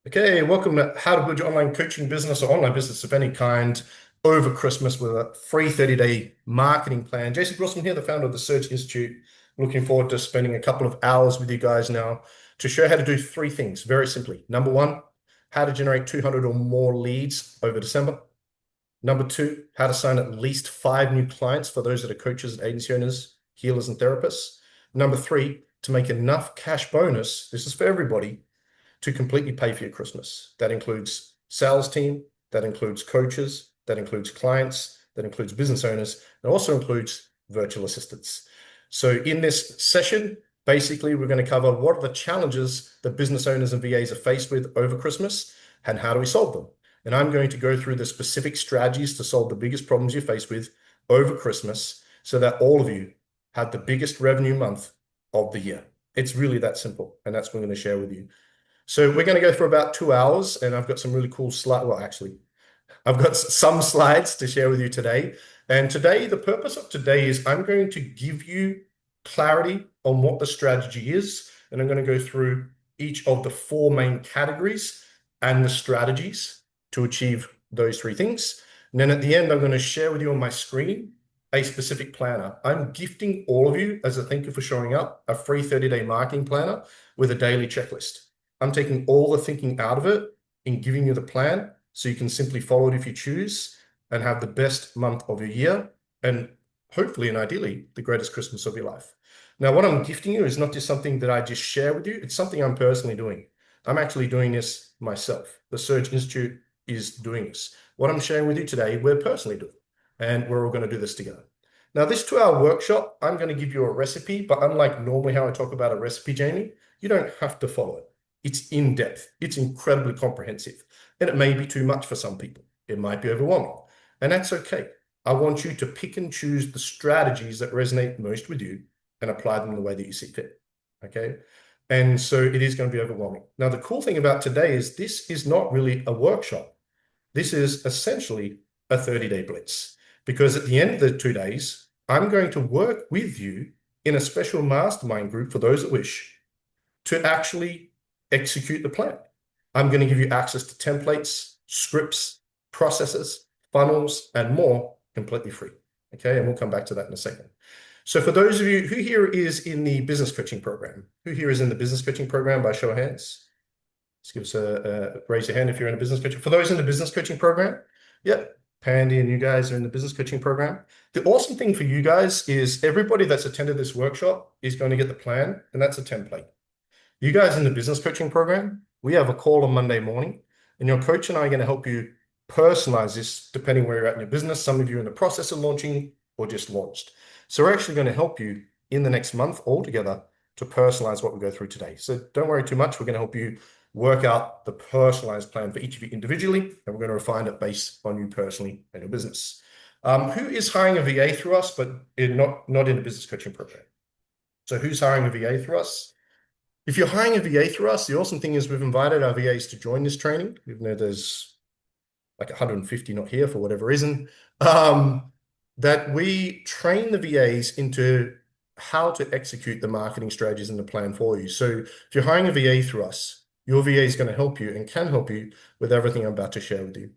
Okay, welcome to How to Build Your Online Coaching Business or Online Business of any kind over Christmas with a free 30-day marketing plan. Jason Grossman here, the founder of the Search Institute. Looking forward to spending a couple of hours with you guys now to show how to do three things very simply. Number one, how to generate 200 or more leads over December. Number two, how to sign at least 5 new clients for those that are coaches and agency owners, healers, and therapists. Number three, to make enough cash bonus, this is for everybody, to completely pay for your Christmas. That includes sales team, that includes coaches, that includes clients, that includes business owners, and also includes virtual assistants. So in this session, basically, we're going to cover what are the challenges that business owners and VAs are faced with over Christmas and how do we solve them. And I'm going to go through the specific strategies to solve the biggest problems you're faced with over Christmas so that all of you have the biggest revenue month of the year. It's really that simple. And that's what I'm going to share with you. So we're going to go for about 2 hours, and I've got some really cool slides. Well, actually, I've got some slides to share with you today. And today, the purpose of today is I'm going to give you clarity on what the strategy is, and I'm going to go through each of the 4 main categories and the strategies to achieve those 3 things. And then at the end, I'm going to share with you on my screen a specific planner. I'm gifting all of you, as a thank you for showing up, a free 30-day marketing planner with a daily checklist. I'm taking all the thinking out of it and giving you the plan so you can simply follow it if you choose and have the best month of your year and hopefully and ideally the greatest Christmas of your life. Now, what I'm gifting you is not just something that I just share with you. It's something I'm personally doing. I'm actually doing this myself. The Search Institute is doing this. What I'm sharing with you today, we're personally doing, and we're all going to do this together. Now, this 2-hour workshop, I'm going to give you a recipe, but unlike normally how I talk about a recipe, Jamie, you don't have to follow it. It's in-depth. It's incredibly comprehensive. And it may be too much for some people. It might be overwhelming. And that's okay. I want you to pick and choose the strategies that resonate most with you and apply them the way that you see fit. Okay? And so it is going to be overwhelming. Now, the cool thing about today is this is not really a workshop. This is essentially a 30-day blitz. Because at the end of the 2 days, I'm going to work with you in a special mastermind group for those that wish to actually execute the plan. I'm going to give you access to templates, scripts, processes, funnels, and more completely free. Okay, and we'll come back to that in a second. So for those of you, who here is in the business coaching program? Who here is in the business coaching program by show of hands? Just give us raise your hand if you're in a business coaching. For those in the business coaching program, yep, Pandy and you guys are in the business coaching program. The awesome thing for you guys is everybody that's attended this workshop is going to get the plan, and that's a template. You guys in the business coaching program, we have a call on Monday morning, and your coach and I are going to help you personalize this depending where you're at in your business. Some of you are in the process of launching or just launched. So we're actually going to help you in the next month all together to personalize what we go through today. So don't worry too much. We're going to help you work out the personalized plan for each of you individually, and we're going to refine it based on you personally and your business. Who is hiring a VA through us, but not in the business coaching program? So who's hiring a VA through us? If you're hiring a VA through us, the awesome thing is we've invited our VAs to join this training, even though there's like 150 not here for whatever reason, that we train the VAs into how to execute the marketing strategies and the plan for you. So if you're hiring a VA through us, your VA is going to help you and can help you with everything I'm about to share with you.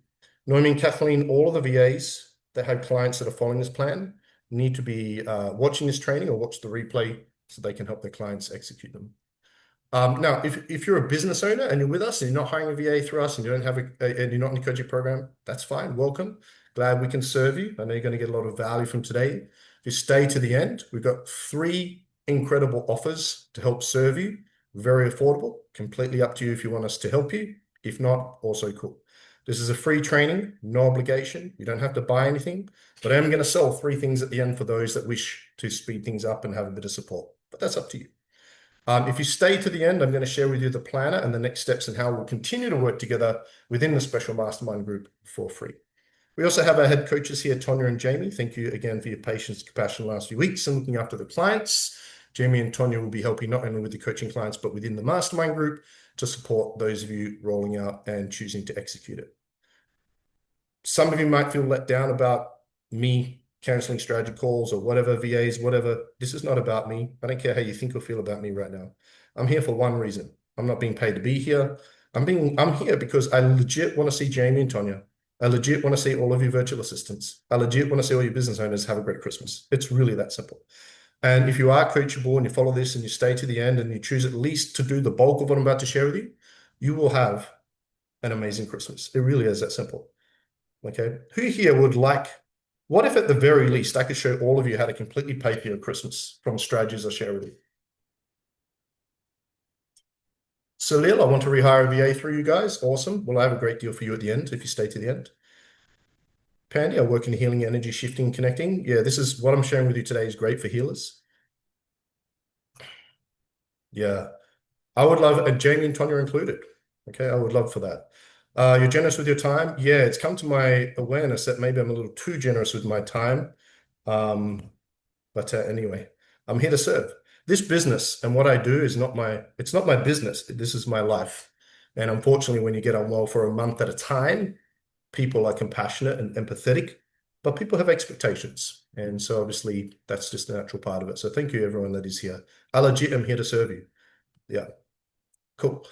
Noemi and Kathleen, all of the VAs that have clients that are following this plan need to be watching this training or watch the replay so they can help their clients execute them. Now, if you're a business owner and you're with us and you're not hiring a VA through us and you don't have and you're not in the coaching program, that's fine. Welcome. Glad we can serve you. I know you're going to get a lot of value from today. If you stay to the end, we've got 3 incredible offers to help serve you. Very affordable. Completely up to you if you want us to help you. If not, also cool. This is a free training, no obligation. You don't have to buy anything, but I'm going to sell 3 things at the end for those that wish to speed things up and have a bit of support. But that's up to you. If you stay to the end, I'm going to share with you the planner and the next steps and how we'll continue to work together within the special mastermind group for free. We also have our head coaches here, Tonya and Jamie. Thank you again for your patience and compassion the last few weeks and looking after the clients. Jamie and Tonya will be helping not only with the coaching clients, but within the mastermind group to support those of you rolling out and choosing to execute it. Some of you might feel let down about me canceling strategy calls or whatever, VAs, whatever. This is not about me. I don't care how you think or feel about me right now. I'm here for one reason. I'm not being paid to be here. I'm here because I legit want to see Jamie and Tonya. I legit want to see all of your virtual assistants. I legit want to see all your business owners have a great Christmas. It's really that simple. And if you are coachable and you follow this and you stay to the end and you choose at least to do the bulk of what I'm about to share with you, you will have an amazing Christmas. It really is that simple. Okay. Who here would like, what if at the very least I could show all of you how to completely pay for your Christmas from strategies I share with you? Salil, I want to rehire a VA through you guys. Awesome. Well, I have a great deal for you at the end if you stay to the end. Pandy, I work in healing, energy shifting, connecting. Yeah, this is what I'm sharing with you today is great for healers. Yeah. I would love, and Jamie and Tonya included. Okay, I would love for that. You're generous with your time. Yeah, it's come to my awareness that maybe I'm a little too generous with my time. But anyway, I'm here to serve. This business and what I do is it's not my business. This is my life. And unfortunately, when you get on well for a month at a time, people are compassionate and empathetic, but people have expectations. And so obviously that's just a natural part of it. So thank you everyone that is here. I legit am here to serve you. Yeah, cool.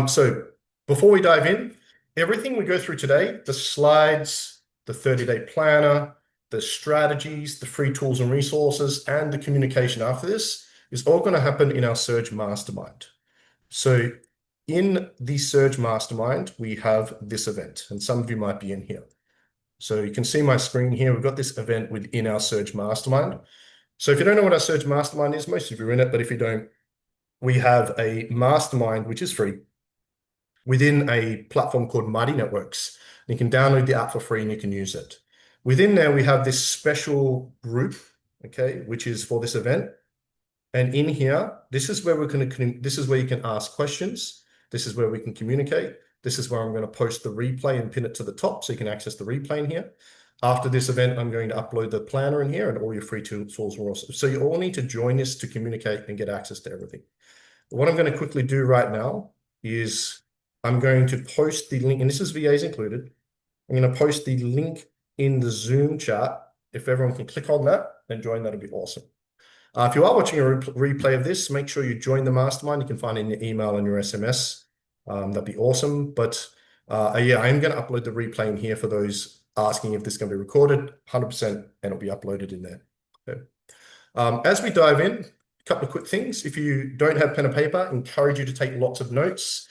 So before we dive in, everything we go through today, the slides, the 30-day planner, the strategies, the free tools and resources, and the communication after this is all going to happen in our Surge Mastermind. So in the Surge Mastermind, we have this event, and some of you might be in here. So you can see my screen here. We've got this event within our Surge Mastermind. So if you don't know what our Surge Mastermind is, most of you are in it, but if you don't, we have a mastermind, which is free, within a platform called Mighty Networks. You can download the app for free and you can use it. Within there, we have this special group, okay, which is for this event. And in here, this is where this is where you can ask questions. This is where we can communicate. This is where I'm going to post the replay and pin it to the top so you can access the replay in here. After this event, I'm going to upload the planner in here and all your free tools will also. So you all need to join this to communicate and get access to everything. What I'm going to quickly do right now is I'm going to post the link, and this is VAs included. I'm going to post the link in the Zoom chat. If everyone can click on that and join, that'll be awesome. If you are watching a replay of this, make sure you join the mastermind. You can find it in your email and your SMS. That'd be awesome. But yeah, I'm going to upload the replay in here for those asking if this is going to be recorded, 100%, and it'll be uploaded in there. Okay. As we dive in, a couple of quick things. If you don't have pen and paper, I encourage you to take lots of notes.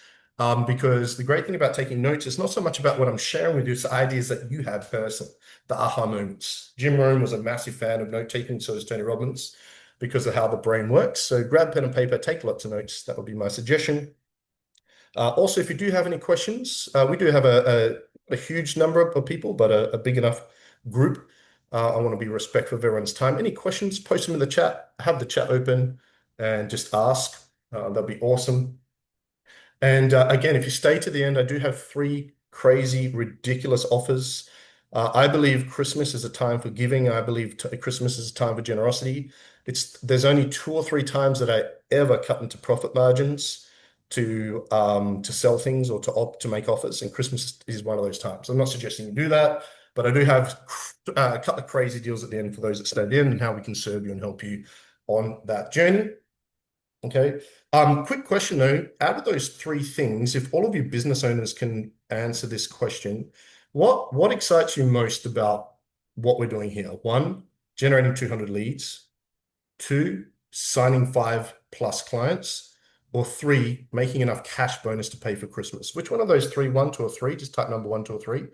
Because the great thing about taking notes is not so much about what I'm sharing with you, it's the ideas that you have personally, the aha moments. Jim Rohn was a massive fan of note taking, so is Tony Robbins, because of how the brain works. So grab pen and paper, take lots of notes. That would be my suggestion. Also, if you do have any questions, we do have a huge number of people, but a big enough group. I want to be respectful of everyone's time. Any questions, post them in the chat, have the chat open and just ask. That'd be awesome. And again, if you stay to the end, I do have 3 crazy, ridiculous offers. I believe Christmas is a time for giving. I believe Christmas is a time for generosity. There's only 2 or 3 times that I ever cut into profit margins to sell things or to opt to make offers, and Christmas is one of those times. I'm not suggesting you do that, but I do have a couple of crazy deals at the end for those that stayed in and how we can serve you and help you on that journey. Okay. Quick question though, out of those 3 things, if all of you business owners can answer this question, what excites you most about what we're doing here? 1, generating 200 leads. 2, signing 5+ clients. Or 3, making enough cash bonus to pay for Christmas. Which one of those 3, 1, 2, or 3, just type number 1, 2, or 3,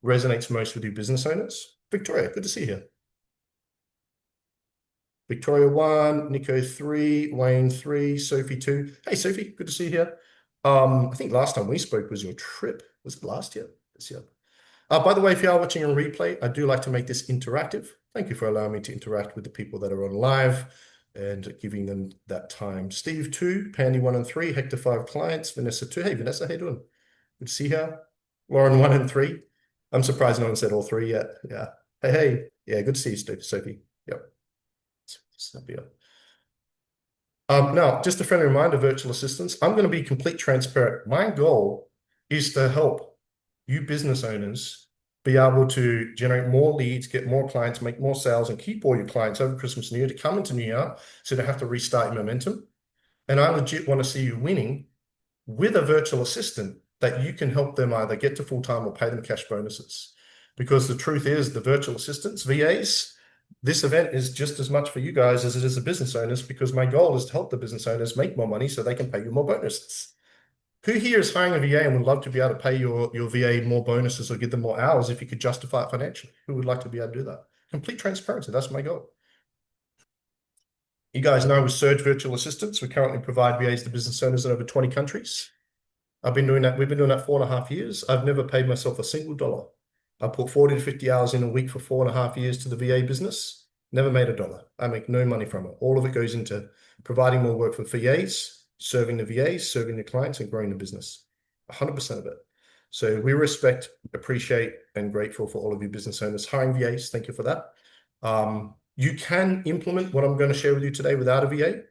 resonates most with you business owners? Victoria, good to see you here. Victoria 1, Nico 3, Wayne 3, Sophie 2. Hey, Sophie, good to see you here. I think last time we spoke was your trip. Was it last year? This year. By the way, if you are watching on replay, I do like to make this interactive. Thank you for allowing me to interact with the people that are on live and giving them that time. Steve 2, Pandy 1 and 3, Hector 5 clients, Vanessa 2. Hey, Vanessa, how you doing? Good to see you here. Lauren 1 and 3. I'm surprised no one said all 3 yet. Yeah. Hey. Yeah, good to see you, Steve, Sophie. Yep. Now, just a friendly reminder, virtual assistants, I'm going to be complete transparent. My goal is to help you business owners be able to generate more leads, get more clients, make more sales, and keep all your clients over Christmas and New Year to come into New Year so you don't have to restart your momentum. And I legit want to see you winning with a virtual assistant that you can help them either get to full-time or pay them cash bonuses. Because the truth is, the virtual assistants, VAs, this event is just as much for you guys as it is the business owners, because my goal is to help the business owners make more money so they can pay you more bonuses. Who here is hiring a VA and would love to be able to pay your VA more bonuses or give them more hours if you could justify it financially? Who would like to be able to do that? Complete transparency, that's my goal. You guys know with Surge Virtual Assistants, we currently provide VAs to business owners in over 20 countries. I've been doing that. We've been doing that 4.5 years. I've never paid myself a single dollar. I put 40 to 50 hours in a week for 4.5 years to the VA business. Never made a dollar. I make no money from it. All of it goes into providing more work for VAs, serving the VAs, serving the clients, and growing the business. 100% of it. So we respect, appreciate, and grateful for all of you business owners hiring VAs. Thank you for that. You can implement what I'm going to share with you today without a VA,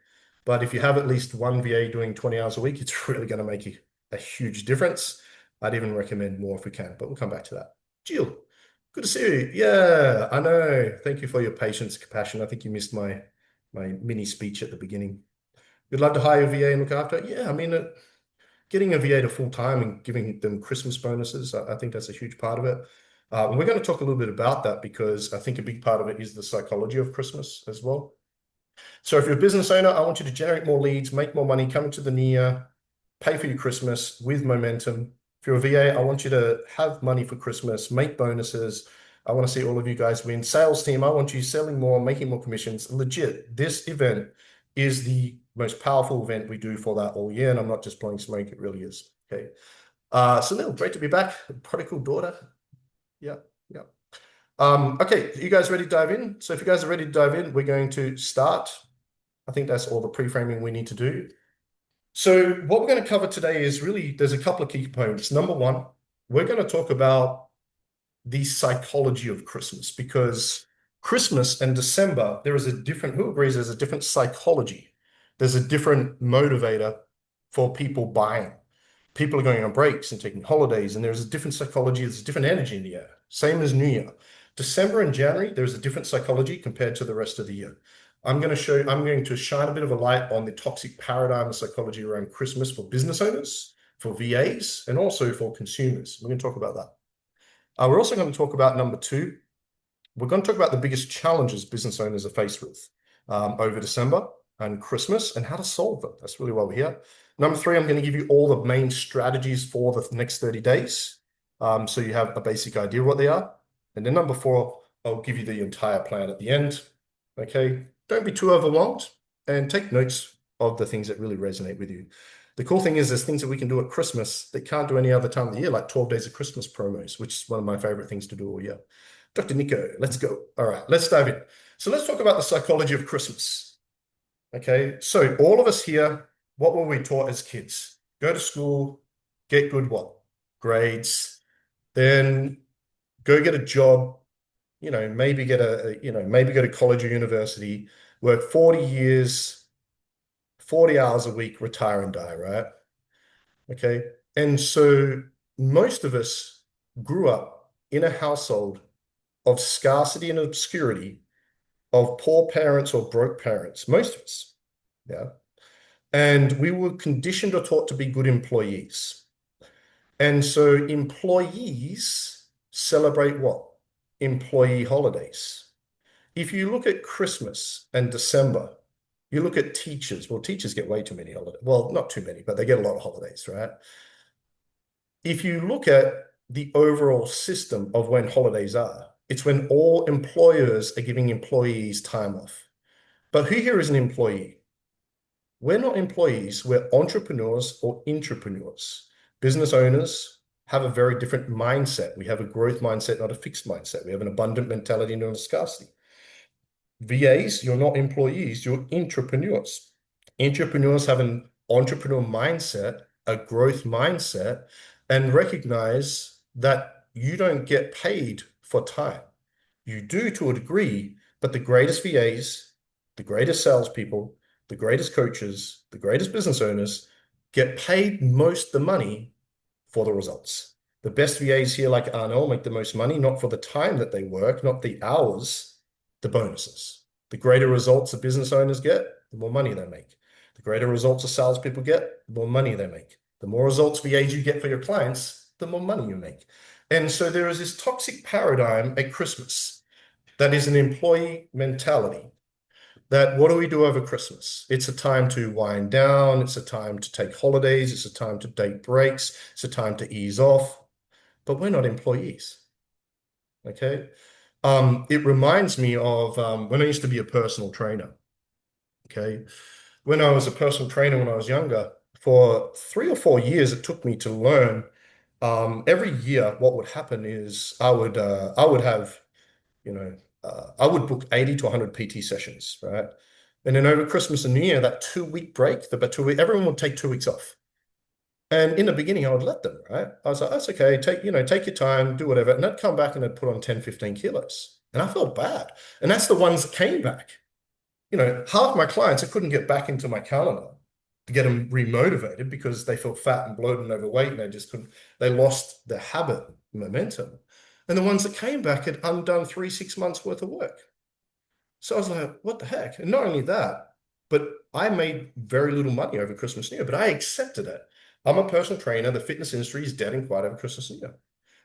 but if you have at least one VA doing 20 hours a week, it's really going to make a huge difference. I'd even recommend more if we can, but we'll come back to that. Jill, good to see you. Yeah, I know. Thank you for your patience, compassion. I think you missed my mini speech at the beginning. You'd love to hire a VA and look after it? Yeah, I mean, getting a VA to full-time and giving them Christmas bonuses, I think that's a huge part of it. And we're going to talk a little bit about that because I think a big part of it is the psychology of Christmas as well. So if you're a business owner, I want you to generate more leads, make more money, come into the new year, pay for your Christmas with momentum. If you're a VA, I want you to have money for Christmas, make bonuses. I want to see all of you guys win. Sales team, I want you selling more, making more commissions. Legit, this event is the most powerful event we do for that all year, and I'm not just blowing smoke, it really is. Okay. Sunil, great to be back. Prodigal daughter. Yeah. Okay, you guys ready to dive in? So if you guys are ready to dive in, we're going to start. I think that's all the pre-framing we need to do. So what we're going to cover today is really, there's a couple of key components. Number one, we're going to talk about the psychology of Christmas, because Christmas and December, there is a different, who agrees there's a different psychology? There's a different motivator for people buying. People are going on breaks and taking holidays, and there's a different psychology, there's a different energy in the air. Same as New Year. December and January, there's a different psychology compared to the rest of the year. I'm going to shine a bit of a light on the toxic paradigm of psychology around Christmas for business owners, for VAs, and also for consumers. We're going to talk about that. We're also going to talk about number two. We're going to talk about the biggest challenges business owners are faced with over December and Christmas and how to solve them. That's really why we're here. Number three, I'm going to give you all the main strategies for the next 30 days. So you have a basic idea of what they are. And then number four, I'll give you the entire plan at the end. Okay. Don't be too overwhelmed and take notes of the things that really resonate with you. The cool thing is there's things that we can do at Christmas that can't do any other time of the year, like 12 days of Christmas promos, which is one of my favorite things to do all year. Dr. Nico, let's go. All right, let's dive in. So let's talk about the psychology of Christmas. Okay, so all of us here, what were we taught as kids? Go to school, get good what? Grades, then go get a job, maybe get maybe go to college or university, work 40 years, 40 hours a week, retire and die, right? Okay. And so most of us grew up in a household of scarcity and obscurity, of poor parents or broke parents, most of us. Yeah. And we were conditioned or taught to be good employees. And so employees celebrate what? Employee holidays. If you look at Christmas and December, you look at teachers. Well, teachers get way too many holidays. Well, not too many, but they get a lot of holidays, right? If you look at the overall system of when holidays are, it's when all employers are giving employees time off. But who here is an employee? We're not employees, we're entrepreneurs or intrapreneurs. Business owners have a very different mindset. We have a growth mindset, not a fixed mindset. We have an abundant mentality, not a scarcity. VAs, you're not employees, you're intrapreneurs. Intrapreneurs have an entrepreneur mindset, a growth mindset, and recognize that you don't get paid for time. You do to a degree, but the greatest VAs, the greatest salespeople, the greatest coaches, the greatest business owners get paid most of the money for the results. The best VAs here, like Arnold, make the most money, not for the time that they work, not the hours, the bonuses. The greater results the business owners get, the more money they make. The greater results the salespeople get, the more money they make. The more results VAs you get for your clients, the more money you make. And so there is this toxic paradigm at Christmas that is an employee mentality that what do we do over Christmas? It's a time to wind down. It's a time to take holidays. It's a time to take breaks. It's a time to ease off. But we're not employees. Okay. It reminds me of when I used to be a personal trainer. Okay. When I was a personal trainer when I was younger, for 3 or 4 years, it took me to learn. Every year, what would happen is I would have, I would book 80 to 100 PT sessions, right? And then over Christmas and New Year, that 2 week break, everyone would take 2 weeks off. And in the beginning, I would let them, right? I was like, that's okay. Take your time, do whatever. And I'd come back and I'd put on 10, 15 kilos. And I felt bad. And that's the ones that came back. Half my clients, I couldn't get back into my calendar to get them remotivated because they felt fat and bloated and overweight and they just couldn't, they lost their habit momentum. And the ones that came back had undone 3, 6 months worth of work. So I was like, what the heck? And not only that, but I made very little money over Christmas and New Year, but I accepted it. I'm a personal trainer. The fitness industry is dead and quiet over Christmas and New Year.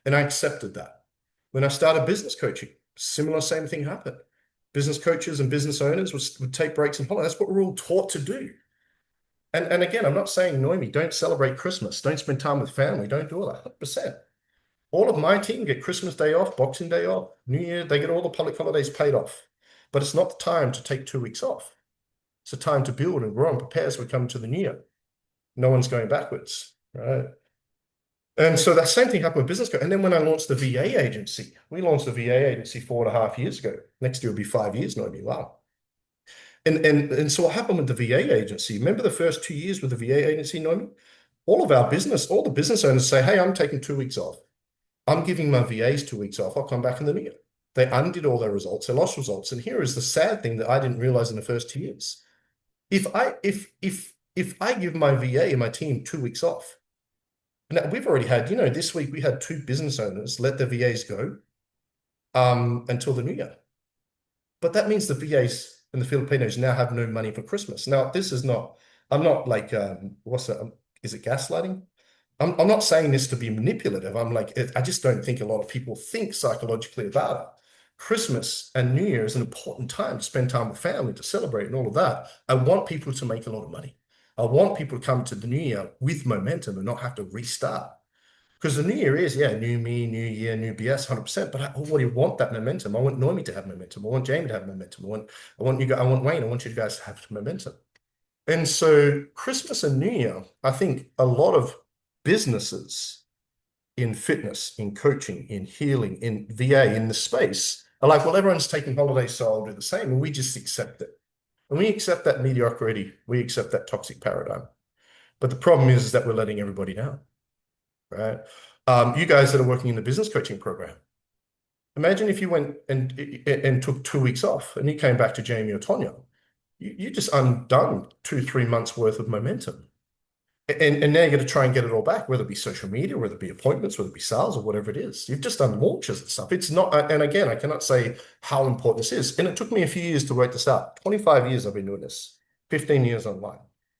And I accepted that. When I started business coaching, similar same thing happened. Business coaches and business owners would take breaks and holidays. That's what we're all taught to do. And again, I'm not saying, Noemi, don't celebrate Christmas. Don't spend time with family. Don't do all that. 100%. All of my team get Christmas Day off, Boxing Day off, New Year. They get all the public holidays paid off. But it's not the time to take 2 weeks off. It's a time to build and grow and prepare as we come to the new year. No one's going backwards, right? And so that same thing happened with business coach. And then when I launched the VA agency, we launched the VA agency 4.5 years ago. Next year will be 5 years, Noemi. Wow. And so what happened with the VA agency? Remember the first 2 years with the VA agency, Noemi? All the business owners say, hey, I'm taking 2 weeks off. I'm giving my VAs 2 weeks off. I'll come back in the new year. They undid all their results. They lost results. And here is the sad thing that I didn't realize in the first 2 years. If I give my VA and my team 2 weeks off, now we've already had, this week we had 2 business owners let their VAs go until the new year. But that means the VAs and the Filipinos now have no money for Christmas. Now, I'm not like, is it gaslighting? I'm not saying this to be manipulative. I'm like, I just don't think a lot of people think psychologically about it. Christmas and New Year is an important time to spend time with family, to celebrate and all of that. I want people to make a lot of money. I want people to come to the new year with momentum and not have to restart. Because the new year is, yeah, new me, new year, new BS, 100%. But I already want that momentum. I want Noemi to have momentum. I want Jamie to have momentum. I want you guys, I want Wayne. I want you guys to have momentum. And so Christmas and New Year, I think a lot of businesses in fitness, in coaching, in healing, in VA, in the space are like, well, everyone's taking holidays, so I'll do the same. And we just accept it. And we accept that mediocrity. We accept that toxic paradigm. But the problem is that we're letting everybody down, right? You guys that are working in the business coaching program, imagine if you went and took 2 weeks off and you came back to Jamie or Tonya. You just undone 2, 3 months worth of momentum. And now you're going to try and get it all back, whether it be social media, whether it be appointments, whether it be sales or whatever it is. You've just done launches and stuff. It's not, and again, I cannot say how important this is. And it took me a few years to work this out. 25 years I've been doing this, 15 years online.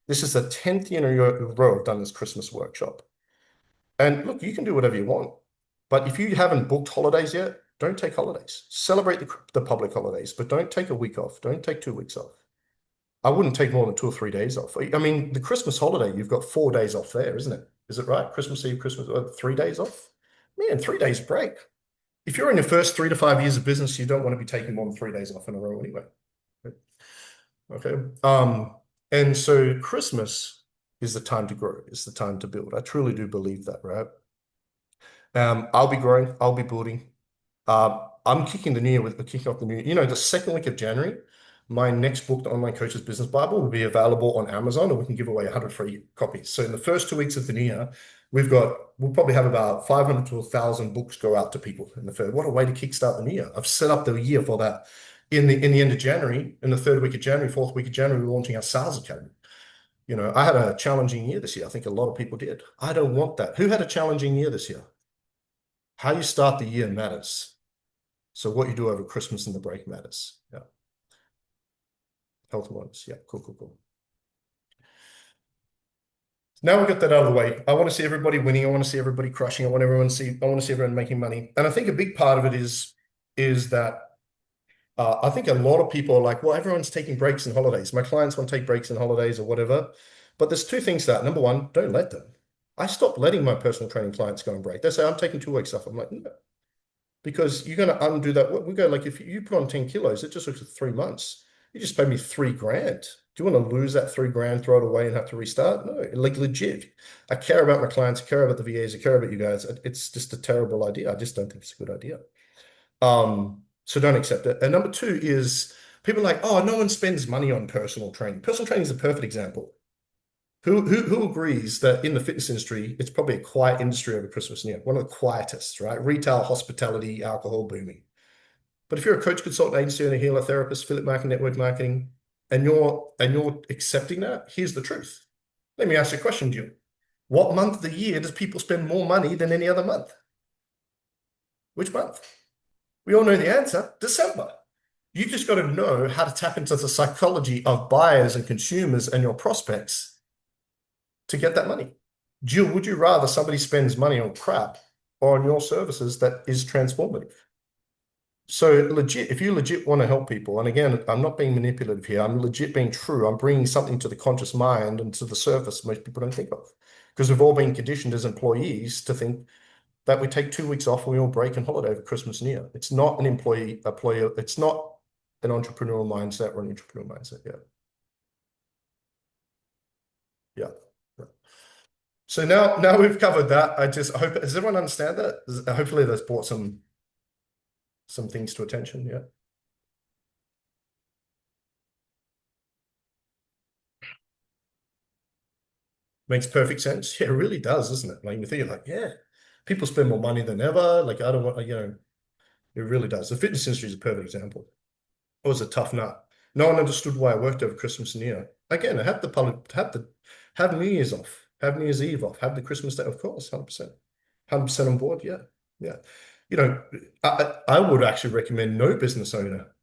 This is the 10th year in a row I've done this Christmas workshop. And look, you can do whatever you want. But if you haven't booked holidays yet, don't take holidays. Celebrate the public holidays, but don't take a week off. Don't take 2 weeks off. I wouldn't take more than 2 or 3 days off. I mean, the Christmas holiday, you've got 4 days off there, isn't it? Is it right? Christmas Eve, 3 days off? Man, 3 days break. If you're in your first 3 to 5 years of business, you don't want to be taking more than 3 days off in a row anyway. Okay. And so Christmas is the time to grow. It's the time to build. I truly do believe that, right? I'll be growing. I'll be building. I'm kicking off the new year. The second week of January, my next book, The Online Coach's Business Bible, will be available on Amazon, and we can give away 100 free copies. So in the first 2 weeks of the new year, we'll probably have about 500 to 1,000 books go out to people in the third. What a way to kickstart the new year. I've set up the year for that. In the end of January, in the third week of January, fourth week of January, we're launching our Sales Academy. I had a challenging year this year. I think a lot of people did. I don't want that. Who had a challenging year this year? How you start the year matters. So what you do over Christmas and the break matters. Yeah. Health and wellness. Yeah. Cool. Now we got that out of the way. I want to see everybody winning. I want to see everybody crushing. I want to see everyone making money. And I think a big part of it is that I think a lot of people are like, well, everyone's taking breaks and holidays. My clients want to take breaks and holidays or whatever. But there's two things to that. Number one, don't let them. I stopped letting my personal training clients go on break. They say, I'm taking 2 weeks off. I'm like, no, because you're going to undo that. We go like, if you put on 10 kilos, it just looks at 3 months. You just paid me 3 grand. Do you want to lose that 3 grand, throw it away and have to restart? No, like legit. I care about my clients, I care about the VAs, I care about you guys. It's just a terrible idea. I just don't think it's a good idea. So don't accept it. And number two is people are like, oh, no one spends money on personal training. Personal training is a perfect example. Who agrees that in the fitness industry, it's probably a quiet industry over Christmas and New Year, one of the quietest, right? Retail, hospitality, alcohol booming. But if you're a coach, consultant agency, and a healer, therapist, affiliate marketing, network marketing, and you're accepting that, here's the truth. Let me ask you a question, Jim. What month of the year does people spend more money than any other month? Which month? We all know the answer, December. You just got to know how to tap into the psychology of buyers and consumers and your prospects to get that money. Jill, would you rather somebody spends money on crap or on your services that is transformative? So legit, if you legit want to help people, and again, I'm not being manipulative here, I'm legit being true. I'm bringing something to the conscious mind and to the surface most people don't think of. Because we've all been conditioned as employees to think that we take 2 weeks off and we all break and holiday over Christmas and New Year. It's not an employee, it's not an entrepreneurial mindset or an entrepreneurial mindset. Yeah. Yeah. Yeah. So now we've covered that. I hope, does everyone understand that? Hopefully that's brought some things to attention. Yeah. Makes perfect sense. Yeah, it really does, doesn't it? Like you think like, yeah, people spend more money than ever. Like I don't want, it really does. The fitness industry is a perfect example. It was a tough nut. No one understood why I worked over Christmas and New Year. Again, I had the public, have New Year's off, have New Year's Eve off, have the Christmas day, of course, 100%. 100% on board. Yeah. Yeah. You know, I would actually recommend no business owner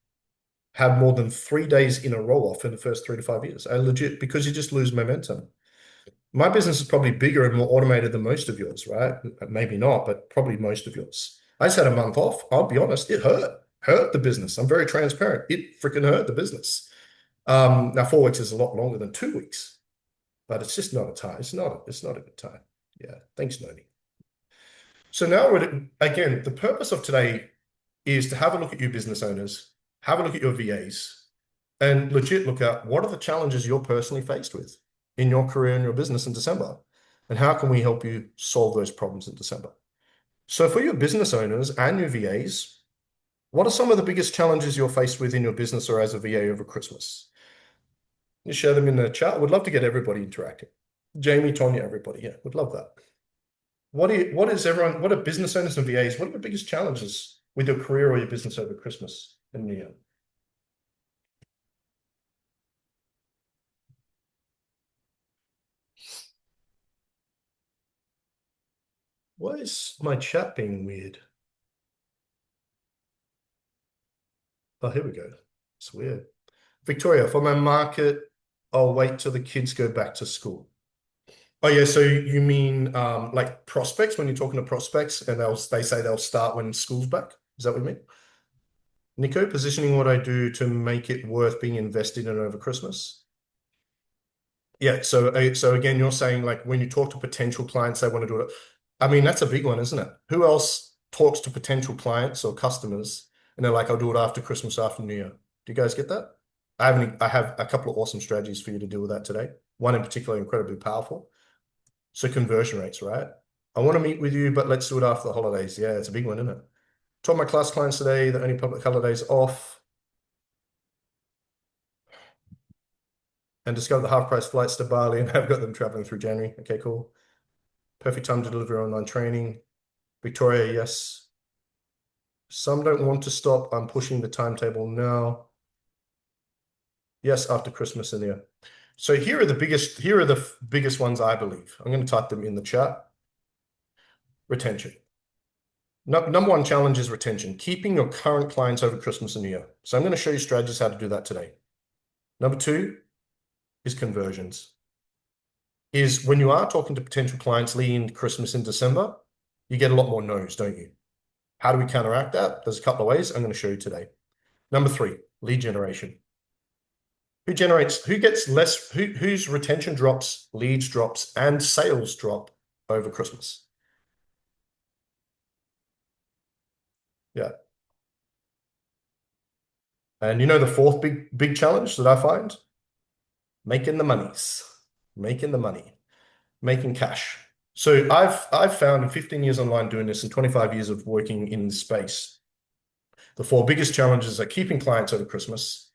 have more than 3 days in a row off in the first 3 to 5 years. I legit, because you just lose momentum. My business is probably bigger and more automated than most of yours, right? Maybe not, but probably most of yours. I just had a month off. I'll be honest, it hurt the business. I'm very transparent. It freaking hurt the business. Now 4 weeks is a lot longer than 2 weeks, but it's just not a time. It's not a good time. Yeah. Thanks, Noni. So now again, the purpose of today is to have a look at you business owners, have a look at your VAs, and legit look at what are the challenges you're personally faced with in your career and your business in December, and how can we help you solve those problems in December? So for your business owners and your VAs, what are some of the biggest challenges you're faced with in your business or as a VA over Christmas? You share them in the chat. Would love to get everybody interacting. Jamie, Tonya, everybody. Yeah, would love that. What are business owners and VAs? What are the biggest challenges with your career or your business over Christmas and New Year? Why is my chat being weird? Oh, here we go. It's weird. Victoria, for my market, I'll wait till the kids go back to school. Oh yeah, so you mean like prospects when you're talking to prospects and they say they'll start when school's back? Is that what you mean? Nico, positioning what I do to make it worth being invested in over Christmas. Yeah, so again, you're saying like when you talk to potential clients, they want to do it. I mean, that's a big one, isn't it? Who else talks to potential clients or customers and they're like, I'll do it after Christmas, after New Year. Do you guys get that? I have a couple of awesome strategies for you to deal with that today. One in particular, incredibly powerful. So conversion rates, right? I want to meet with you, but let's do it after the holidays. Yeah, it's a big one, isn't it? Told my class clients today that only public holidays off and discovered the half price flights to Bali and have got them traveling through January. Okay, cool. Perfect time to deliver online training. Victoria, yes. Some don't want to stop. I'm pushing the timetable now. Yes, after Christmas and year. So here are the biggest ones I believe. I'm going to type them in the chat. Retention. Number one challenge is retention, keeping your current clients over Christmas and New Year. So I'm going to show you strategies how to do that today. Number two is conversions. is when you are talking to potential clients leading into Christmas in December, you get a lot more no's, don't you? How do we counteract that? There's a couple of ways I'm going to show you today. Number three, lead generation. Who gets less, whose retention drops, leads drops, and sales drop over Christmas? Yeah. And you know the fourth big challenge that I find? Making the monies, making the money, making cash. So I've found in 15 years online doing this and 25 years of working in the space, the four biggest challenges are keeping clients over Christmas,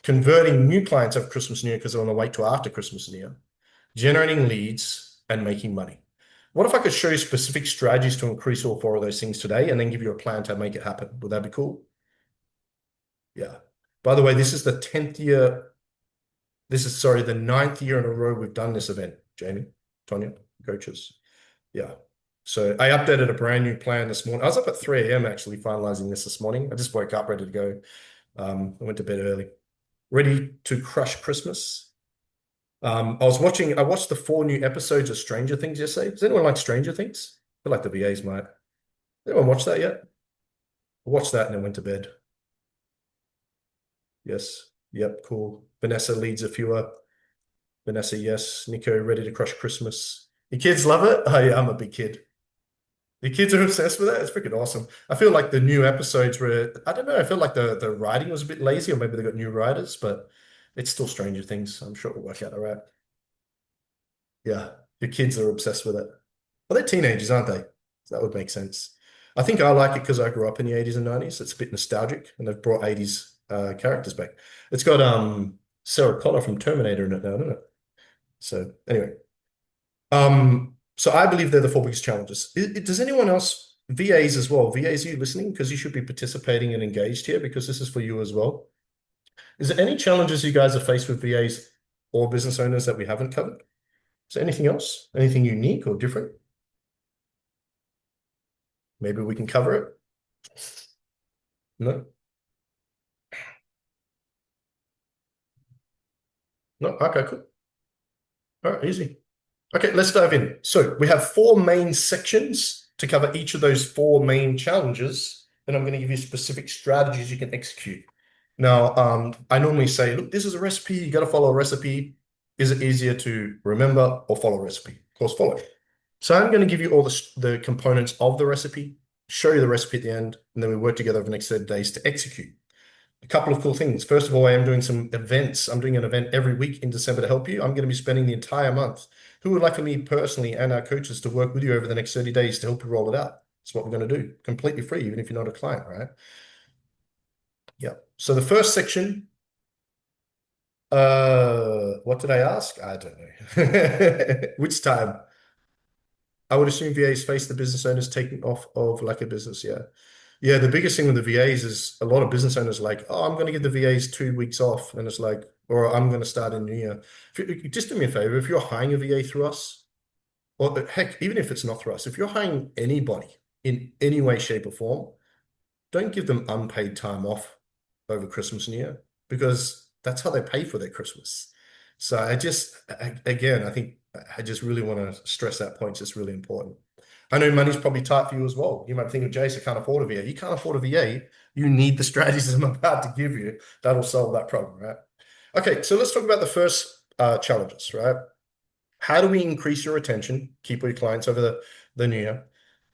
converting new clients over Christmas and New Year because they want to wait till after Christmas and New Year, generating leads, and making money. What if I could show you specific strategies to increase all four of those things today and then give you a plan to make it happen? Would that be cool? Yeah. By the way, this is the 10th year. This is, sorry, the ninth year in a row we've done this event, Jamie, Tonya, coaches. Yeah. So I updated a brand new plan this morning. I was up at 3 a.m. actually finalizing this morning. I just woke up ready to go. I went to bed early, ready to crush Christmas. I watched the 4 new episodes of Stranger Things yesterday. Does anyone like Stranger Things? I feel like the VAs might. Anyone watch that yet? I watched that and then went to bed. Yes. Yep. Cool. Vanessa leads a few up. Vanessa, yes. Nico, ready to crush Christmas. Your kids love it? Oh, yeah, I'm a big kid. The kids are obsessed with it. It's freaking awesome. I feel like the new episodes were, I don't know, I feel like the writing was a bit lazy, or maybe they got new writers, but it's still Stranger Things. I'm sure it'll work out all right. Yeah, your kids are obsessed with it. Well, they're teenagers, aren't they? So that would make sense. I think I like it because I grew up in the 80s and 90s. It's a bit nostalgic, and they've brought 80s characters back. It's got Sarah Connor from Terminator in it now, doesn't it? So anyway, so I believe they're the four biggest challenges. Does anyone else, VAs as well? VAs, are you listening? Because you should be participating and engaged here because this is for you as well. Is there any challenges you guys are faced with VAs or business owners that we haven't covered? Is there anything else? Anything unique or different? Maybe we can cover it. No? No? Okay, cool. All right, easy. Okay, let's dive in. So we have four main sections to cover each of those four main challenges. Then I'm going to give you specific strategies you can execute. Now, I normally say, look, this is a recipe. You got to follow a recipe. Is it easier to remember or follow a recipe? Of course, follow. So I'm going to give you all the components of the recipe, show you the recipe at the end, and then we work together over the next 30 days to execute. A couple of cool things. First of all, I am doing some events. I'm doing an event every week in December to help you. I'm going to be spending the entire month. Who would like for me personally and our coaches to work with you over the next 30 days to help you roll it out? That's what we're going to do. Completely free, even if you're not a client, right? Yeah. So the first section, what did I ask? I don't know. Which time? I would assume VAs face the business owners taking off of like a business. Yeah. Yeah. The biggest thing with the VAs is a lot of business owners are like, oh, I'm going to give the VAs 2 weeks off. And it's like, or I'm going to start in New Year. Just do me a favor. If you're hiring a VA through us, or heck, even if it's not through us, if you're hiring anybody in any way, shape, or form, don't give them unpaid time off over Christmas and New Year because that's how they pay for their Christmas. So again, I think I just really want to stress that point. It's just really important. I know money's probably tight for you as well. You might think, Jace, I can't afford a VA. You can't afford a VA. You need the strategies I'm about to give you. That'll solve that problem, right? Okay, so let's talk about the first challenges, right? How do we increase your retention, keep your clients over the new year?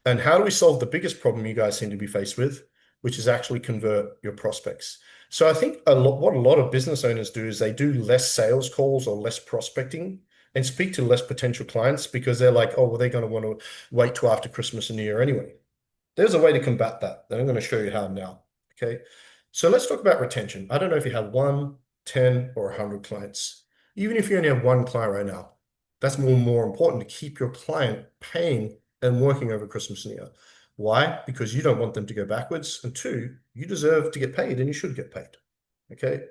And how do we solve the biggest problem you guys seem to be faced with, which is actually convert your prospects? So I think what a lot of business owners do is they do less sales calls or less prospecting and speak to less potential clients because they're like, oh, well, they're going to want to wait till after Christmas and New Year anyway. There's a way to combat that. And I'm going to show you how now. Okay. So let's talk about retention. I don't know if you have 1, 10, or 100 clients. Even if you only have one client right now, that's more important to keep your client paying and working over Christmas and New Year. Why? Because you don't want them to go backwards. And two, you deserve to get paid and you should get paid. Okay.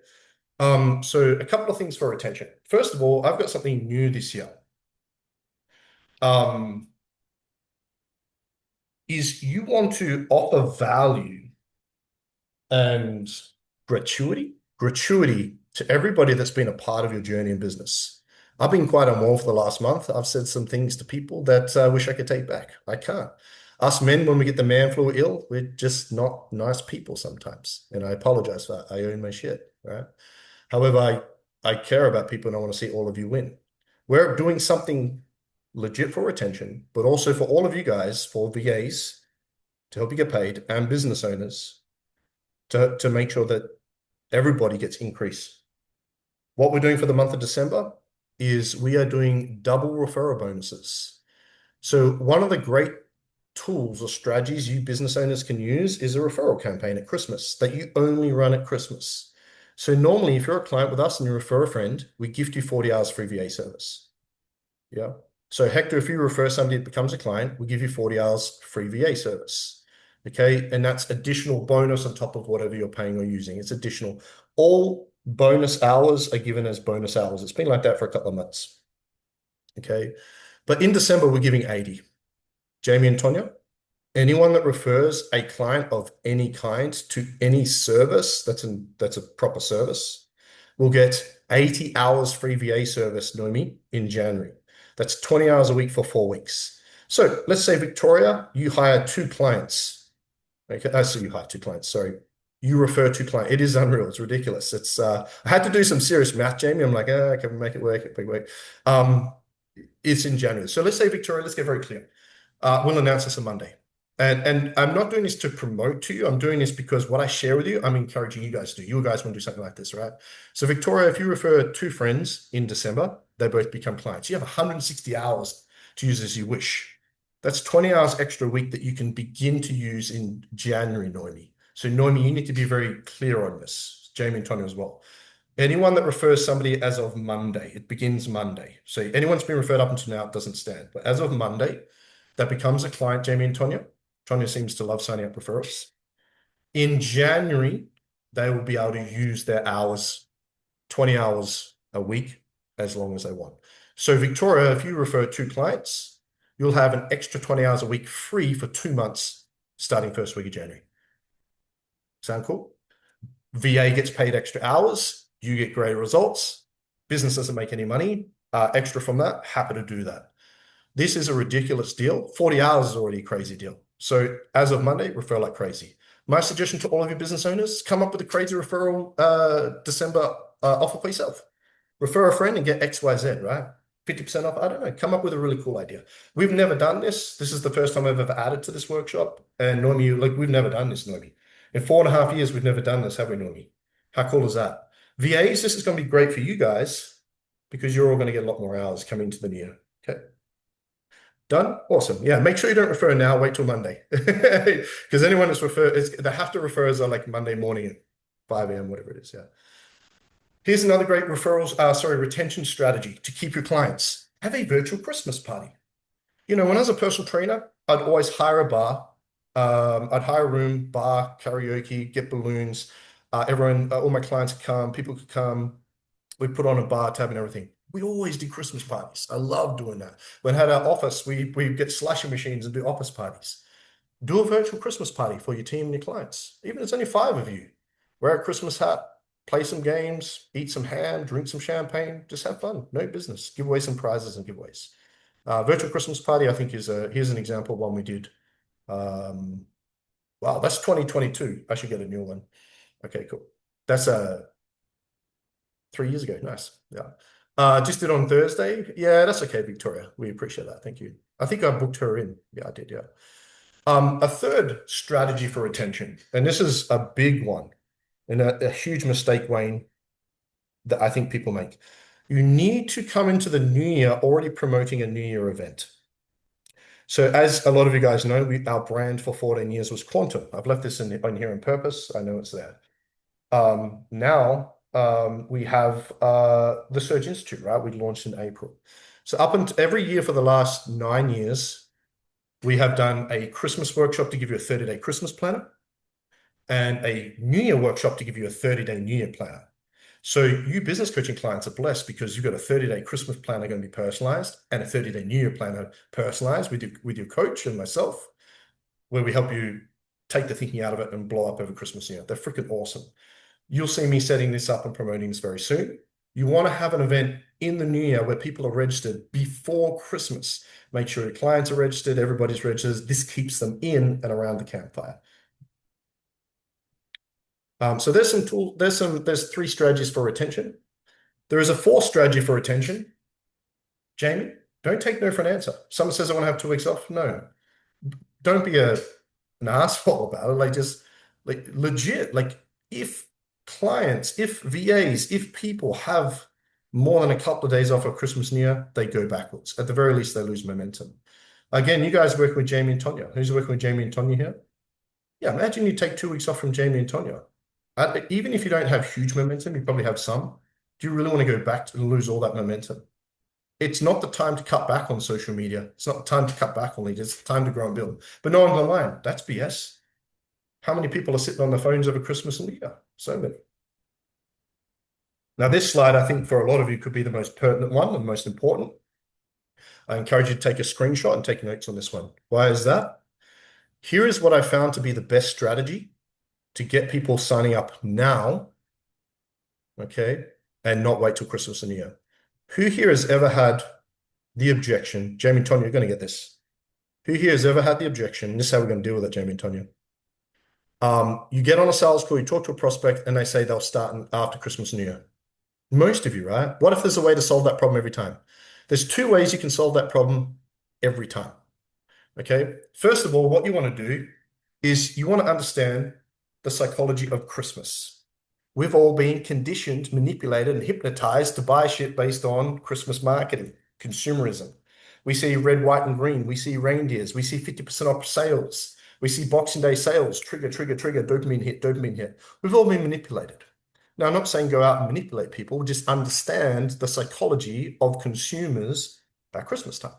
So a couple of things for retention. First of all, I've got something new this year. Is you want to offer value and gratuity to everybody that's been a part of your journey in business. I've been quite unwell for the last month. I've said some things to people that I wish I could take back. I can't. Us men, when we get the man flu ill, we're just not nice people sometimes. And I apologize for that. I own my shit, right? However, I care about people and I want to see all of you win. We're doing something legit for retention, but also for all of you guys, for VAs, to help you get paid, and business owners to make sure that everybody gets increase. What we're doing for the month of December is we are doing double referral bonuses. So one of the great tools or strategies you business owners can use is a referral campaign at Christmas that you only run at Christmas. So normally, if you're a client with us and you refer a friend, we gift you 40 hours free VA service. Yeah. So Hector, if you refer somebody that becomes a client, we give you 40 hours free VA service. Okay. And that's additional bonus on top of whatever you're paying or using. It's additional. All bonus hours are given as bonus hours. It's been like that for a couple of months. Okay. But in December, we're giving 80. Jamie and Tonya, anyone that refers a client of any kind to any service that's a proper service will get 80 hours free VA service, Noemi, in January. That's 20 hours a week for 4 weeks. So let's say, Victoria, you hire 2 clients. Okay, so you hire 2 clients, sorry. You refer 2 clients. It is unreal. It's ridiculous. I had to do some serious math, Jamie. I'm like, can we make it work? It's in January. So let's say, Victoria, let's get very clear. We'll announce this on Monday. And I'm not doing this to promote to you. I'm doing this because what I share with you, I'm encouraging you guys to do. You guys want to do something like this, right? So Victoria, if you refer 2 friends in December, they both become clients. You have 160 hours to use as you wish. That's 20 hours extra a week that you can begin to use in January, Noemi. So Noemi, you need to be very clear on this. Jamie and Tony as well. Anyone that refers somebody as of Monday, it begins Monday. So anyone's been referred up until now, it doesn't stand. But as of Monday, that becomes a client, Jamie and Tonya. Tonya seems to love signing up referrals. In January, they will be able to use their hours, 20 hours a week, as long as they want. So Victoria, if you refer 2 clients, you'll have an extra 20 hours a week free for 2 months, starting first week of January. Sound cool? VA gets paid extra hours. You get greater results. Business doesn't make any money. Extra from that, happy to do that. This is a ridiculous deal. 40 hours is already a crazy deal. So as of Monday, refer like crazy. My suggestion to all of your business owners, come up with a crazy referral December offer for yourself. Refer a friend and get XYZ, right? 50% off. I don't know. Come up with a really cool idea. We've never done this. This is the first time I've ever added to this workshop. And Noemi, we've never done this, Noemi. In 4.5 years, we've never done this, have we, Noemi? How cool is that? VAs, this is going to be great for you guys because you're all going to get a lot more hours coming into the new year. Okay. Done? Awesome. Yeah, make sure you don't refer now. Wait till Monday. Because anyone that's referred, they have to refer as like Monday morning at 5 a.m., whatever it is. Yeah. Here's another great retention strategy to keep your clients. Have a virtual Christmas party. When I was a personal trainer, I'd always hire a bar. I'd hire a room, bar, karaoke, get balloons. Everyone, all my clients could come, people could come. We'd put on a bar tab and everything. We always did Christmas parties. I love doing that. When I had our office, we get slasher machines and do office parties. Do a virtual Christmas party for your team and your clients. Even if it's only 5 of you. Wear a Christmas hat, play some games, eat some ham, drink some champagne, just have fun. No business. Give away some prizes and giveaways. Virtual Christmas party, I think, here's an example of one we did. Wow, that's 2022. I should get a new one. Okay, cool. That's 3 years ago. Nice. Yeah. Just did on Thursday. Yeah, that's okay, Victoria. We appreciate that. Thank you. I think I booked her in. Yeah, I did. Yeah. A third strategy for retention, and this is a big one and a huge mistake, Wayne, that I think people make. You need to come into the new year already promoting a new year event. So as a lot of you guys know, our brand for 14 years was Quantum. I've left this in here on purpose. I know it's there. Now we have the Surge Institute, right? We launched in April. So every year for the last 9 years, we have done a Christmas workshop to give you a 30-day Christmas planner and a New Year workshop to give you a 30-day New Year planner. So you business coaching clients are blessed because you've got a 30-day Christmas planner going to be personalized and a 30-day New Year planner personalized with your coach and myself, where we help you take the thinking out of it and blow up over Christmas. They're freaking awesome. You'll see me setting this up and promoting this very soon. You want to have an event in the new year where people are registered before Christmas. Make sure your clients are registered, everybody's registered. This keeps them in and around the campfire. So there's three strategies for retention. There is a fourth strategy for retention. Jamie, don't take no for an answer. Someone says I want to have 2 weeks off. No, don't be an asshole about it. Like just like legit. Like if clients, if VAs, if people have more than a couple of days off of Christmas New Year, they go backwards. At the very least, they lose momentum. Again, you guys working with Jamie and Tonya. Who's working with Jamie and Tonya here? Yeah, imagine you take 2 weeks off from Jamie and Tonya. Even if you don't have huge momentum, you probably have some. Do you really want to go back to lose all that momentum? It's not the time to cut back on social media. It's not the time to cut back on leads. It's the time to grow and build. But no one's online. That's BS. How many people are sitting on their phones over Christmas and New Year? So many. Now, this slide, I think for a lot of you could be the most pertinent one and most important. I encourage you to take a screenshot and take notes on this one. Why is that? Here is what I found to be the best strategy to get people signing up now, okay, and not wait till Christmas and New Year. Who here has ever had the objection? Jamie and Tonya, you're going to get this. Who here has ever had the objection? This is how we're going to deal with it, Jamie and Tonya. You get on a sales call, you talk to a prospect, and they say they'll start after Christmas and New Year. Most of you, right? What if there's a way to solve that problem every time? There's 2 ways you can solve that problem every time. Okay. First of all, what you want to do is you want to understand the psychology of Christmas. We've all been conditioned, manipulated, and hypnotized to buy shit based on Christmas marketing, consumerism. We see red, white, and green. We see reindeers. We see 50% off sales. We see Boxing Day sales, trigger, trigger, trigger, dopamine hit, dopamine hit. We've all been manipulated. Now, I'm not saying go out and manipulate people, just understand the psychology of consumers at Christmas time.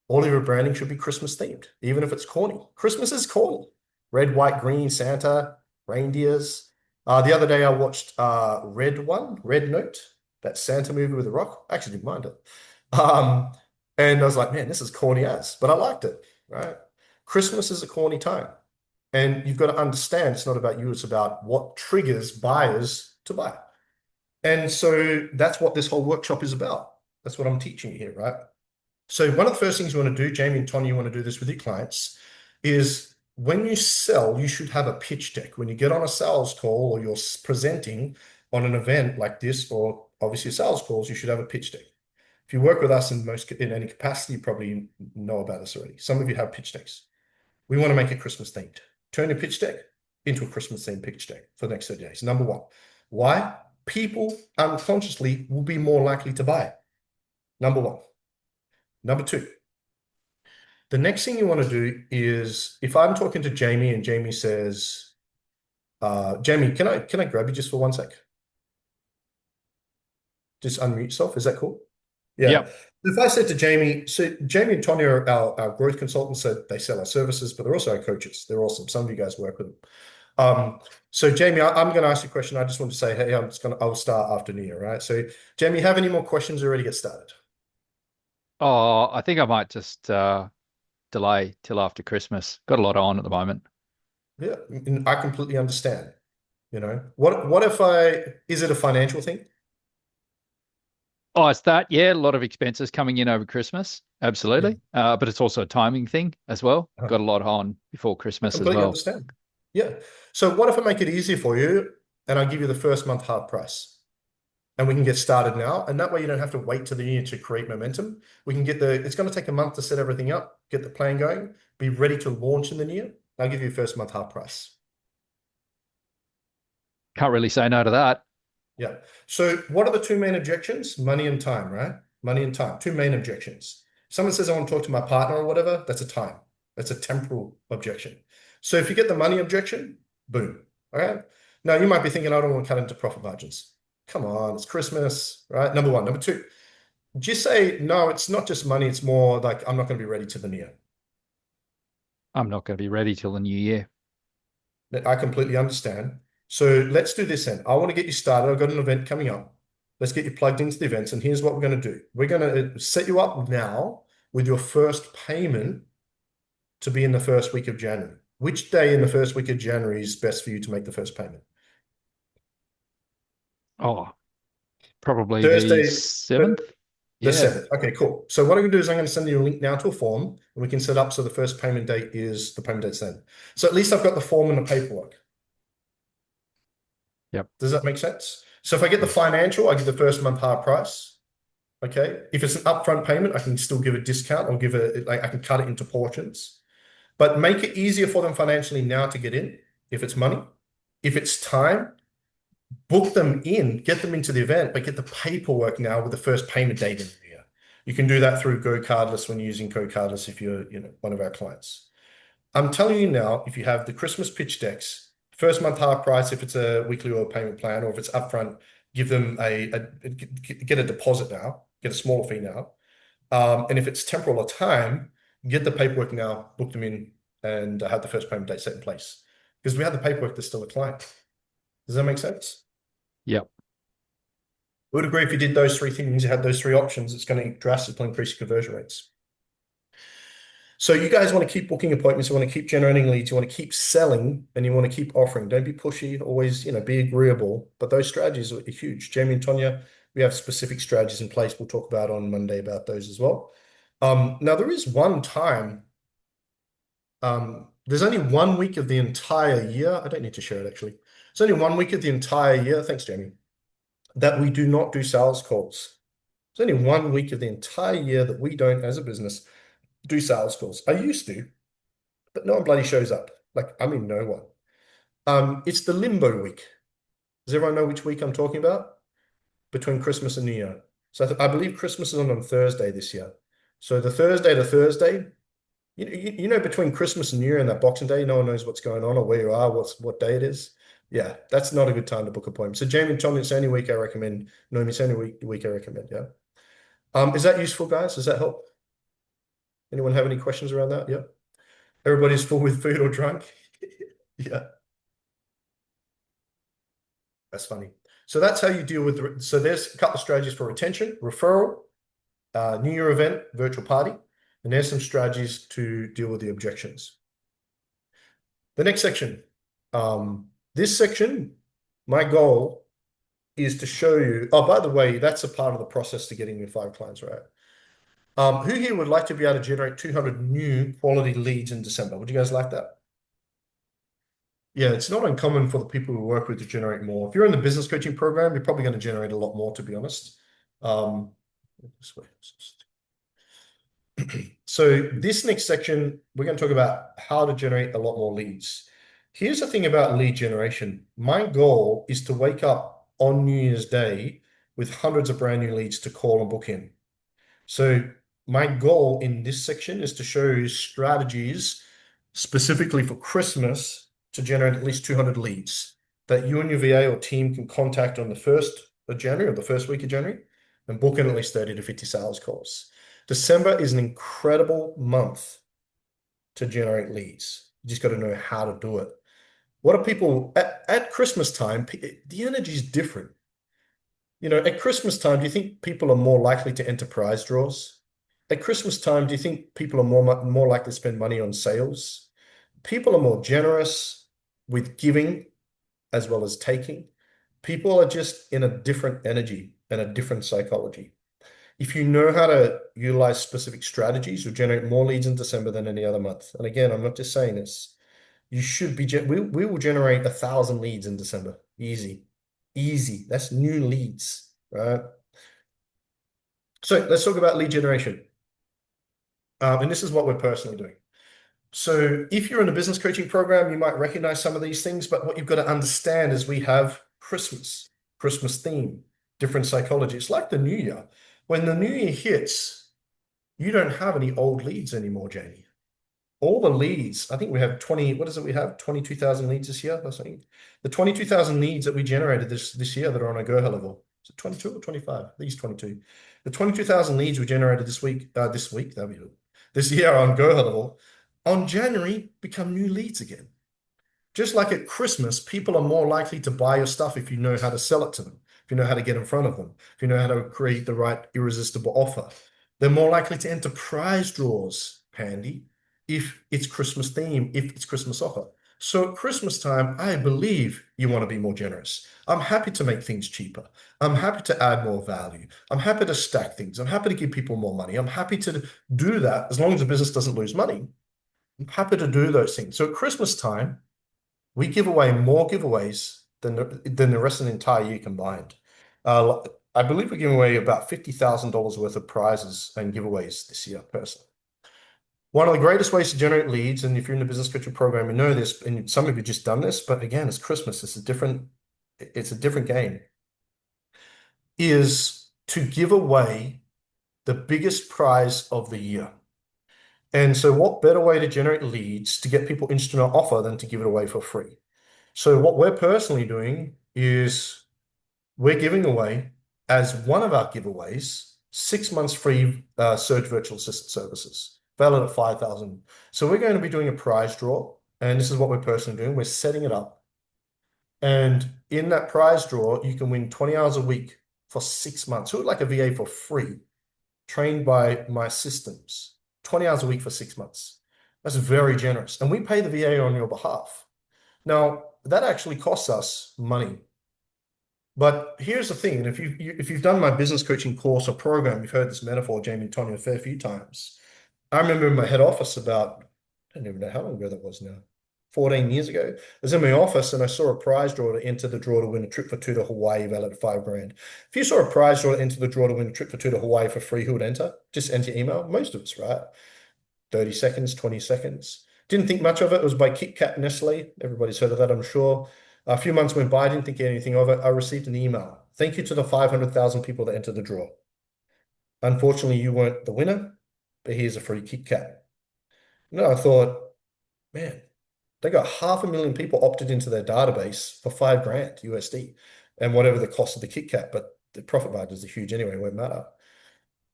All of your branding should be Christmas themed, even if it's corny. Christmas is corny. Red, white, green, Santa, reindeers. The other day I watched Red Note, that Santa movie with The Rock. I actually didn't mind it. And I was like, man, this is corny as, but I liked it, right? Christmas is a corny time. And you've got to understand it's not about you, it's about what triggers buyers to buy. And so that's what this whole workshop is about. That's what I'm teaching you here, right? So one of the first things you want to do, Jamie and Tony, you want to do this with your clients, is when you sell, you should have a pitch deck. When you get on a sales call or you're presenting on an event like this, or obviously sales calls, you should have a pitch deck. If you work with us in any capacity, you probably know about this already. Some of you have pitch decks. We want to make it Christmas themed. Turn your pitch deck into a Christmas themed pitch deck for the next 30 days. Number one, why? People unconsciously will be more likely to buy. Number one. Number two, the next thing you want to do is if I'm talking to Jamie and Jamie says, Jamie, can I grab you just for 1 sec? Just unmute yourself. Is that cool? Yeah. Yep. If I said to Jamie, so Jamie and Tony are our growth consultants, so they sell our services, but they're also our coaches. They're awesome. Some of you guys work with them. So Jamie, I'm going to ask you a question. I just want to say, hey, I'll start after New Year, right? So Jamie, have any more questions or ready to get started? Oh, I think I might just delay till after Christmas. Got a lot on at the moment. Yeah, I completely understand. What if is it a financial thing? Oh, it's that. Yeah, a lot of expenses coming in over Christmas. Yeah, Absolutely. But it's also a timing thing as well. uh, Got a lot on before I Christmas as completely well. understand. Yeah. So what if I make it easier for you and I give you the first month half price and we can get started now? And that way you don't have to wait till the year to create momentum. We can it's going to take a month to set everything up, get the plan going, be ready to launch in the new year. I'll give you first month half price. Can't really say no to that. Yeah. So what are the two main objections? Money and time, right? Money and time. Two main objections. Someone says, I want to talk to my partner or whatever, that's a time. That's a temporal objection. So if you get the money objection, boom. All right. Now you might be thinking, I don't want to cut into profit margins. Come on, it's Christmas, right? Number one. Number two, just say, no, it's not just money. It's more like I'm not going to be ready to the new year. I'm not going to be ready till the new year. I completely understand. So let's do this then. I want to get you started. I've got an event coming up. Let's get you plugged into the events. And here's what we're going to do. We're going to set you up now with your first payment to be in the first week of January. Which day in the first week of January is best for you to make the first payment? Oh, Probably the Thursday, 7th. the Yeah. 7th. Okay, cool. So what I'm going to do is I'm going to send you a link now to a form, and we can set up so the first payment date is the payment date's then. So at least I've got the form and the paperwork. Yep. Does that make sense? So if I get the Yes. financial, I give the first month half price. Okay. If it's an upfront payment, I can still give a discount or like I can cut it into portions. But make it easier for them financially now to get in, if it's money. If it's time, book them in, get them into the event, but get the paperwork now with the first payment date in the year. You can do that through GoCardless when using GoCardless if you're, one of our clients. I'm telling you now, if you have the Christmas pitch decks, first month half price if it's a weekly or payment plan, or if it's upfront, give them get a deposit now, get a smaller fee now. And if it's temporal or time, get the paperwork now, book them in, and have the first payment date set in place. Because we have the paperwork, there's still a client. Does that make sense? Yep. I would agree if you did those three things, you had those three options, it's going to drastically increase your conversion rates. So you guys want to keep booking appointments, you want to keep generating leads, you want to keep selling, and you want to keep offering. Don't be pushy, always, be agreeable. But those strategies are huge. Jamie and Tonya, we have specific strategies in place. We'll talk about on Monday about those as well. Now there is one time, there's only 1 week of the entire year. I don't need to share it actually. It's only 1 week of the entire year. Thanks, Jamie. That we do not do sales calls. It's only 1 week of the entire year that we don't, as a business, do sales calls. I used to, but no one bloody shows up. Like, I mean, no one. It's the limbo week. Does everyone know which week I'm talking about? Between Christmas and New Year. So I believe Christmas is on Thursday this year. So the Thursday to Thursday, between Christmas and New Year and that Boxing Day, no one knows what's going on or where you are, what day it is. Yeah, that's not a good time to book appointments. So Jamie and Tom, it's the only week I recommend. No, it's the only week I recommend. Yeah. Is that useful, guys? Does that help? Anyone have any questions around that? Yeah. Everybody's full with food or drunk. Yeah. That's funny. So that's how you deal with so there's a couple of strategies for retention, referral, New Year event, virtual party, and there's some strategies to deal with the objections. The next section. This section, my goal is to show you. Oh, by the way, that's a part of the process to getting your 5 clients, right? Who here would like to be able to generate 200 new quality leads in December? Would you guys like that? Yeah, it's not uncommon for the people we work with to generate more. If you're in the business coaching program, you're probably going to generate a lot more, to be honest. This way. So this next section, we're going to talk about how to generate a lot more leads. Here's the thing about lead generation. My goal is to wake up on New Year's Day with hundreds of brand new leads to call and book in. So my goal in this section is to show you strategies specifically for Christmas to generate at least 200 leads that you and your VA or team can contact on the 1st of January or the first week of January and book in at least 30 to 50 sales calls. December is an incredible month to generate leads. You just got to know how to do it. What are people at Christmas time? The energy is different. At Christmas time, do you think people are more likely to enter prize draws? At Christmas time, do you think people are more likely to spend money on sales? People are more generous with giving as well as taking. People are just in a different energy and a different psychology. If you know how to utilize specific strategies, you'll generate more leads in December than any other month. And again, I'm not just saying this. You should be, we will generate 1,000 leads in December. Easy. Easy. That's new leads, right? So let's talk about lead generation. And this is what we're personally doing. So if you're in a business coaching program, you might recognize some of these things, but what you've got to understand is we have Christmas theme, different psychology. It's like the New Year. When the New Year hits, you don't have any old leads anymore, Jamie. All the leads, I think we have 22,000 leads this year. That's like the 22,000 leads that we generated this year that are on a GoHo level. Is it 22 or 25? These 22. The 22,000 leads we generated this year on GoHo level, on January become new leads again. Just like at Christmas, people are more likely to buy your stuff if you know how to sell it to them, if you know how to get in front of them, if you know how to create the right irresistible offer. They're more likely to enter prize draws, Pandy, if it's Christmas theme, if it's Christmas offer. So at Christmas time, I believe you want to be more generous. I'm happy to make things cheaper. I'm happy to add more value. I'm happy to stack things. I'm happy to give people more money. I'm happy to do that as long as the business doesn't lose money. I'm happy to do those things. So at Christmas time, we give away more giveaways than the rest of the entire year combined. Uh, I believe we're giving away about $50,000 worth of prizes and giveaways this year, personally. One of the greatest ways to generate leads, and if you're in the business coaching program, you know this, and some of you just done this, but again, it's Christmas. It's a different game, is to give away the biggest prize of the year. And so what better way to generate leads to get people interested in our offer than to give it away for free? So what we're personally doing is we're giving away, as one of our giveaways, 6 months free Surge Virtual Assistant services, valid at 5,000. So we're going to be doing a prize draw, and this is what we're personally doing. We're setting it up. And in that prize draw, you can win 20 hours a week for 6 months. Who would like a VA for free, trained by my systems? 20 hours a week for 6 months. That's very generous. And we pay the VA on your behalf. Now, that actually costs us money. But here's the thing, and if you've done my business coaching course or program, you've heard this metaphor, Jamie and Tony, a fair few times. I remember in my head office about, I don't even know how long ago that was now, 14 years ago. I was in my office and I saw a prize draw to enter the draw to win a trip for two to Hawaii, valid at $5,000. If you saw a prize draw to enter the draw to win a trip for two to Hawaii for free, who would enter? Just enter your email. Most of us, right? 30 seconds, 20 seconds. Didn't think much of it. It was by Kit Kat Nestle. Everybody's heard of that, I'm sure. A few months went by, I didn't think anything of it. I received an email. Thank you to the 500,000 people that entered the draw. Unfortunately, you weren't the winner, but here's a free Kit Kat. I thought, man, they got 500,000 people opted into their database for $5,000 USD and whatever the cost of the Kit Kat, but the profit margins are huge anyway, it won't matter.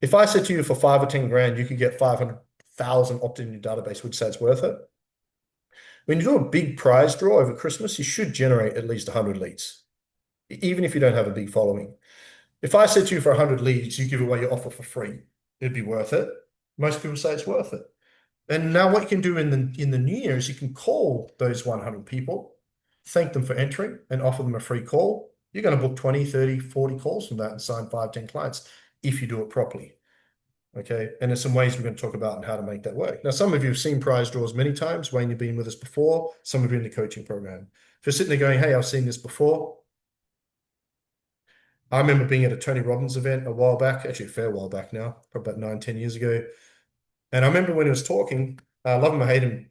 If I said to you for 5 or 10 grand, you could get 500,000 opted in your database, would you say it's worth it? When you do a big prize draw over Christmas, you should generate at least 100 leads, even if you don't have a big following. If I said to you for 100 leads, you give away your offer for free, it'd be worth it. Most people say it's worth it. And now what you can do in the new year is you can call those 100 people, thank them for entering, and offer them a free call. You're going to book 20, 30, 40 calls from that and sign 5, 10 clients if you do it properly. Okay. And there's some ways we're going to talk about and how to make that work. Now, some of you have seen prize draws many times. Wayne, you've been with us before. Some of you in the coaching program. If you're sitting there going, hey, I've seen this before. I remember being at a Tony Robbins event a while back, actually a fair while back now, probably about 9, 10 years ago. And I remember when he was talking, I love him, I hate him.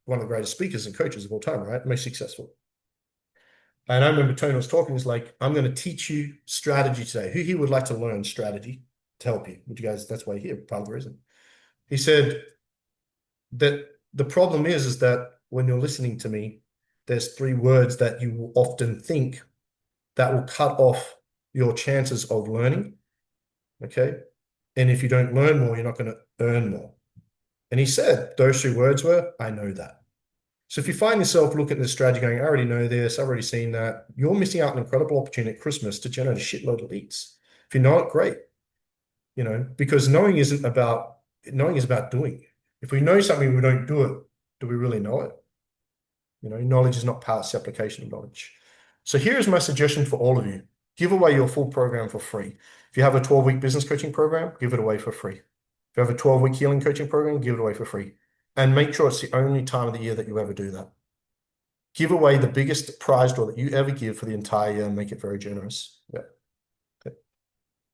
One of the greatest speakers and coaches of all time, right? Most successful. And I remember Tony was talking, he's like, I'm going to teach you strategy today. Who here would like to learn strategy to help you? Would you guys, that's why you're here, part of the reason. He said that the problem is that when you're listening to me, there's 3 words that you often think that will cut off your chances of learning. Okay. And if you don't learn more, you're not going to earn more. And he said those 3 words were, I know that. So if you find yourself looking at the strategy going, I already know this, I've already seen that, you're missing out on an incredible opportunity at Christmas to generate a shitload of leads. If you know it, great. Because knowing is about doing. If we know something, we don't do it, do we really know it? Knowledge is not past application of knowledge. So here's my suggestion for all of you. Give away your full program for free. If you have a 12-week business coaching program, give it away for free. If you have a 12-week healing coaching program, give it away for free. And make sure it's the only time of the year that you ever do that. Give away the biggest prize draw that you ever give for the entire year and make it very generous. Yeah. Okay.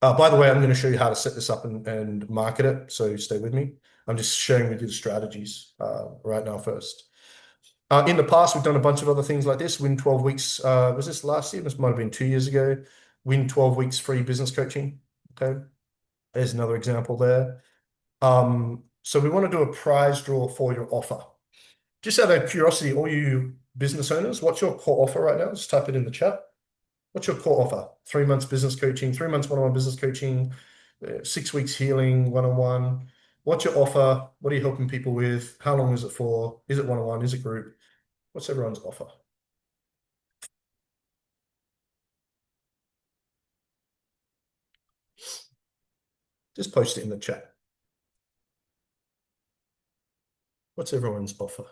By the way, I'm going to show you how to set this up and market it. So stay with me. I'm just sharing with you the strategies right now first. In the past, we've done a bunch of other things like this. Win 12 weeks. Was this last year? This might have been 2 years ago. Win 12 weeks free business coaching. Okay. There's another example there. So we want to do a prize draw for your offer. Just out of curiosity, all you business owners, what's your core offer right now? Just type it in the chat. What's your core offer? 3 months business coaching, 3 months one-on-one business coaching, 6 weeks healing, one-on-one. What's your offer? What are you helping people with? How long is it for? Is it one-on-one? Is it group? What's everyone's offer? Just post it in the chat. What's everyone's offer?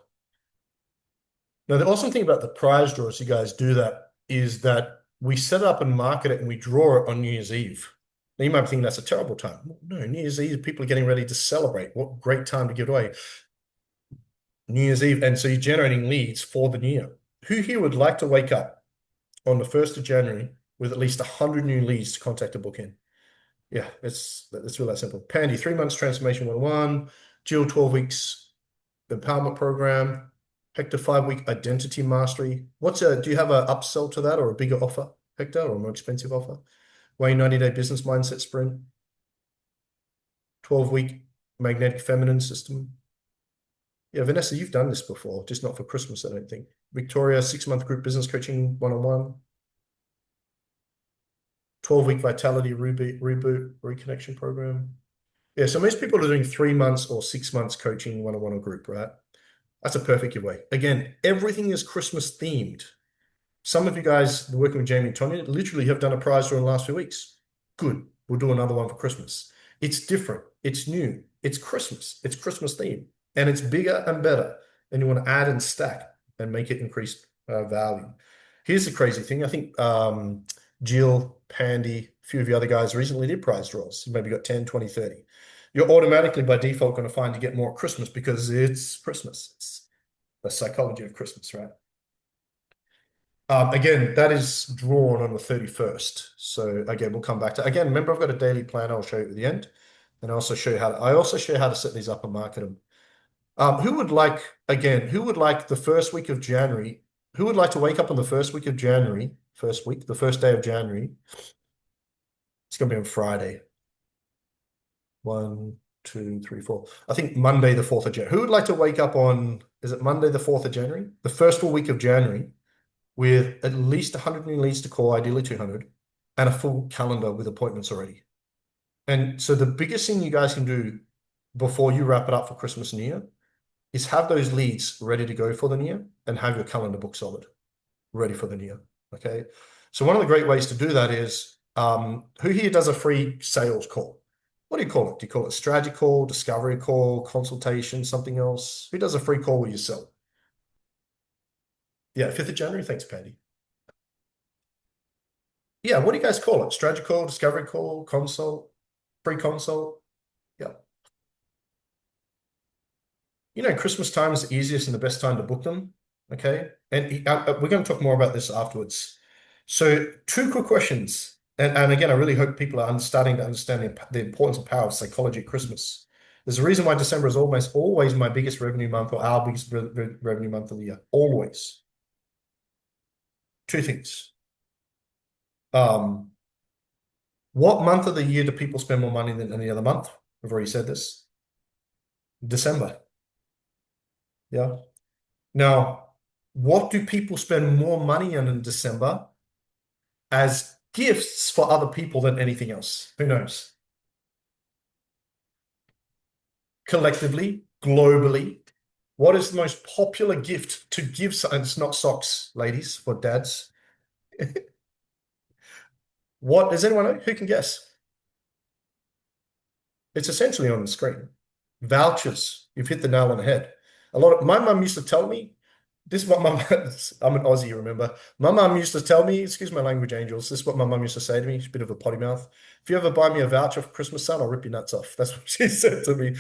Now, the awesome thing about the prize draws, you guys do that, is that we set it up and market it and we draw it on New Year's Eve. Now, you might be thinking that's a terrible time. No, New Year's Eve, people are getting ready to celebrate. What great time to give it away. New Year's Eve. And so you're generating leads for the new year. Who here would like to wake up on the 1st of January with at least 100 new leads to contact a book in? Yeah, it's really that simple. Pandy, 3 months transformation 101. Jill, 12 weeks empowerment program. Hector, 5-week identity mastery. Do you have an upsell to that or a bigger offer, Hector, or a more expensive offer? Wayne, 90-day business mindset sprint. 12-week magnetic feminine system. Yeah, Vanessa, you've done this before, just not for Christmas, I don't think. Victoria, 6-month group business coaching 101. 12-week vitality reboot reconnection program. Yeah, so most people are doing 3 months or 6 months coaching 101 or group, right? That's a perfect giveaway. Again, everything is Christmas themed. Some of you guys working with Jamie and Tonya literally have done a prize draw in the last few weeks. Good. We'll do another one for Christmas. It's different. It's new. It's Christmas. It's Christmas themed. And it's bigger and better. And you want to add and stack and make it increase value. Here's the crazy thing. I think Jill, Pandy, a few of the other guys recently did prize draws. You maybe got 10, 20, 30. You're automatically by default going to find you get more at Christmas because it's Christmas. It's the psychology of Christmas, right? Again, that is drawn on the 31st. So again, we'll come back to, again, remember I've got a daily plan I'll show you at the end. And I also show you how to set these up and market them. Who would like the first week of January? Who would like to wake up on the first week of January? The first day of January. It's going to be on Friday. 1, 2, 3, 4. I think Monday, the 4th of January. Who would like to wake up on, is it Monday, the 4th of January? The first full week of January with at least 100 new leads to call, ideally 200, and a full calendar with appointments already. And so the biggest thing you guys can do before you wrap it up for Christmas and New Year is have those leads ready to go for the new year and have your calendar book solid, ready for the new year, okay? So one of the great ways to do that is, who here does a free sales call? What do you call it? Do you call it strategy call, discovery call, consultation, something else? Who does a free call with yourself? Yeah, 5th of January. Thanks, Patty. Yeah, what do you guys call it? Strategy call, discovery call, consult, free consult? Yeah. You know, Christmas time is the easiest and the best time to book them, okay? And we're going to talk more about this afterwards. So 2 quick questions. And again, I really hope people are starting to understand the importance and power of psychology at Christmas. There's a reason why December is always my biggest revenue month or our biggest revenue month of the year. Always. 2 things. What month of the year do people spend more money than any other month? I've already said this. December. Yeah. Now, what do people spend more money on in December as gifts for other people than anything else? Who knows? Collectively, globally, what is the most popular gift to give? And it's not socks, ladies, for dads. What does anyone know? Who can guess? It's essentially on the screen. Vouchers. You've hit the nail on the head. My mum used to tell me, this is what my I'm an Aussie, remember? My mum used to tell me, excuse my language, angels, this is what my mum used to say to me. She's a bit of a potty mouth. If you ever buy me a voucher for Christmas, son, I'll rip your nuts off. That's what she said to me.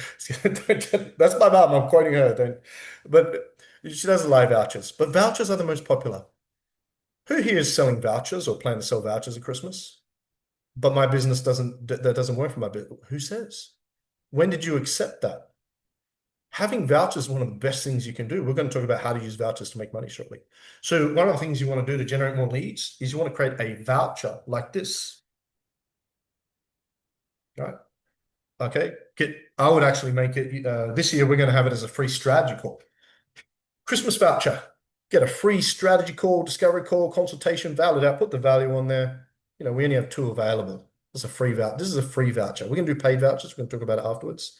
That's my mum. I'm quoting her. But she doesn't like vouchers. But vouchers are the most popular. Who here is selling vouchers or plan to sell vouchers at Christmas? But my business that doesn't work for my business. Who says? When did you accept that? Having vouchers is one of the best things you can do. We're going to talk about how to use vouchers to make money shortly. So one of the things you want to do to generate more leads is you want to create a voucher like this. Right? Okay. I would actually make it, this year we're going to have it as a free strategy call. Christmas voucher. Get a free strategy call, discovery call, consultation, valid out, put the value on there. You know, we only have 2 available. This is a free voucher. This is a free voucher. We're going to do paid vouchers. We're going to talk about it afterwards.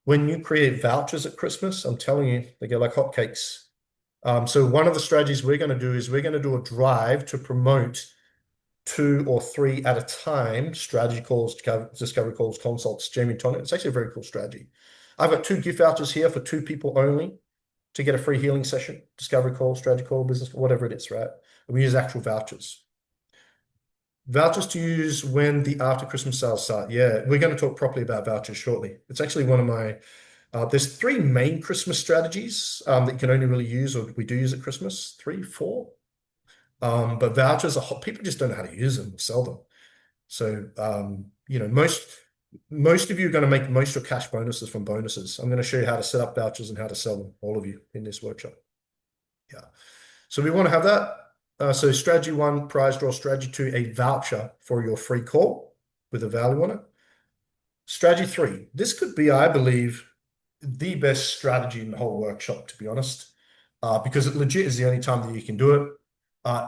When you create vouchers at Christmas, I'm telling you, they go like hotcakes. So one of the strategies we're going to do is we're going to do a drive to promote 2 or 3 at a time, strategy calls, discovery calls, consults, Jamie Tonic. It's actually a very cool strategy. I've got 2 gift vouchers here for 2 people only. to get a free healing session, discovery call, strategy call, business, whatever it is, right? And we use actual vouchers. Vouchers to use when the after Christmas sales start. Yeah, we're going to talk properly about vouchers shortly. It's actually one of my, there's three main Christmas strategies that you can only really use, or we do use at Christmas, three, four. But vouchers are hot. People just don't know how to use them or sell them. So, most of you are going to make most of your cash bonuses from bonuses. I'm going to show you how to set up vouchers and how to sell them, all of you in this workshop. Yeah. So we want to have that. So strategy one, prize draw. Strategy two, a voucher for your free call with a value on it. Strategy three, this could be, I believe, the best strategy in the whole workshop, to be honest, because it legit is the only time that you can do it.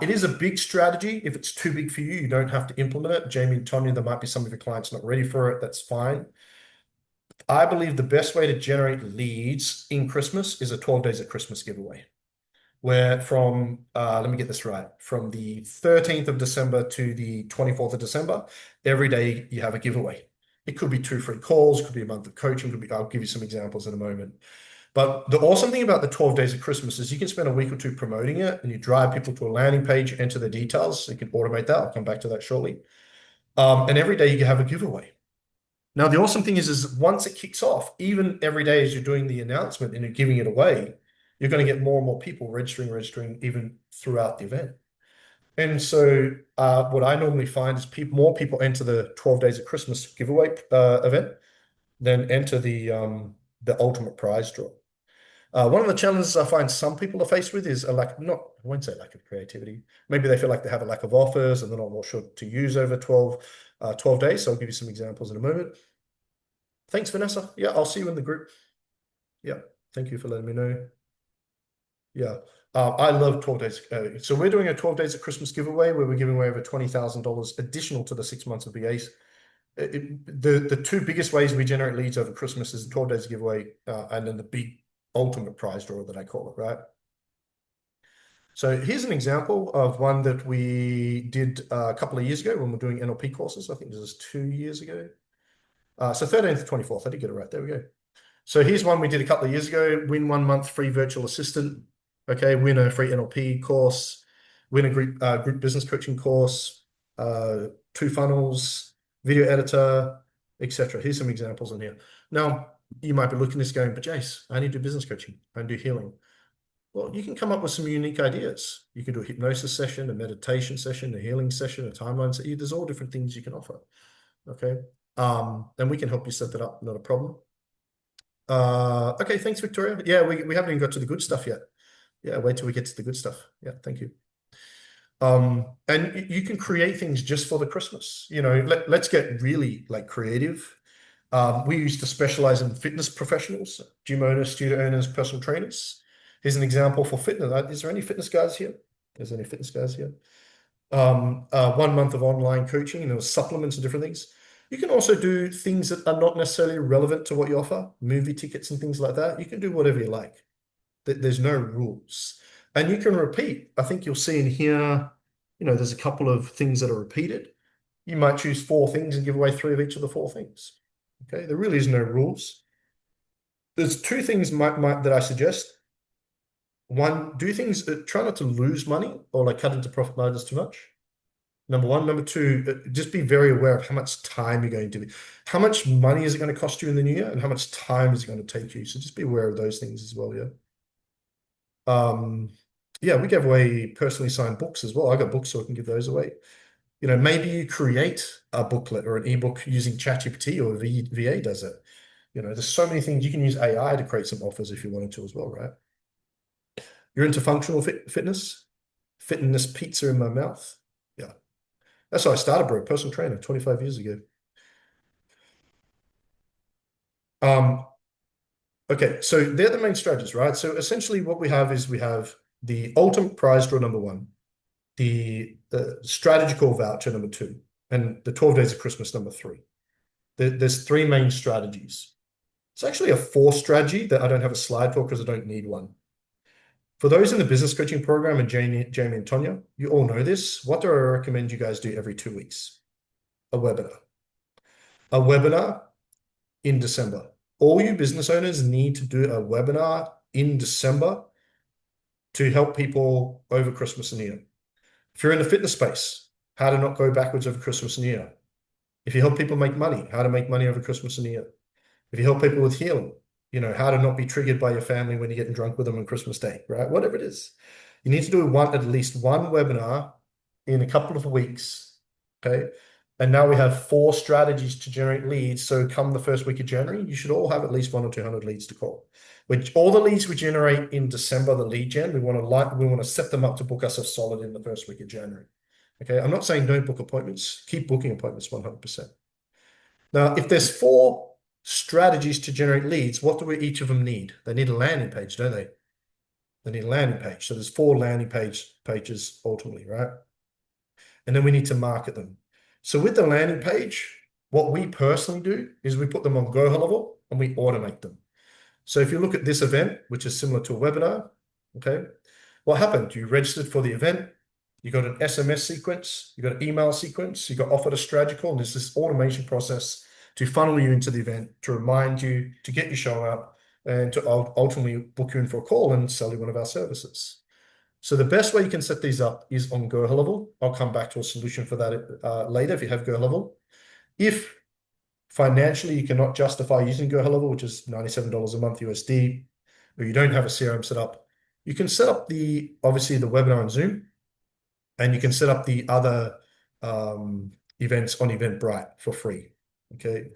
It is a big strategy. If it's too big for you, you don't have to implement it. Jamie and Tonya, there might be some of your clients not ready for it. That's fine. I believe the best way to generate leads in Christmas is a 12 days of Christmas giveaway, where from, let me get this right, from the 13th of December to the 24th of December, every day you have a giveaway. It could be 2 free calls, could be a month of coaching, could be, I'll give you some examples in a moment. But the awesome thing about the 12 days of Christmas is you can spend a week or two promoting it and you drive people to a landing page, enter the details. So you can automate that. I'll come back to that shortly. And every day you can have a giveaway. Now, the awesome thing is once it kicks off, even every day as you're doing the announcement and you're giving it away, you're going to get more and more people registering even throughout the event. And so what I normally find is more people enter the 12 days of Christmas giveaway event than enter the ultimate prize draw. One of the challenges I find some people are faced with is I won't say lack of creativity. Maybe they feel like they have a lack of offers and they're not more sure to use over 12 days. So I'll give you some examples in a moment. Thanks, Vanessa. Yeah, I'll see you in the group. Yeah, thank you for letting me know. Yeah, I love 12 days. So we're doing a 12 days of Christmas giveaway where we're giving away over $20,000 additional to the 6 months of VAs. The two biggest ways we generate leads over Christmas is the 12 days giveaway and then the big ultimate prize draw that I call it, right? So here's an example of one that we did a couple of years ago when we're doing NLP courses. I think this is 2 years ago. So 13th to 24th, I did get it right. There we go. So here's one we did a couple of years ago. Win 1 month free virtual assistant. Okay, win a free NLP course. Win a group business coaching course. 2 funnels, video editor, etc. Here's some examples in here. Now, you might be looking at this going, but Jace, I need to do business coaching. I do healing. Well, you can come up with some unique ideas. You can do a hypnosis session, a meditation session, a healing session, a timeline. So there's all different things you can offer. Okay. And we can help you set that up. Not a problem. Okay. Thanks, Victoria. Yeah, we haven't even got to the good stuff yet. Yeah, wait till we get to the good stuff. Yeah, thank you. And you can create things just for the Christmas. Let's get really creative. We used to specialize in fitness professionals, gym owners, studio owners, personal trainers. Here's an example for fitness. Is there any fitness guys here? Is there any fitness guys here? 1 month of online coaching, supplements and different things. You can also do things that are not necessarily relevant to what you offer, movie tickets and things like that. You can do whatever you like. There's no rules. And you can repeat. I think you'll see in here, there's a couple of things that are repeated. You might choose 4 things and give away 3 of each of the 4 things. Okay, there really is no rules. There's 2 things that I suggest. One, do things, try not to lose money or cut into profit margins too much. Number 1. Number 2, just be very aware of how much time you're going to be. How much money is it going to cost you in the new year and how much time is it going to take you? So just be aware of those things as well, yeah. Yeah, we gave away personally signed books as well. I got books, so I can give those away. Maybe you create a booklet or an ebook using ChatGPT or VA does it. There's so many things. You can use AI to create some offers if you wanted to as well, right? You're into functional fitness? Fitness pizza in my mouth. Yeah. That's how I started, bro. Personal trainer 25 years ago. Okay, so they're the main strategies, right? So essentially what we have is we have the ultimate prize draw number 1, the strategy call voucher number 2, and the 12 days of Christmas number 3. There's 3 main strategies. It's actually a 4th strategy that I don't have a slide for because I don't need one. For those in the business coaching program, and Jamie and Tonya, you all know this. What do I recommend you guys do every 2 weeks? A webinar. A webinar in December. All you business owners need to do a webinar in December to help people over Christmas and New Year. If you're in the fitness space, how to not go backwards over Christmas and New Year. If you help people make money, how to make money over Christmas and New Year. If you help people with healing, how to not be triggered by your family when you're getting drunk with them on Christmas Day, right? Whatever it is. You need to do at least one webinar in a couple of weeks, okay? And now we have 4 strategies to generate leads. So come the first week of January, you should all have at least 100 or 200 leads to call. Which all the leads we generate in December, the lead gen, we want to set them up to book us a solid in the first week of January. Okay, I'm not saying don't book appointments. Keep booking appointments 100%. Now, if there's 4 strategies to generate leads, what do each of them need? They need a landing page, don't they? They need a landing page. So there's 4 landing pages ultimately, right? And then we need to market them. So with the landing page, what we personally do is we put them on GoHelloable and we automate them. So if you look at this event, which is similar to a webinar, okay, what happened? You registered for the event, you got an SMS sequence, you got an email sequence, you got offered a strategy call, and there's this automation process to funnel you into the event, to remind you, to get you showing up, and to ultimately book you in for a call and sell you one of our services. So the best way you can set these up is on GoHelloable. I'll come back to a solution for that later if you have GoHelloable. If financially you cannot justify using GoHelloable, which is $97 a month USD, or you don't have a CRM set up, you can set up obviously the webinar on Zoom, and you can set up the other events on Eventbrite for free. Okay.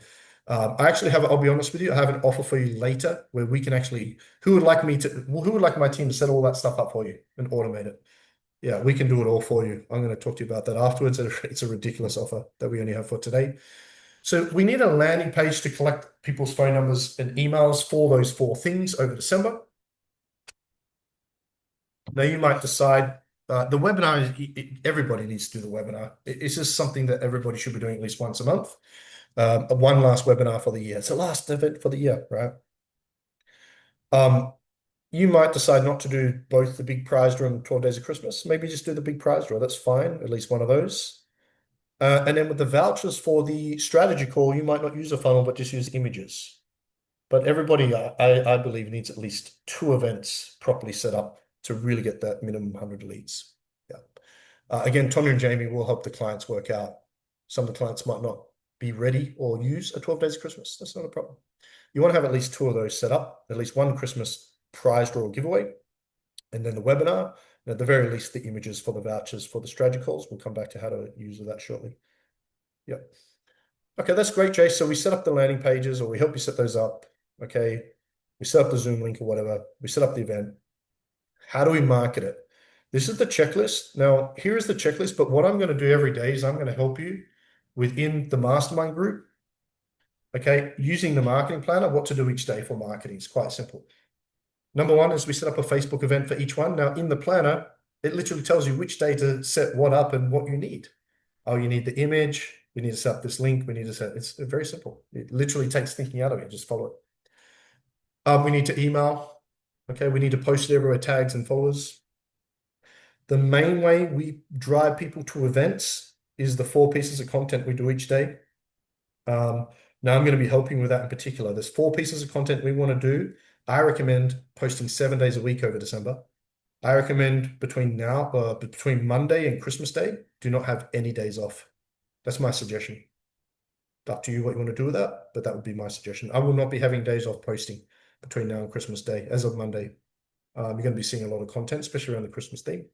I'll be honest with you, I have an offer for you later where we can who would like my team to set all that stuff up for you and automate it? Yeah, we can do it all for you. I'm going to talk to you about that afterwards. It's a ridiculous offer that we only have for today. So we need a landing page to collect people's phone numbers and emails for those 4 things over December. Now you might decide the webinar, everybody needs to do the webinar. It's just something that everybody should be doing at least once a month. One last webinar for the year. It's the last event for the year, right? You might decide not to do both the big prize draw and 12 days of Christmas. Maybe just do the big prize draw. That's fine, at least one of those. And then with the vouchers for the strategy call, you might not use a funnel, but just use images. But everybody, I believe, needs at least 2 events properly set up to really get that minimum 100 leads. Yeah. Again, Tonya and Jamie will help the clients work out. Some of the clients might not be ready or use a 12 days of Christmas. That's not a problem. You want to have at least 2 of those set up, at least one Christmas prize draw giveaway, and then the webinar, and at the very least, the images for the vouchers for the strategy calls. We'll come back to how to use that shortly. Yep. Okay, that's great, Jay. So we set up the landing pages, or we help you set those up. Okay. We set up the Zoom link or whatever. We set up the event. How do we market it? This is the checklist. Now, here is the checklist, but what I'm going to do every day is I'm going to help you within the mastermind group, okay, using the marketing planner, what to do each day for marketing. It's quite simple. Number 1 is we set up a Facebook event for each one. Now, in the planner, it literally tells you which day to set what up and what you need. Oh, you need the image. We need to set up this link. We need to set, it's very simple. It literally takes thinking out of it. Just follow it. We need to email. Okay, we need to post it everywhere, tags and followers. The main way we drive people to events is the 4 pieces of content we do each day. Now I'm going to be helping with that in particular. There's 4 pieces of content we want to do. I recommend posting 7 days a week over December. I recommend between Monday and Christmas Day, do not have any days off. That's my suggestion. Up to you what you want to do with that, but that would be my suggestion. I will not be having days off posting between now and Christmas Day. As of Monday, you're going to be seeing a lot of content, especially around the Christmas theme.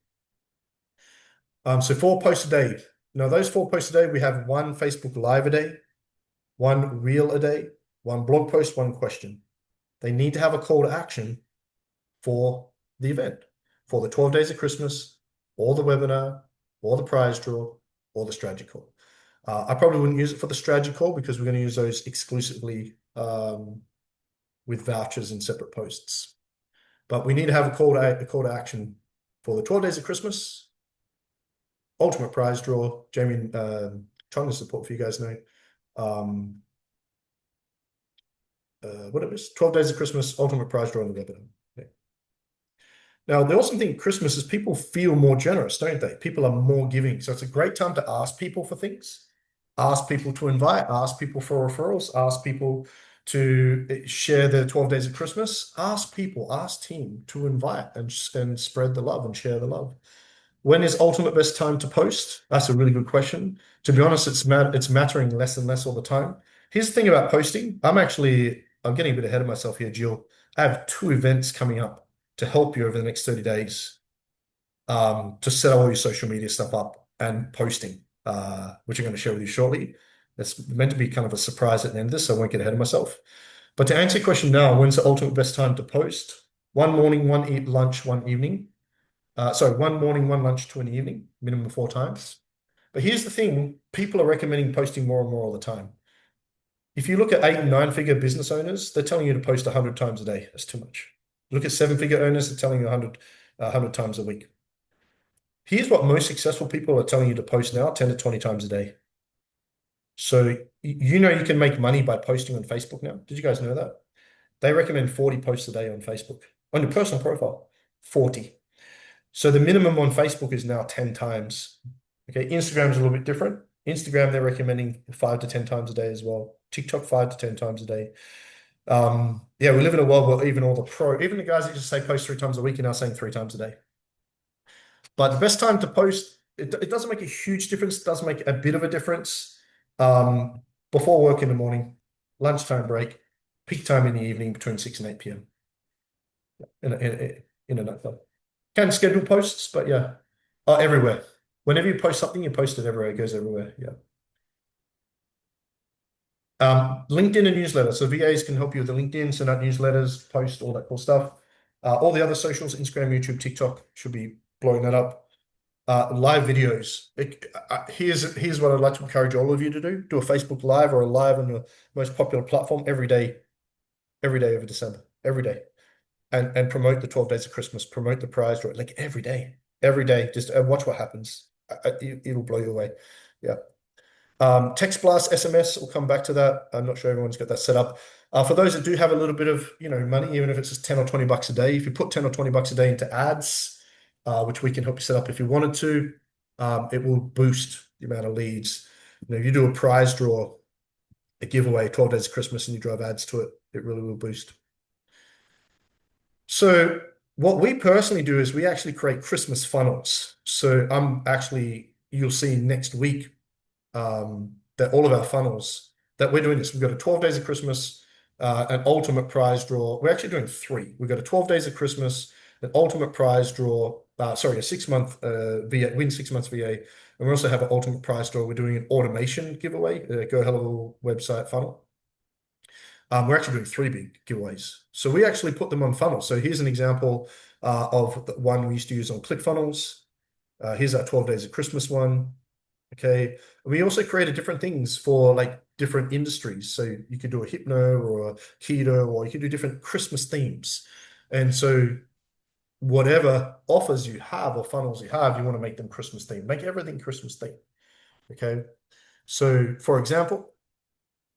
So 4 posts a day. Now those 4 posts a day, we have 1 Facebook Live a day, 1 reel a day, 1 blog post, 1 question. They need to have a call to action for the event, for the 12 days of Christmas, or the webinar, or the prize draw, or the strategy call. I probably wouldn't use it for the strategy call because we're going to use those exclusively with vouchers and separate posts. But we need to have a call to action for the 12 days of Christmas, ultimate prize draw. Jamie and Tonga support for you guys know. What it was, 12 days of Christmas, ultimate prize draw on the webinar. Okay. Now, the awesome thing with Christmas is people feel more generous, don't they? People are more giving. So it's a great time to ask people for things, ask people to invite, ask people for referrals, ask people to share their 12 days of Christmas, ask people, ask team to invite and spread the love and share the love. When is ultimate best time to post? That's a really good question. To be honest, it's mattering less and less all the time. Here's the thing about posting. I'm getting a bit ahead of myself here, Jill. I have 2 events coming up to help you over the next 30 days to set all your social media stuff up and posting, which I'm going to share with you shortly. It's meant to be kind of a surprise at the end of this, so I won't get ahead of myself. But to answer your question now, when's the ultimate best time to post? One morning, one lunch, one evening. Sorry, one morning, one lunch, two in the evening, minimum 4 times. But here's the thing, people are recommending posting more and more all the time. If you look at 8 and 9-figure business owners, they're telling you to post 100 times a day. That's too much. Look at 7-figure owners, they're telling you 100 times a week. Here's what most successful people are telling you to post now, 10 to 20 times a day. So you can make money by posting on Facebook now. Did you guys know that? They recommend 40 posts a day on Facebook. On your personal profile, 40. So the minimum on Facebook is now 10 times. Okay, Instagram's a little bit different. Instagram, they're recommending 5 to 10 times a day as well. TikTok, 5 to 10 times a day. Yeah, we live in a world where even the guys that just say post 3 times a week are now saying 3 times a day. But the best time to post, it doesn't make a huge difference. It does make a bit of a difference. Before work in the morning, lunchtime break, peak time in the evening between 6 and 8 p.m. In a nutshell. Can schedule posts, but yeah, everywhere. Whenever you post something, you post it everywhere. It goes everywhere. Yeah. LinkedIn and newsletter. So VAs can help you with the LinkedIn, send out newsletters, post all that cool stuff. All the other socials, Instagram, YouTube, TikTok, should be blowing that up. Live videos. Here's what I'd like to encourage all of you to do. Do a Facebook Live or a live on the most popular platform every day over December. Every day. And promote the 12 days of Christmas, promote the prize draw, like every day, just watch what happens. It'll blow you away. Yeah. Text blast, SMS, we'll come back to that. I'm not sure everyone's got that set up. For those that do have a little bit of money, even if it's just 10 or 20 bucks a day, if you put 10 or 20 bucks a day into ads, which we can help you set up if you wanted to, it will boost the amount of leads. You do a prize draw, a giveaway, 12 days of Christmas, and you drive ads to it, it really will boost. So what we personally do is we actually create Christmas funnels. So you'll see next week that all of our funnels that we're doing this. We've got a 12 days of Christmas, an ultimate prize draw. We're actually doing 3. We've got a 12 days of Christmas, an ultimate prize draw, a 6-month VA, win 6 months VA. And we also have an ultimate prize draw. We're doing an automation giveaway, Go Hello website funnel. We're actually doing 3 big giveaways. So we actually put them on funnels. So here's an example of the one we used to use on ClickFunnels. Here's our 12 days of Christmas one. Okay. And we also created different things for like different industries. So you could do a hypno or a keto, or you could do different Christmas themes. And so whatever offers you have or funnels you have, you want to make them Christmas themed. Make everything Christmas themed. Okay. So for example,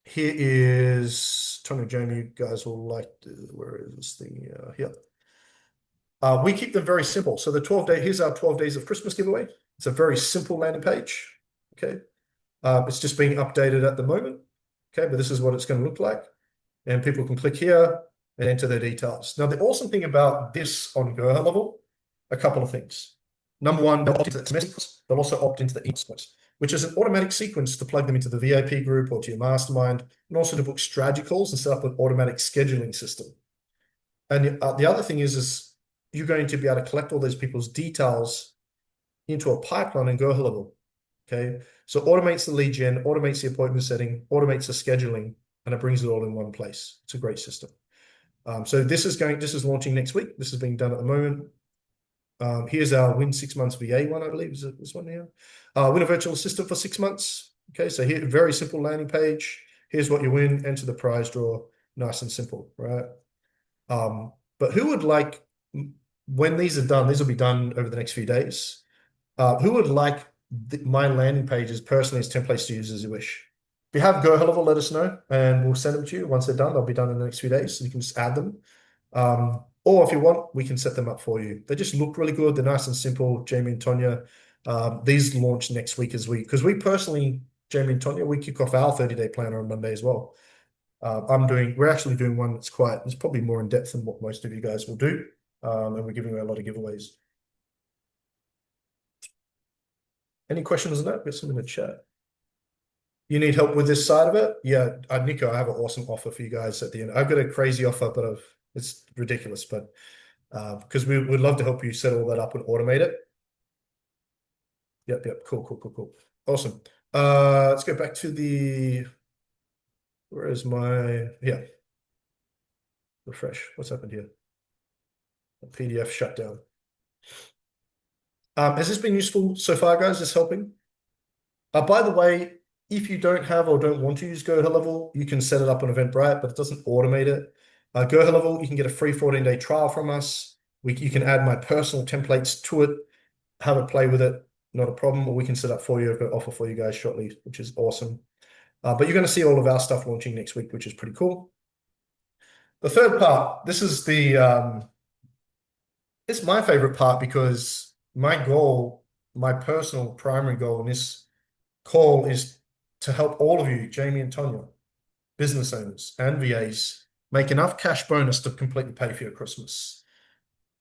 here is Tony Jamie. You guys will like, where is this thing here? We keep them very simple. So here's our 12 days of Christmas giveaway. It's a very simple landing page. Okay. It's just being updated at the moment. Okay. But this is what it's going to look like. And people can click here and enter their details. Now, the awesome thing about this on Go level, a couple of things. Number one, they'll opt into the SMS sequence. They'll also opt into the email sequence, which is an automatic sequence to plug them into the VIP group or to your mastermind, and also to book strategy calls and set up an automatic scheduling system. And the other thing is you're going to be able to collect all those people's details into a pipeline and Go level. Okay. So automates the lead gen, automates the appointment setting, automates the scheduling, and it brings it all in one place. It's a great system. So this is launching next week. This is being done at the moment. Here's our win 6 months VA one, I believe. Is it this one here? Win a virtual assistant for 6 months. Okay, so here, very simple landing page. Here's what you win, enter the prize draw. Nice and simple, right? But who would like, when these are done, these will be done over the next few days. Who would like my landing pages personally as templates to use as you wish? If you have Go level, let us know and we'll send them to you. Once they're done, they'll be done in the next few days. So you can just add them. Or if you want, we can set them up for you. They just look really good. They're nice and simple. Jamie and Tonya, these launch next week because we personally, Jamie and Tonya, we kick off our 30-day planner on Monday as well. We're actually doing one it's probably more in depth than what most of you guys will do. And we're giving away a lot of giveaways. Any questions on that? Get some in the chat. You need help with this side of it? Yeah, Nico, I have an awesome offer for you guys at the end. I've got a crazy offer, but it's ridiculous. But because we would love to help you set all that up and automate it. Yep, cool. Awesome. Let's go back to where is refresh. What's happened here? The PDF shut down. Has this been useful so far, guys? This helping? By the way, if you don't have or don't want to use GoHelloWell, you can set it up on Eventbrite, but it doesn't automate it. GoHelloWell, you can get a free 14-day trial from us. You can add my personal templates to it, have a play with it, not a problem, or we can set up for you. I've got an offer for you guys shortly, which is awesome. But you're going to see all of our stuff launching next week, which is pretty cool. The third part, this is it's my favorite part because my goal, my personal primary goal in this call is to help all of you, Jamie and Tonya, business owners and VAs, make enough cash bonus to completely pay for your Christmas.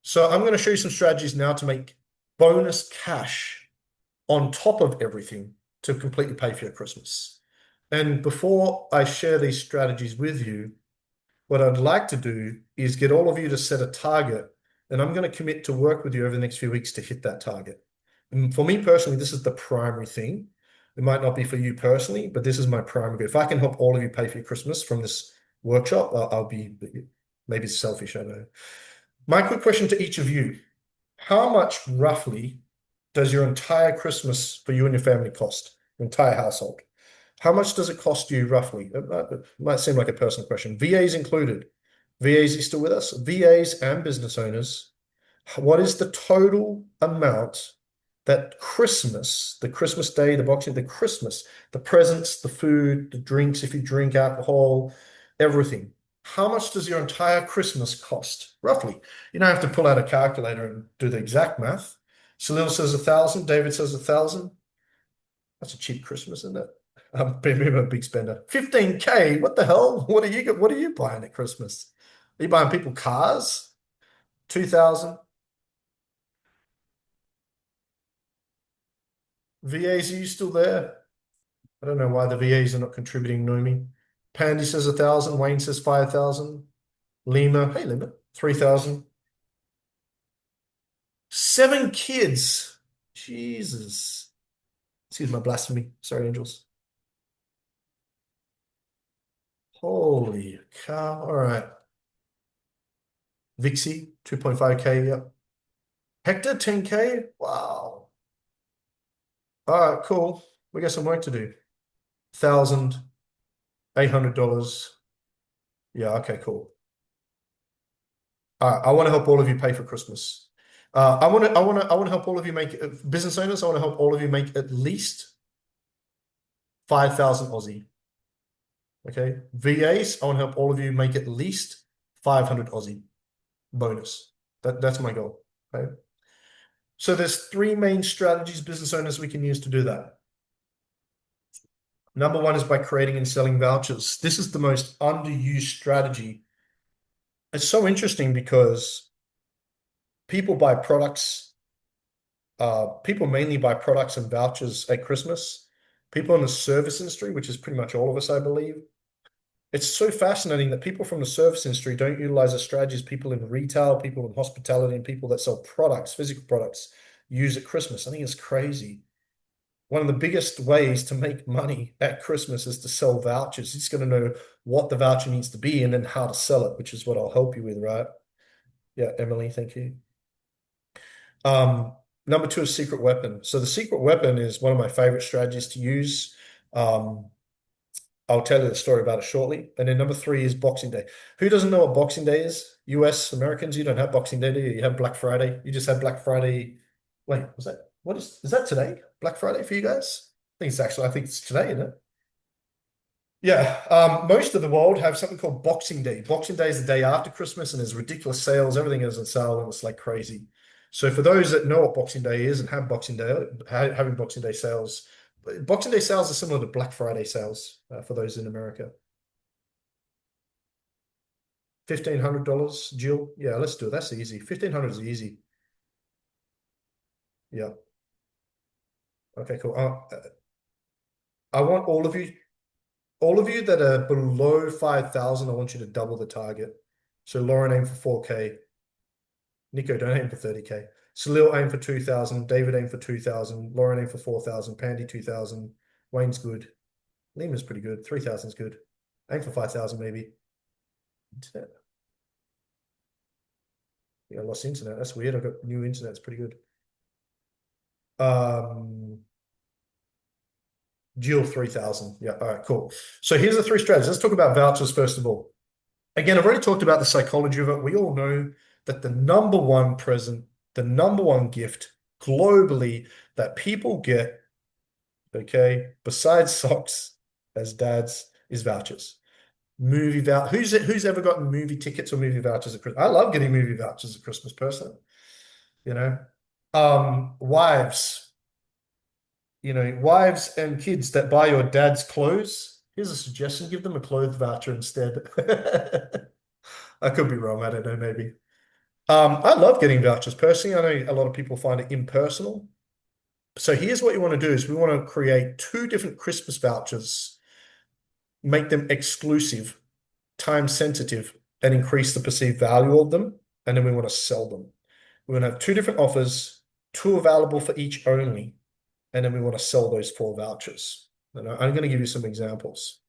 So I'm going to show you some strategies now to make bonus cash on top of everything to completely pay for your Christmas. And before I share these strategies with you, what I'd like to do is get all of you to set a target, and I'm going to commit to work with you over the next few weeks to hit that target. And for me personally, this is the primary thing. It might not be for you personally, but this is my primary goal. If I can help all of you pay for your Christmas from this workshop, I'll be, maybe it's selfish, I know. My quick question to each of you, how much roughly does your entire Christmas for you and your family cost? Your entire household? How much does it cost you roughly? It might seem like a personal question. VAs included. VAs, are you still with us? VAs and business owners. What is the total amount that Christmas, the Christmas day, the Boxing, the Christmas, the presents, the food, the drinks, if you drink alcohol, everything. How much does your entire Christmas cost, roughly? You don't have to pull out a calculator and do the exact math. Salil says 1,000. David says 1,000. That's a cheap Christmas, isn't it? I'm a big spender. 15K. What the hell? What are you buying at Christmas? Are you buying people cars? 2,000. VAs, are you still there? I don't know why the VAs are not contributing, Nomi. Pandy says 1,000. Wayne says 5,000. Lima, hey Lima, 3,000. 7 kids. Jesus. Excuse my blasphemy. Sorry, angels. Holy cow. All right. Vixie, 2.5K. Yep. Hector, 10K. Wow. All right, cool. We got some work to do. $1,800. Yeah, okay, cool. All right, I want to help all of you pay for Christmas. I want to help all of you make business owners. I want to help all of you make at least 5,000 Aussie. Okay, VAs. I want to help all of you make at least 500 Aussie bonus. That's my goal. Okay. So there's 3 main strategies, business owners, we can use to do that. Number 1 is by creating and selling vouchers. This is the most underused strategy. It's so interesting because people buy products. People mainly buy products and vouchers at Christmas. People in the service industry, which is pretty much all of us, I believe. It's so fascinating that people from the service industry don't utilize the strategies people in retail, people in hospitality, and people that sell products, physical products, use at Christmas. I think it's crazy. One of the biggest ways to make money at Christmas is to sell vouchers. You just got to know what the voucher needs to be and then how to sell it, which is what I'll help you with, right? Yeah, Emily, thank you. Number 2 is secret weapon. So the secret weapon is one of my favorite strategies to use. I'll tell you the story about it shortly. And then number 3 is Boxing Day. Who doesn't know what Boxing Day is? US Americans, you don't have Boxing Day, do you? You have Black Friday. You just have Black Friday. Wait, is that today? Black Friday for you guys? I think it's today, isn't it? Yeah. Most of the world have something called Boxing Day. Boxing Day is the day after Christmas, and there's ridiculous sales. Everything is on sale, and it's like crazy. So for those that know what Boxing Day is and have Boxing Day, having Boxing Day sales are similar to Black Friday sales for those in America. $1,500, Jill. Yeah, let's do it. That's easy. 1,500 is easy. Yeah. Okay, cool. I want all of you that are below 5,000, I want you to double the target. So Lauren aim for 4K. Nico, don't aim for 30K. Salil aim for 2,000. David aim for 2,000. Lauren aim for 4,000. Pandy 2,000. Wayne's good. Lima's pretty good. 3,000 is good. Aim for 5,000 maybe. Internet. Yeah, I lost internet. That's weird. I got new internet. It's pretty good. Jill 3,000. Yeah. All right, cool. So here's the three strategies. Let's talk about vouchers first of all. Again, I've already talked about the psychology of it. We all know that the number one present, the number one gift globally that people get, okay, besides socks as dads, is vouchers. Who's ever gotten movie tickets or movie vouchers at Christmas? I love getting movie vouchers at Christmas personally, you know. Wives, wives and kids that buy your dad's clothes. Here's a suggestion: give them a clothes voucher instead. I could be wrong. I don't know, maybe. I love getting vouchers personally. I know a lot of people find it impersonal. So here's what you want to do is we want to create two different Christmas vouchers, make them exclusive, time sensitive, and increase the perceived value of them. And then we want to sell them. We want to have two different offers, two available for each only. And then we want to sell those 4 vouchers. And I'm going to give you some examples.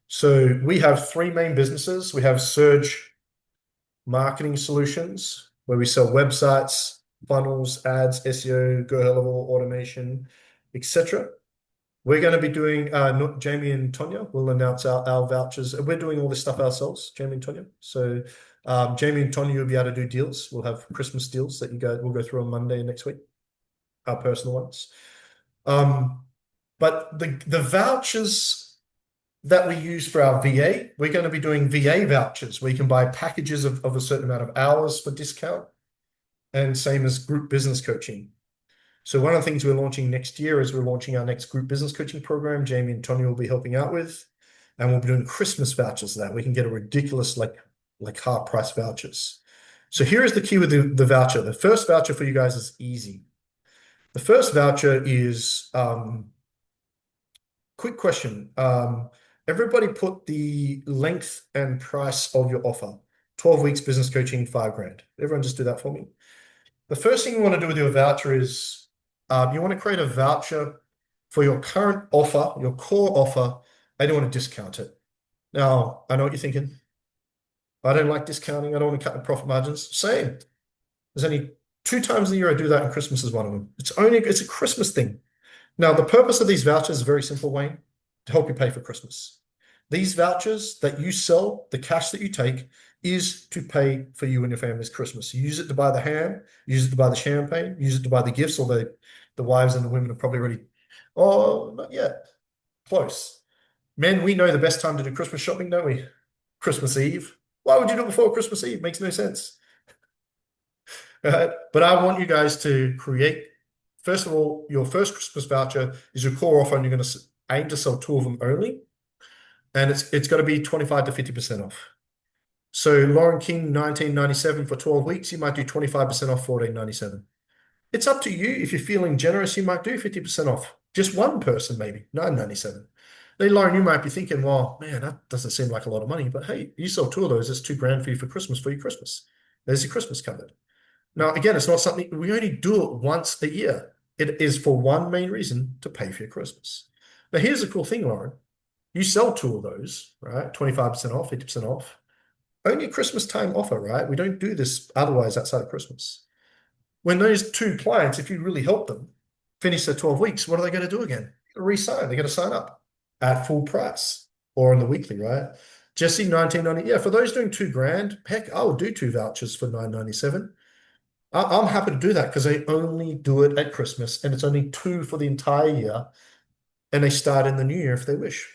So we have 3 main businesses. We have Surge Marketing Solutions, where we sell websites, funnels, ads, SEO, Go Level, automation, etc. We're going to be doing, Jamie and Tonya will announce our vouchers. We're doing all this stuff ourselves, Jamie and Tonya. So Jamie and Tonya will be able to do deals. We'll have Christmas deals that we'll go through on Monday next week, our personal ones. But the vouchers that we use for our VA, we're going to be doing VA vouchers where you can buy packages of a certain amount of hours for discount, and same as group business coaching. So one of the things we're launching next year is we're launching our next group business coaching program. Jamie and Tony will be helping out with, and we'll be doing Christmas vouchers that we can get a ridiculous like half price vouchers. So here is the key with the voucher. The first voucher for you guys is easy. The first voucher is quick question. Everybody put the length and price of your offer. 12 weeks business coaching, $5,000. Everyone just do that for me. The first thing you want to do with your voucher is you want to create a voucher for your current offer, your core offer, and you want to discount it. Now, I know what you're thinking. I don't like discounting. I don't want to cut the profit margins. Same. There's only 2 times a year I do that, and Christmas is one of them. It's a Christmas thing. Now, the purpose of these vouchers is very simple, Wayne, to help you pay for Christmas. These vouchers that you sell, the cash that you take, is to pay for you and your family's Christmas. You use it to buy the ham, use it to buy the champagne, use it to buy the gifts, although the wives and the women are probably already, oh, not yet. Close. Men, we know the best time to do Christmas shopping, don't we? Christmas Eve. Why would you do it before Christmas Eve? Makes no sense. But I want you guys to create, first of all, your first Christmas voucher is your core offer, and you're going to aim to sell 2 of them only. And it's got to be 25 to 50% off. So Lauren King, 1997 for 12 weeks, you might do 25% off, 14.97. It's up to you. If you're feeling generous, you might do 50% off. Just one person, maybe, 9.97. Then Lauren, you might be thinking, well, man, that doesn't seem like a lot of money, but hey, you sell 2 of those, it's $2,000 for you for your Christmas. There's your Christmas covered. Now, again, it's not something, we only do it once a year. It is for one main reason: to pay for your Christmas. Now, here's the cool thing, Lauren. You sell 2 of those, right? 25% off, 50% off. Only a Christmas time offer, right? We don't do this otherwise outside of Christmas. When those 2 clients, if you really help them finish their 12 weeks, what are they going to do again? Re-sign. They're going to sign up at full price or on the weekly, right? Jesse, 1990. Yeah, for those doing $2,000, heck, I would do 2 vouchers for $9.97. I'm happy to do that because they only do it at Christmas, and it's only 2 for the entire year, and they start in the new year if they wish.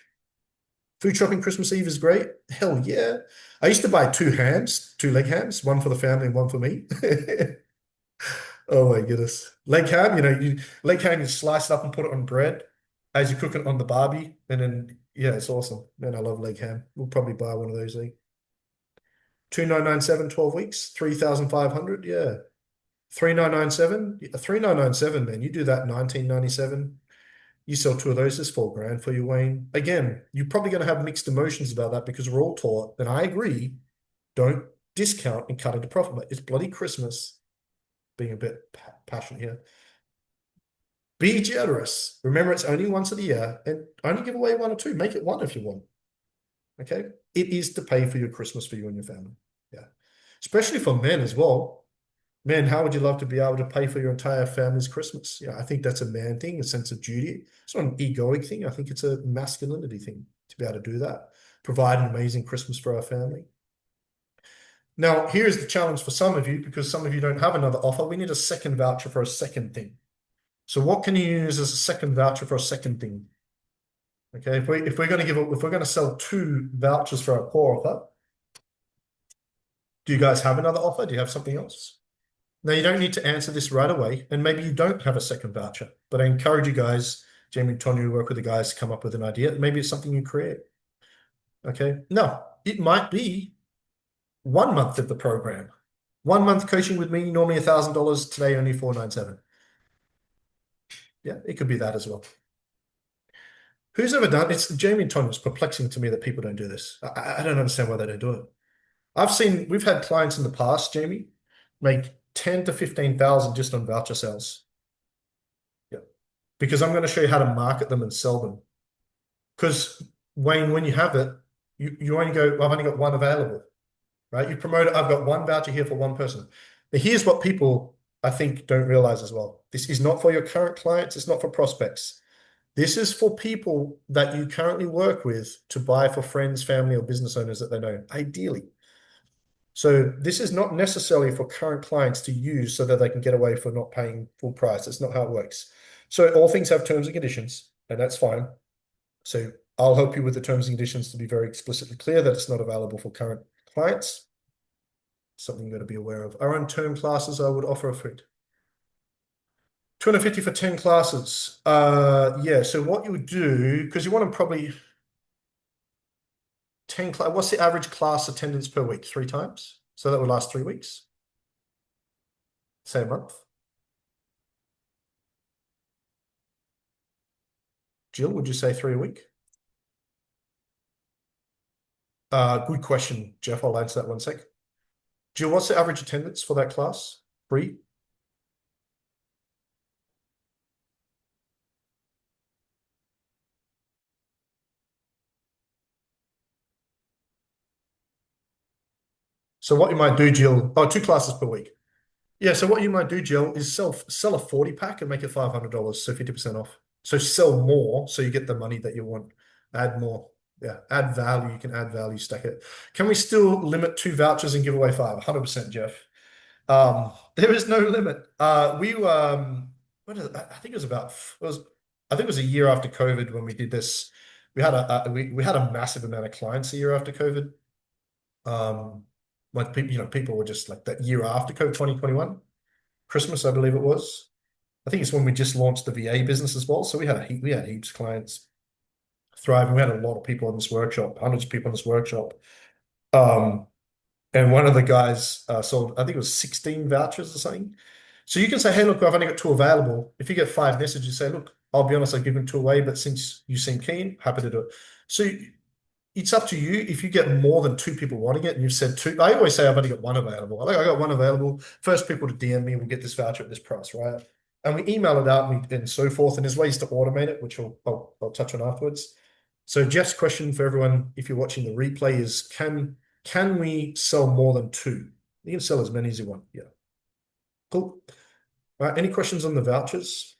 Food shopping Christmas Eve is great. Hell yeah. I used to buy 2 hams, 2 leg hams, one for the family and one for me. Oh my goodness. Leg ham, leg ham, you slice it up and put it on bread as you cook it on the barbie. And then, yeah, it's awesome. Man, I love leg ham. We'll probably buy one of those. 2,997, 12 weeks, 3,500. Yeah. 3,997. 3,997, man. You do that 1997. You sell two of those, it's 4 grand for you, Wayne. Again, you're probably going to have mixed emotions about that because we're all taught, and I agree, don't discount and cut into profit. But it's bloody Christmas, being a bit passionate here. Be generous. Remember, it's only once a year and only give away one or two. Make it one if you want. Okay? It is to pay for your Christmas for you and your family. Yeah. Especially for men as well. Man, how would you love to be able to pay for your entire family's Christmas? Yeah, I think that's a man thing, a sense of duty. It's not an egoic thing. I think it's a masculinity thing to be able to do that. Provide an amazing Christmas for our family. Now, here's the challenge for some of you, because some of you don't have another offer. We need a second voucher for a second thing. So what can you use as a second voucher for a second thing? Okay, if we're going to sell 2 vouchers for our core offer, do you guys have another offer? Do you have something else? Now, you don't need to answer this right away, and maybe you don't have a second voucher, but I encourage you guys, Jamie and Tonya, to work with the guys to come up with an idea. Maybe it's something you create. Okay, now, it might be 1 month of the program. 1 month coaching with me, normally $1,000, today only $497. Yeah, it could be that as well. Who's ever done it's Jamie and Tonya, it's perplexing to me that people don't do this. I don't understand why they don't do it. We've had clients in the past, Jamie, make 10 to 15,000 just on voucher sales. Yeah. Because I'm going to show you how to market them and sell them. Because Wayne, when you have it, you only go, well, I've only got one available, right? You promote it, I've got one voucher here for one person. But here's what people, I think, don't realize as well. This is not for your current clients. It's not for prospects. This is for people that you currently work with to buy for friends, family, or business owners that they know, ideally. So this is not necessarily for current clients to use so that they can get away for not paying full price. That's not how it works. So all things have terms and conditions, and that's fine. So I'll help you with the terms and conditions to be very explicitly clear that it's not available for current clients. Something you've got to be aware of. Our own term classes, I would offer a fee. 250 for 10 classes. Yeah, so what you would do, because you want to probably 10 class, what's the average class attendance per week? 3 times? So that would last 3 weeks. Say a month. Jill, would you say 3 a week? Good question, Jeff. I'll answer that one sec. Jill, what's the average attendance for that class? 3? So what you might do, Jill, 2 classes per week. Yeah, so what you might do, Jill, is sell a 40 pack and make it $500, so 50% off. So sell more so you get the money that you want. Add more. Yeah, add value. You can add value, stack it. Can we still limit 2 vouchers and give away 5? 100%, Jeff. There is no limit. What is it? I think it was a year after COVID when we did this. We had a massive amount of clients a year after COVID. Like people were just like that year after COVID, 2021, Christmas, I believe it was. I think it's when we just launched the VA business as well. So we had heaps of clients thriving. We had a lot of people in this workshop, hundreds of people in this workshop. And one of the guys sold, I think it was 16 vouchers or something. So you can say, hey, look, I've only got 2 available. If you get 5 messages, say, look, I'll be honest, I've given 2 away, but since you seem keen, happy to do it. So it's up to you. If you get more than 2 people wanting it and you've said 2, I always say I've only got 1 available. I got 1 available. First people to DM me will get this voucher at this price, right? And we email it out and so forth. And there's ways to automate it, which I'll touch on afterwards. So Jeff's question for everyone, if you're watching the replay, is can we sell more than 2? You can sell as many as you want. Yeah. Cool. All right. Any questions on the vouchers?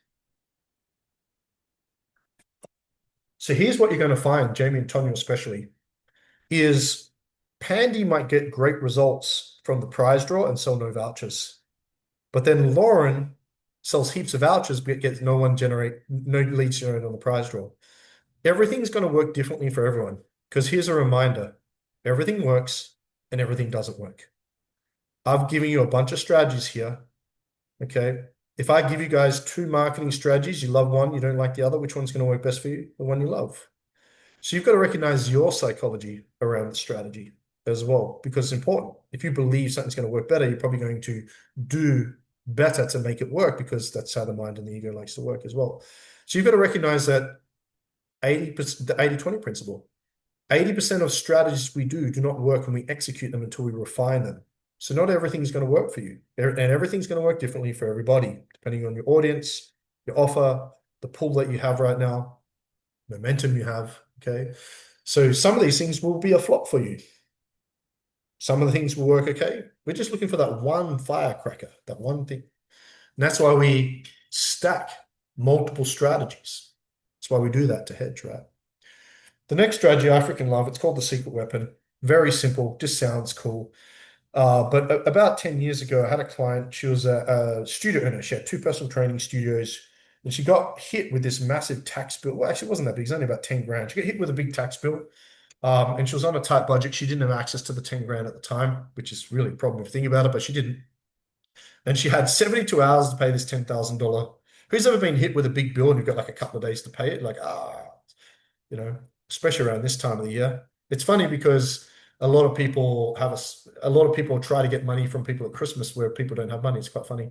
So here's what you're going to find, Jamie and Tonya especially, is Pandy might get great results from the prize draw and sell no vouchers. But then Lauren sells heaps of vouchers, but gets no leads generated on the prize draw. Everything's going to work differently for everyone. Because here's a reminder, everything works and everything doesn't work. I've given you a bunch of strategies here. Okay. If I give you guys 2 marketing strategies, you love one, you don't like the other, which one's going to work best for you? The one you love. So you've got to recognize your psychology around the strategy as well, because it's important. If you believe something's going to work better, you're probably going to do better to make it work, because that's how the mind and the ego likes to work as well. So you've got to recognize that 80%, the 80/20 principle. 80% of strategies we do not work when we execute them until we refine them. So not everything's going to work for you, and everything's going to work differently for everybody, depending on your audience, your offer, the pull that you have right now, momentum you have. Okay. So some of these things will be a flop for you. Some of the things will work okay. We're just looking for that one firecracker, that one thing. And that's why we stack multiple strategies. That's why we do that to hedge, right? The next strategy I freaking love. It's called the secret weapon. Very simple, just sounds cool. But about 10 years ago, I had a client. She was a studio owner. She had two personal training studios, and she got hit with this massive tax bill. Well, actually, it wasn't that big. It was only about 10 grand. She got hit with a big tax bill. And she was on a tight budget. She didn't have access to the 10 grand at the time, which is really a problem if you think about it, but she didn't. And she had 72 hours to pay this $10,000. Who's ever been hit with a big bill and you've got like a couple of days to pay it? Like, you know, especially around this time of the year. It's funny because a lot of people try to get money from people at Christmas where people don't have money. It's quite funny.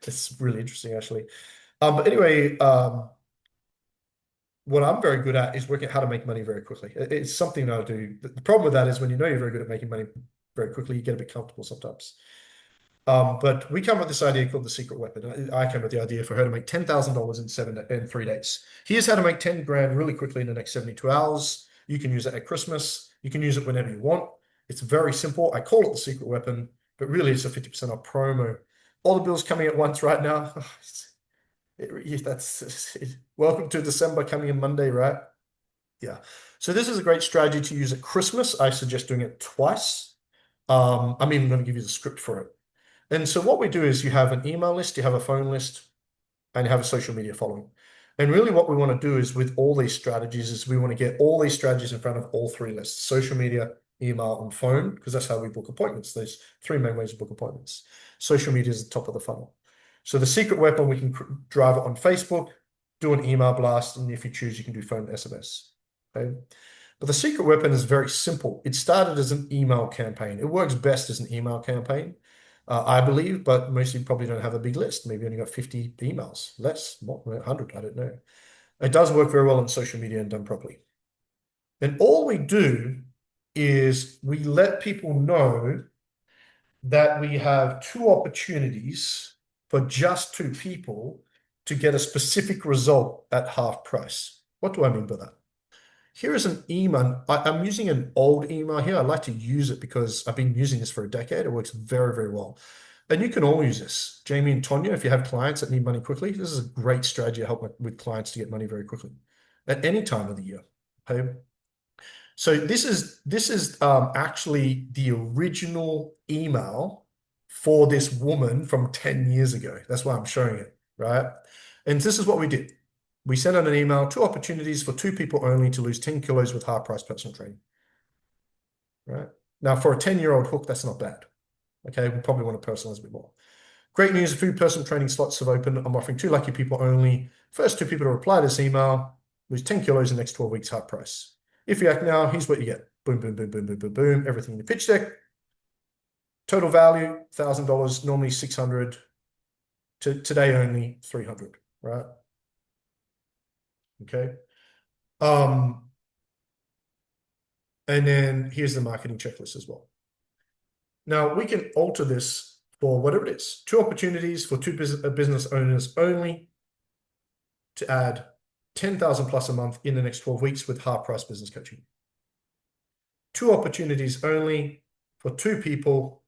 It's really interesting, actually. But anyway, what I'm very good at is working out how to make money very quickly. It's something that I do. The problem with that is when you know you're very good at making money very quickly, you get a bit comfortable sometimes. But we come up with this idea called the secret weapon. I came up with the idea for her to make $10,000 in 3 days. Here's how to make 10 grand really quickly in the next 72 hours. You can use it at Christmas. You can use it whenever you want. It's very simple. I call it the secret weapon, but really it's a 50% off promo. All the bills coming at once right now. Welcome to December coming in Monday, right? Yeah. So this is a great strategy to use at Christmas. I suggest doing it twice. I'm even going to give you the script for it. And so what we do is you have an email list, you have a phone list, and you have a social media following. And really what we want to do is with all these strategies is we want to get all these strategies in front of all three lists: social media, email, and phone, because that's how we book appointments. There's three main ways to book appointments. Social media is the top of the funnel. So the secret weapon, we can drive it on Facebook, do an email blast, and if you choose, you can do phone SMS. Okay. But the secret weapon is very simple. It started as an email campaign. It works best as an email campaign. I believe, but most of you probably don't have a big list. Maybe only got 50 emails, less, more, 100, I don't know. It does work very well on social media and done properly. And all we do is we let people know that we have two opportunities for just two people to get a specific result at half price. What do I mean by that? Here is an email. I'm using an old email here. I like to use it because I've been using this for a decade. It works very, very well. And you can all use this. Jamie and Tonya, if you have clients that need money quickly, this is a great strategy to help with clients to get money very quickly at any time of the year. Okay. So this is actually the original email for this woman from 10 years ago. That's why I'm showing it, right? And this is what we did. We sent out an email, 2 opportunities for 2 people only to lose 10 kilos with half price personal training. Right? Now, for a 10-year-old hook, that's not bad. Okay, we probably want to personalize a bit more. Great news, a few personal training slots have opened. I'm offering 2 lucky people only. First 2 people to reply to this email, lose 10 kilos in the next 12 weeks, half price. If you act now, here's what you get. Boom, boom, boom, boom, boom, boom, boom. Everything in the pitch deck. Total value, $1,000, normally $600. Today only $300, right? Okay. And then here's the marketing checklist as well. Now we can alter this for whatever it is. 2 opportunities for 2 business owners only to add 10,000 plus a month in the next 12 weeks with half price business coaching. 2 opportunities only for 2 people,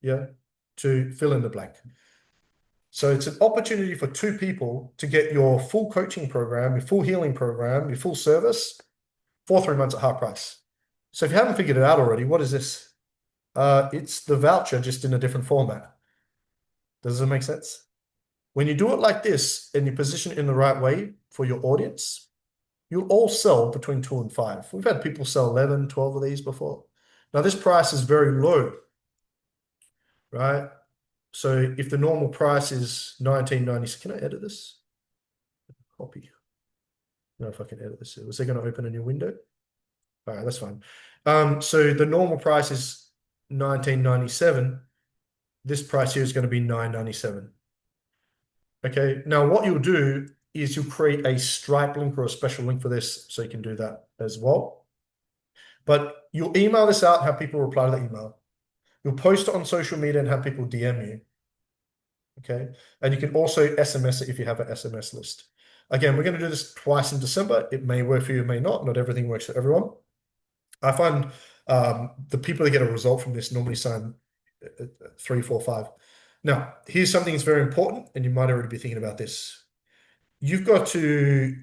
yeah, to fill in the blank. So it's an opportunity for 2 people to get your full coaching program, your full healing program, your full service for 3 months at half price. So if you haven't figured it out already, what is this? It's the voucher just in a different format. Does it make sense? When you do it like this and you position it in the right way for your audience, you'll all sell between 2 and 5. We've had people sell 11, 12 of these before. Now this price is very low, right? So if the normal price is $19.96, can I edit this? Copy. I don't know if I can edit this. Was it going to open a new window? All right, that's fine. So the normal price is 19.97. This price here is going to be 9.97. Okay. Now what you'll do is you'll create a Stripe link or a special link for this, so you can do that as well. But you'll email this out and have people reply to the email. You'll post it on social media and have people DM you. Okay. And you can also SMS it if you have an SMS list. Again, we're going to do this twice in December. It may work for you, it may not. Not everything works for everyone. I find the people that get a result from this normally sign 3, 4, 5. Now, here's something that's very important, and you might already be thinking about this. You've got to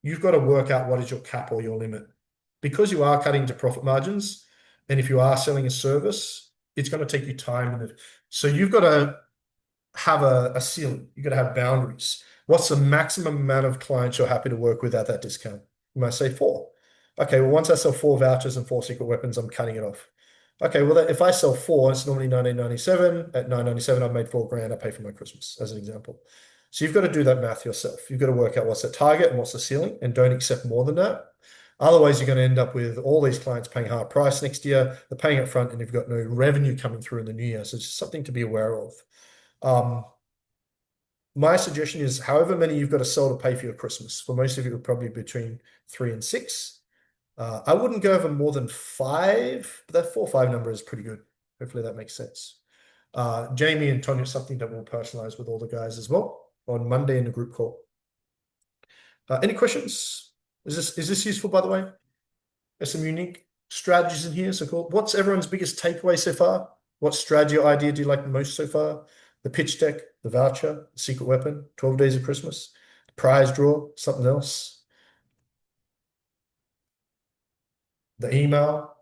work out what is your cap or your limit. Because you are cutting into profit margins, and if you are selling a service, it's going to take you time. So you've got to have a ceiling. You've got to have boundaries. What's the maximum amount of clients you're happy to work with at that discount? You might say 4. Okay, well, once I sell 4 vouchers and 4 secret weapons, I'm cutting it off. Okay, well, if I sell 4, it's normally 19.97. At 9.97, I've made 4 grand. I pay for my Christmas, as an example. So you've got to do that math yourself. You've got to work out what's the target and what's the ceiling, and don't accept more than that. Otherwise, you're going to end up with all these clients paying higher price next year. They're paying up front, and you've got no revenue coming through in the new year. So it's just something to be aware of. My suggestion is however many you've got to sell to pay for your Christmas. For most of you, probably between 3 and 6. I wouldn't go over more than 5, but that 4 or 5 number is pretty good. Hopefully that makes sense. Jamie and Tonya, something that we'll personalize with all the guys as well on Monday in the group call. Any questions? Is this useful, by the way? There's some unique strategies in here. So cool. What's everyone's biggest takeaway so far? What strategy or idea do you like most so far? The pitch deck, the voucher, the secret weapon, 12 days of Christmas, the prize draw, something else, the email.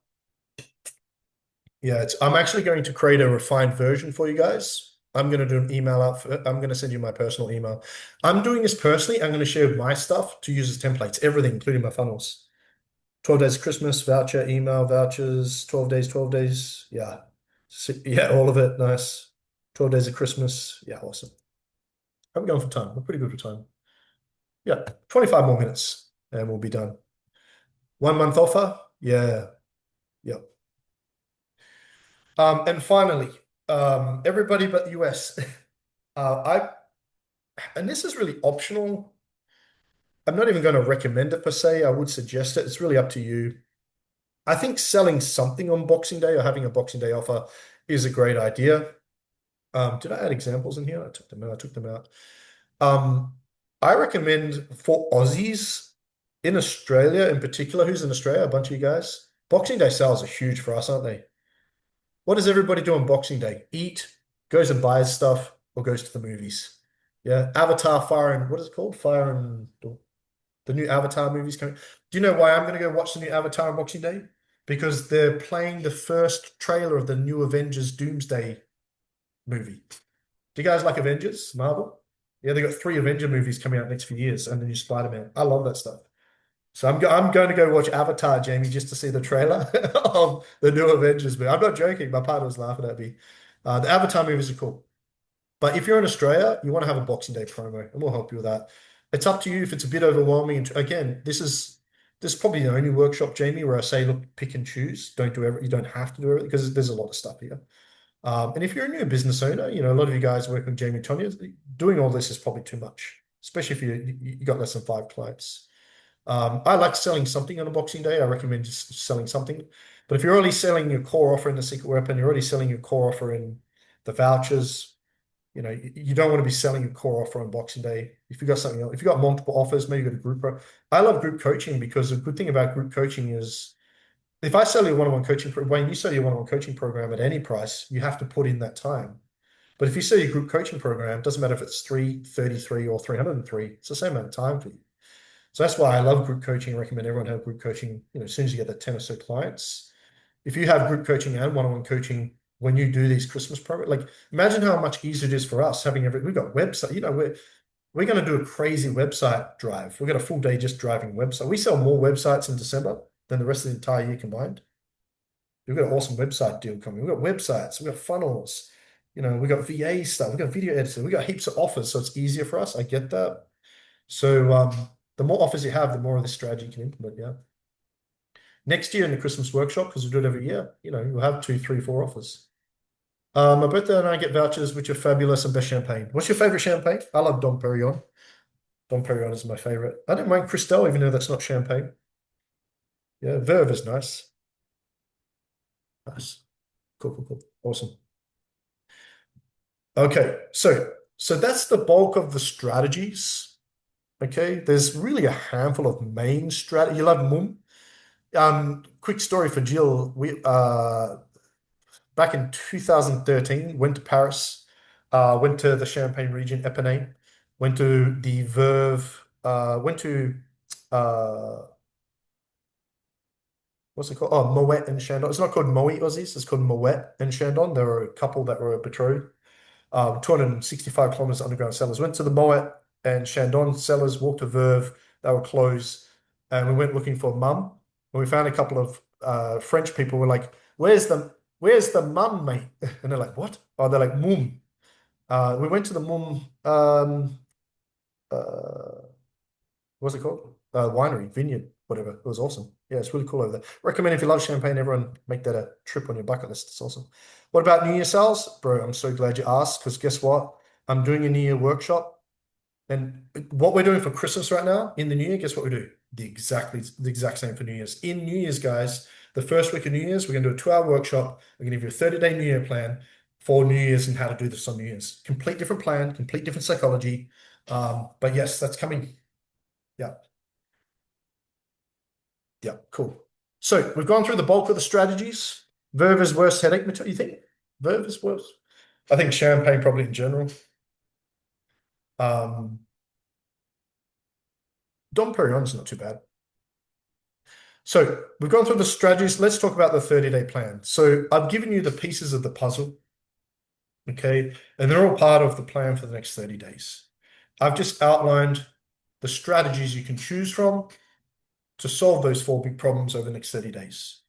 Yeah, I'm actually going to create a refined version for you guys. I'm going to do an email out. I'm going to send you my personal email. I'm doing this personally. I'm going to share my stuff to use as templates, everything, including my funnels. 12 days of Christmas, voucher, email, vouchers, 12 days, 12 days. Yeah. Yeah, all of it. Nice. 12 days of Christmas. Yeah, awesome. I'm going for time. We're pretty good for time. Yeah, 25 more minutes and we'll be done. 1 month offer. Yeah. Yep. And finally, everybody but the US. And this is really optional. I'm not even going to recommend it per se. I would suggest it. It's really up to you. I think selling something on Boxing Day or having a Boxing Day offer is a great idea. Did I add examples in here? I took them out. I recommend for Aussies in Australia in particular, who's in Australia, a bunch of you guys, Boxing Day sales are huge for us, aren't they? What does everybody do on Boxing Day? Eat, goes and buys stuff, or goes to the movies. Yeah, Avatar, Fire and what is it called? Fire and the new Avatar movie's coming. Do you know why I'm going to go watch the new Avatar on Boxing Day? Because they're playing the first trailer of the new Avengers Doomsday movie. Do you guys like Avengers, Marvel? Yeah, they got 3 Avenger movies coming out next few years and the new Spider-Man. I love that stuff. So I'm going to go watch Avatar, Jamie, just to see the trailer of the new Avengers movie. I'm not joking. My partner was laughing at me. The Avatar movies are cool. But if you're in Australia, you want to have a Boxing Day promo, and we'll help you with that. It's up to you if it's a bit overwhelming. And again, this is probably the only workshop, Jamie, where I say, look, pick and choose. Don't do everything. You don't have to do everything because there's a lot of stuff here. And if you're a new business owner, a lot of you guys work with Jamie and Tonya, doing all this is probably too much, especially if you got less than 5 clients. I like selling something on a Boxing Day. I recommend just selling something. But if you're already selling your core offer in the secret weapon, you're already selling your core offer in the vouchers, you don't want to be selling your core offer on Boxing Day. If you've got something else, if you've got multiple offers, maybe you got a group. I love group coaching because the good thing about group coaching is if I sell you a one-on-one coaching, Wayne, you sell your one-on-one coaching program at any price, you have to put in that time. But if you sell your group coaching program, it doesn't matter if it's 333 or 303, it's the same amount of time for you. So that's why I love group coaching. I recommend everyone have group coaching, as soon as you get that 10 or so clients. If you have group coaching and one-on-one coaching, when you do these Christmas programs, like imagine how much easier it is for us having we've got website, we're going to do a crazy website drive. We've got a full day just driving website. We sell more websites in December than the rest of the entire year combined. We've got an awesome website deal coming. We've got websites, we've got funnels, we've got VA stuff, we've got video editors, we've got heaps of offers, so it's easier for us. I get that. So the more offers you have, the more of the strategy you can implement, yeah. Next year in the Christmas workshop, because we do it every year, you'll have 2, 3, 4 offers. My birthday and I get vouchers, which are fabulous and best champagne. What's your favorite champagne? I love Dom Perignon. Dom Perignon is my favorite. I don't mind Cristal, even though that's not champagne. Yeah, Verve is nice. Nice. Cool, cool, cool. Awesome. Okay, so that's the bulk of the strategies. Okay, there's really a handful of main strategy. You love Mum. Quick story for Jill. We back in 2013 went to Paris, went to the Champagne region, Epernay, went to the Verve, went to what's it called? Oh, Moet and Chandon. It's not called Moët Aussies. It's called Moet and Chandon. There were a couple that were betrothed. 265 kilometers underground cellars. Went to the Moet and Chandon cellars, walked to Verve. They were closed. And we went looking for Mum. And we found a couple of French people were like, where's the Mum, mate? And they're like, what? Oh, they're like, Mum. We went to the Mum, what's it called? Winery, vineyard, whatever. It was awesome. Yeah, it's really cool over there. Recommend if you love champagne, everyone make that a trip on your bucket list. It's awesome. What about New Year sales? Bro, I'm so glad you asked, because guess what? I'm doing a New Year workshop. And what we're doing for Christmas right now in the New Year, guess what we do? The exact same for New Year's. In New Year's, guys, the first week of New Year's, we're going to do a 2-hour workshop. We're going to give you a 30-day New Year plan for New Year's and how to do this on New Year's. Complete different plan, complete different psychology. But yes, that's coming. Yeah. Yeah, cool. So we've gone through the bulk of the strategies. Verve is worse headache material, you think? Verve is worse? I think champagne probably in general. Dom Perignon's not too bad. So we've gone through the strategies. Let's talk about the 30-day plan. So I've given you the pieces of the puzzle, okay? And they're all part of the plan for the next 30 days. I've just outlined the strategies you can choose from to solve those 4 big problems over the next 30 days.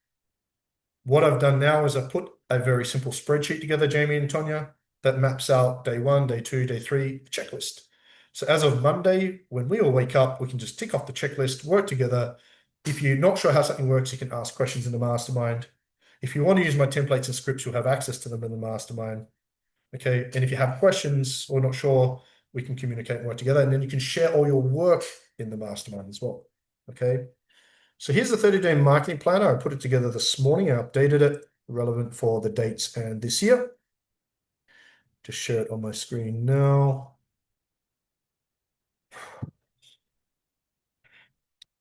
What I've done now is I've put a very simple spreadsheet together, Jamie and Tonya, that maps out day 1, day 2, day 3, checklist. So as of Monday, when we all wake up, we can just tick off the checklist, work together. If you're not sure how something works, you can ask questions in the mastermind. If you want to use my templates and scripts, you'll have access to them in the mastermind. Okay. And if you have questions or not sure, we can communicate and work together. And then you can share all your work in the mastermind as well. Okay. So here's the 30-day marketing planner. I put it together this morning. I updated it, relevant for the dates and this year. Just share it on my screen now.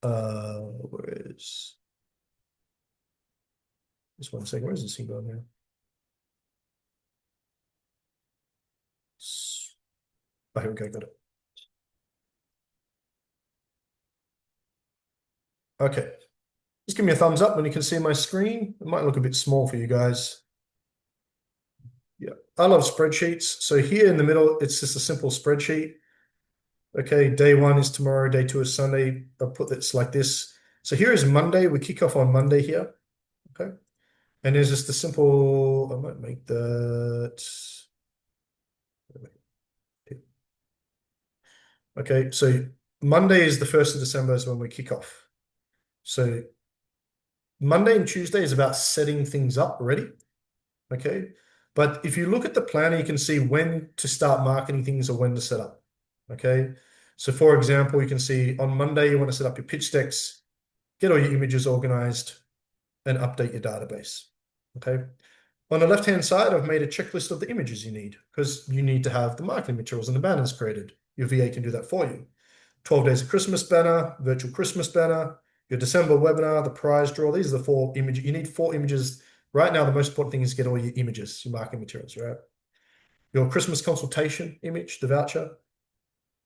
Where is just 1 second? Where is this thing going now? Oh, here we go, got it. Okay. Just give me a thumbs up when you can see my screen. It might look a bit small for you guys. Yeah, I love spreadsheets. So here in the middle, it's just a simple spreadsheet. Okay, day 1 is tomorrow, day 2 is Sunday. I'll put this like this. So here is Monday. We kick off on Monday here. Okay. And there's just a simple, I might make that. Okay, so Monday is the 1st of December is when we kick off. So Monday and Tuesday is about setting things up ready. Okay. But if you look at the planner, you can see when to start marketing things or when to set up. Okay. So for example, you can see on Monday, you want to set up your pitch decks, get all your images organized, and update your database. Okay. On the left-hand side, I've made a checklist of the images you need because you need to have the marketing materials and the banners created. Your VA can do that for you. 12 days of Christmas banner, virtual Christmas banner, your December webinar, the prize draw. These are the 4 images. You need 4 images. Right now, the most important thing is get all your images, your marketing materials, right? Your Christmas consultation image, the voucher.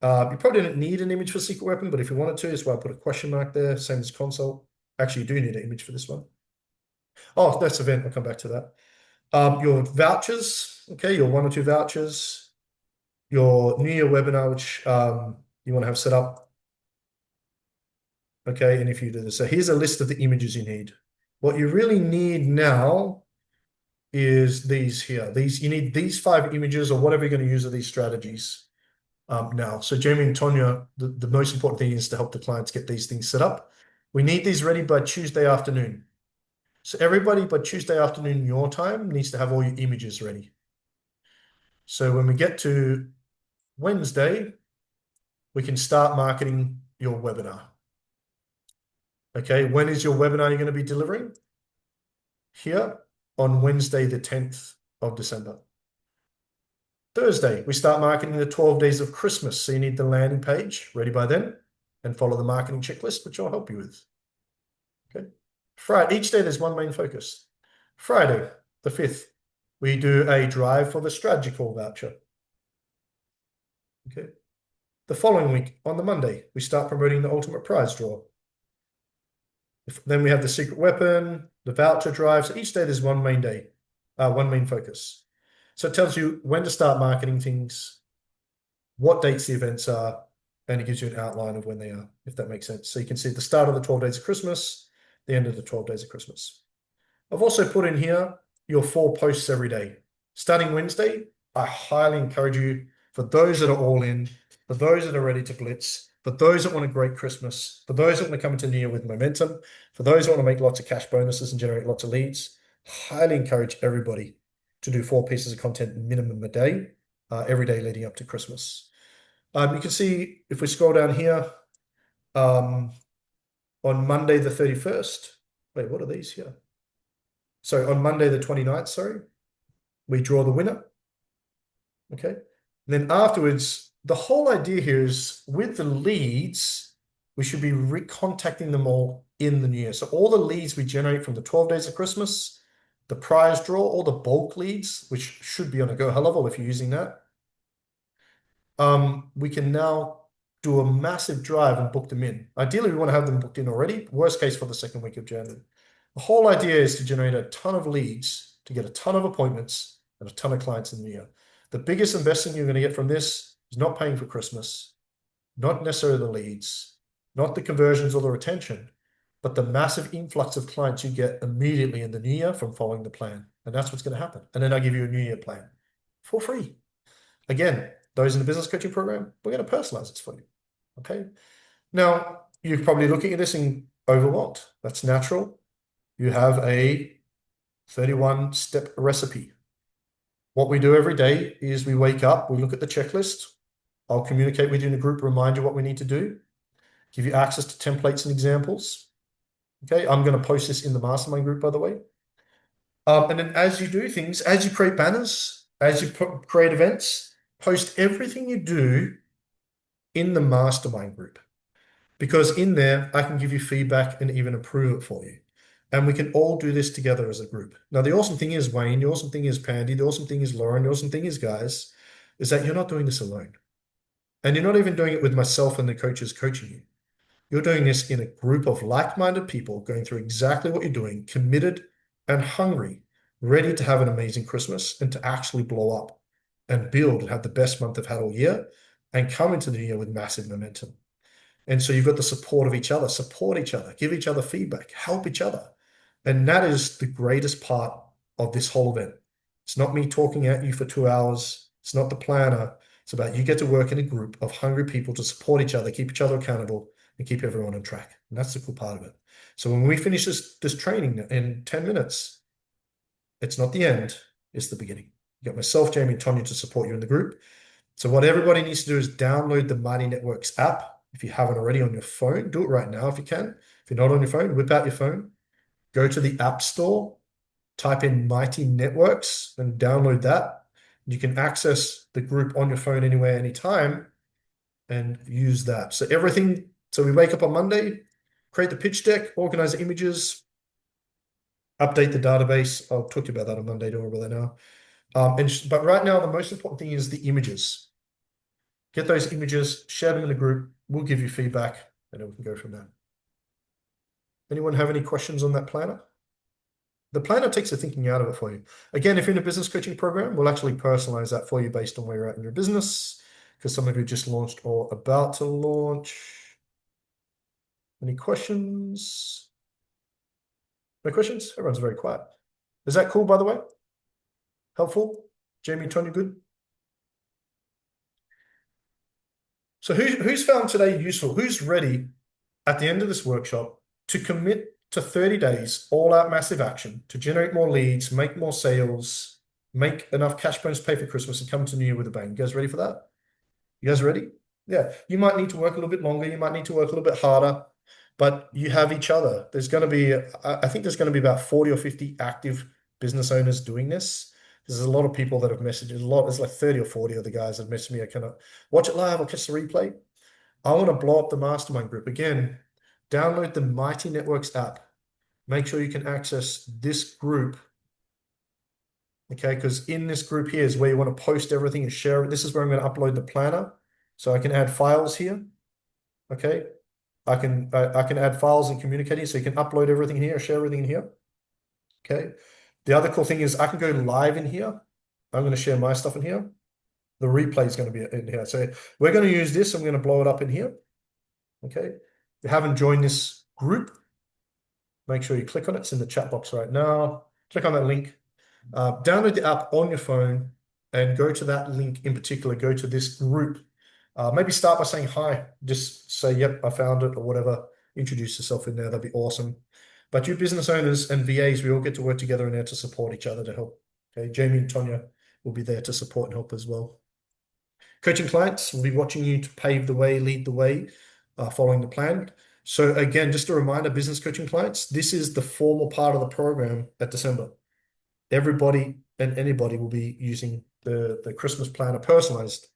You probably don't need an image for Secret Weapon, but if you wanted to, that's why I put a question mark there, same as consult. Actually, you do need an image for this one. Oh, that's event. I'll come back to that. Your vouchers, okay, your 1 or 2 vouchers, your New Year webinar, which you want to have set up. Okay, and if you do this, so here's a list of the images you need. What you really need now is these here. You need these 5 images or whatever you're going to use of these strategies now. So Jamie and Tonya, the most important thing is to help the clients get these things set up. We need these ready by Tuesday afternoon. So everybody by Tuesday afternoon your time needs to have all your images ready. So when we get to Wednesday, we can start marketing your webinar. Okay, when is your webinar you're going to be delivering? Here on Wednesday, the 10th of December. Thursday, we start marketing the 12 days of Christmas. So you need the landing page ready by then and follow the marketing checklist, which I'll help you with. Okay. Friday, each day there's one main focus. Friday, the 5th, we do a drive for the strategy call voucher. Okay. The following week, on the Monday, we start promoting the ultimate prize draw. Then we have the secret weapon, the voucher drive. So each day there's one main day, one main focus. So it tells you when to start marketing things, what dates the events are, and it gives you an outline of when they are, if that makes sense. So you can see the start of the 12 days of Christmas, the end of the 12 days of Christmas. I've also put in here your 4 posts every day. Starting Wednesday, I highly encourage you, for those that are all in, for those that are ready to blitz, for those that want a great Christmas, for those that want to come into New Year with momentum, for those that want to make lots of cash bonuses and generate lots of leads, highly encourage everybody to do 4 pieces of content minimum a day, every day leading up to Christmas. You can see if we scroll down here, on Monday the 31st, wait, what are these here? So on Monday the 29th, sorry, we draw the winner. Okay. And then afterwards, the whole idea here is with the leads, we should be recontacting them all in the new year. So all the leads we generate from the 12 days of Christmas, the prize draw, all the bulk leads, which should be on a GoHo level if you're using that, we can now do a massive drive and book them in. Ideally, we want to have them booked in already. Worst case for the second week of January. The whole idea is to generate a ton of leads, to get a ton of appointments and a ton of clients in the year. The biggest investment you're going to get from this is not paying for Christmas, not necessarily the leads, not the conversions or the retention, but the massive influx of clients you get immediately in the new year from following the plan. And that's what's going to happen. And then I'll give you a new year plan for free. Again, those in the business coaching program, we're going to personalize this for you. Okay. Now, you're probably looking at this and overwhelmed. That's natural. You have a 31-step recipe. What we do every day is we wake up, we look at the checklist. I'll communicate with you in a group, remind you what we need to do, give you access to templates and examples. Okay, I'm going to post this in the mastermind group, by the way. And then as you do things, as you create banners, as you create events, post everything you do in the mastermind group. Because in there, I can give you feedback and even approve it for you. And we can all do this together as a group. Now, the awesome thing is, Wayne, the awesome thing is, Pandy, the awesome thing is, Lauren, the awesome thing is, guys, is that you're not doing this alone. And you're not even doing it with myself and the coaches coaching you. You're doing this in a group of like-minded people going through exactly what you're doing, committed and hungry, ready to have an amazing Christmas and to actually blow up and build and have the best month they've had all year and come into the new year with massive momentum. And so you've got the support of each other, support each other, give each other feedback, help each other. And that is the greatest part of this whole event. It's not me talking at you for 2 hours. It's not the planner. It's about you get to work in a group of hungry people to support each other, keep each other accountable, and keep everyone on track. And that's the cool part of it. So when we finish this training in 10 minutes, it's not the end, it's the beginning. You got myself, Jamie, and Tonya to support you in the group. So what everybody needs to do is download the Mighty Networks app. If you haven't already on your phone, do it right now if you can. If you're not on your phone, whip out your phone, go to the App Store, type in Mighty Networks, and download that. You can access the group on your phone anywhere, anytime, and use that. So everything, so we wake up on Monday, create the pitch deck, organize the images, update the database. I'll talk to you about that on Monday, don't worry about that now. But right now, the most important thing is the images. Get those images, share them in the group. We'll give you feedback, and then we can go from there. Anyone have any questions on that planner? The planner takes the thinking out of it for you. Again, if you're in a business coaching program, we'll actually personalize that for you based on where you're at in your business, because some of you just launched or about to launch. Any questions? No questions? Everyone's very quiet. Is that cool, by the way? Helpful? Jamie, Tonya, good? So who's found today useful? Who's ready at the end of this workshop to commit to 30 days, all out massive action to generate more leads, make more sales, make enough cash bonus to pay for Christmas, and come to New Year with a bang. You guys ready for that? You guys ready? Yeah. You might need to work a little bit longer. You might need to work a little bit harder, but you have each other. There's going to be, I think there's going to be about 40 or 50 active business owners doing this. There's a lot of people that have messaged, there's like 30 or 40 of the guys that messaged me. I cannot watch it live or catch the replay. I want to blow up the mastermind group. Again, download the Mighty Networks app. Make sure you can access this group. Okay, because in this group here is where you want to post everything and share it. This is where I'm going to upload the planner. So I can add files here. Okay. I can add files and communicating, so you can upload everything here, share everything in here. Okay. The other cool thing is I can go live in here. I'm going to share my stuff in here. The replay is going to be in here. So we're going to use this. I'm going to blow it up in here. Okay. If you haven't joined this group, make sure you click on it. It's in the chat box right now. Click on that link. Download the app on your phone and go to that link in particular. Go to this group. Maybe start by saying hi. Just say, yep, I found it or whatever. Introduce yourself in there. That'd be awesome. But you business owners and VAs, we all get to work together in there to support each other to help. Okay, Jamie and Tonya will be there to support and help as well. Coaching clients will be watching you to pave the way, lead the way, following the plan. So again, just a reminder, business coaching clients, this is the formal part of the program at December. Everybody and anybody will be using the Christmas planner personalized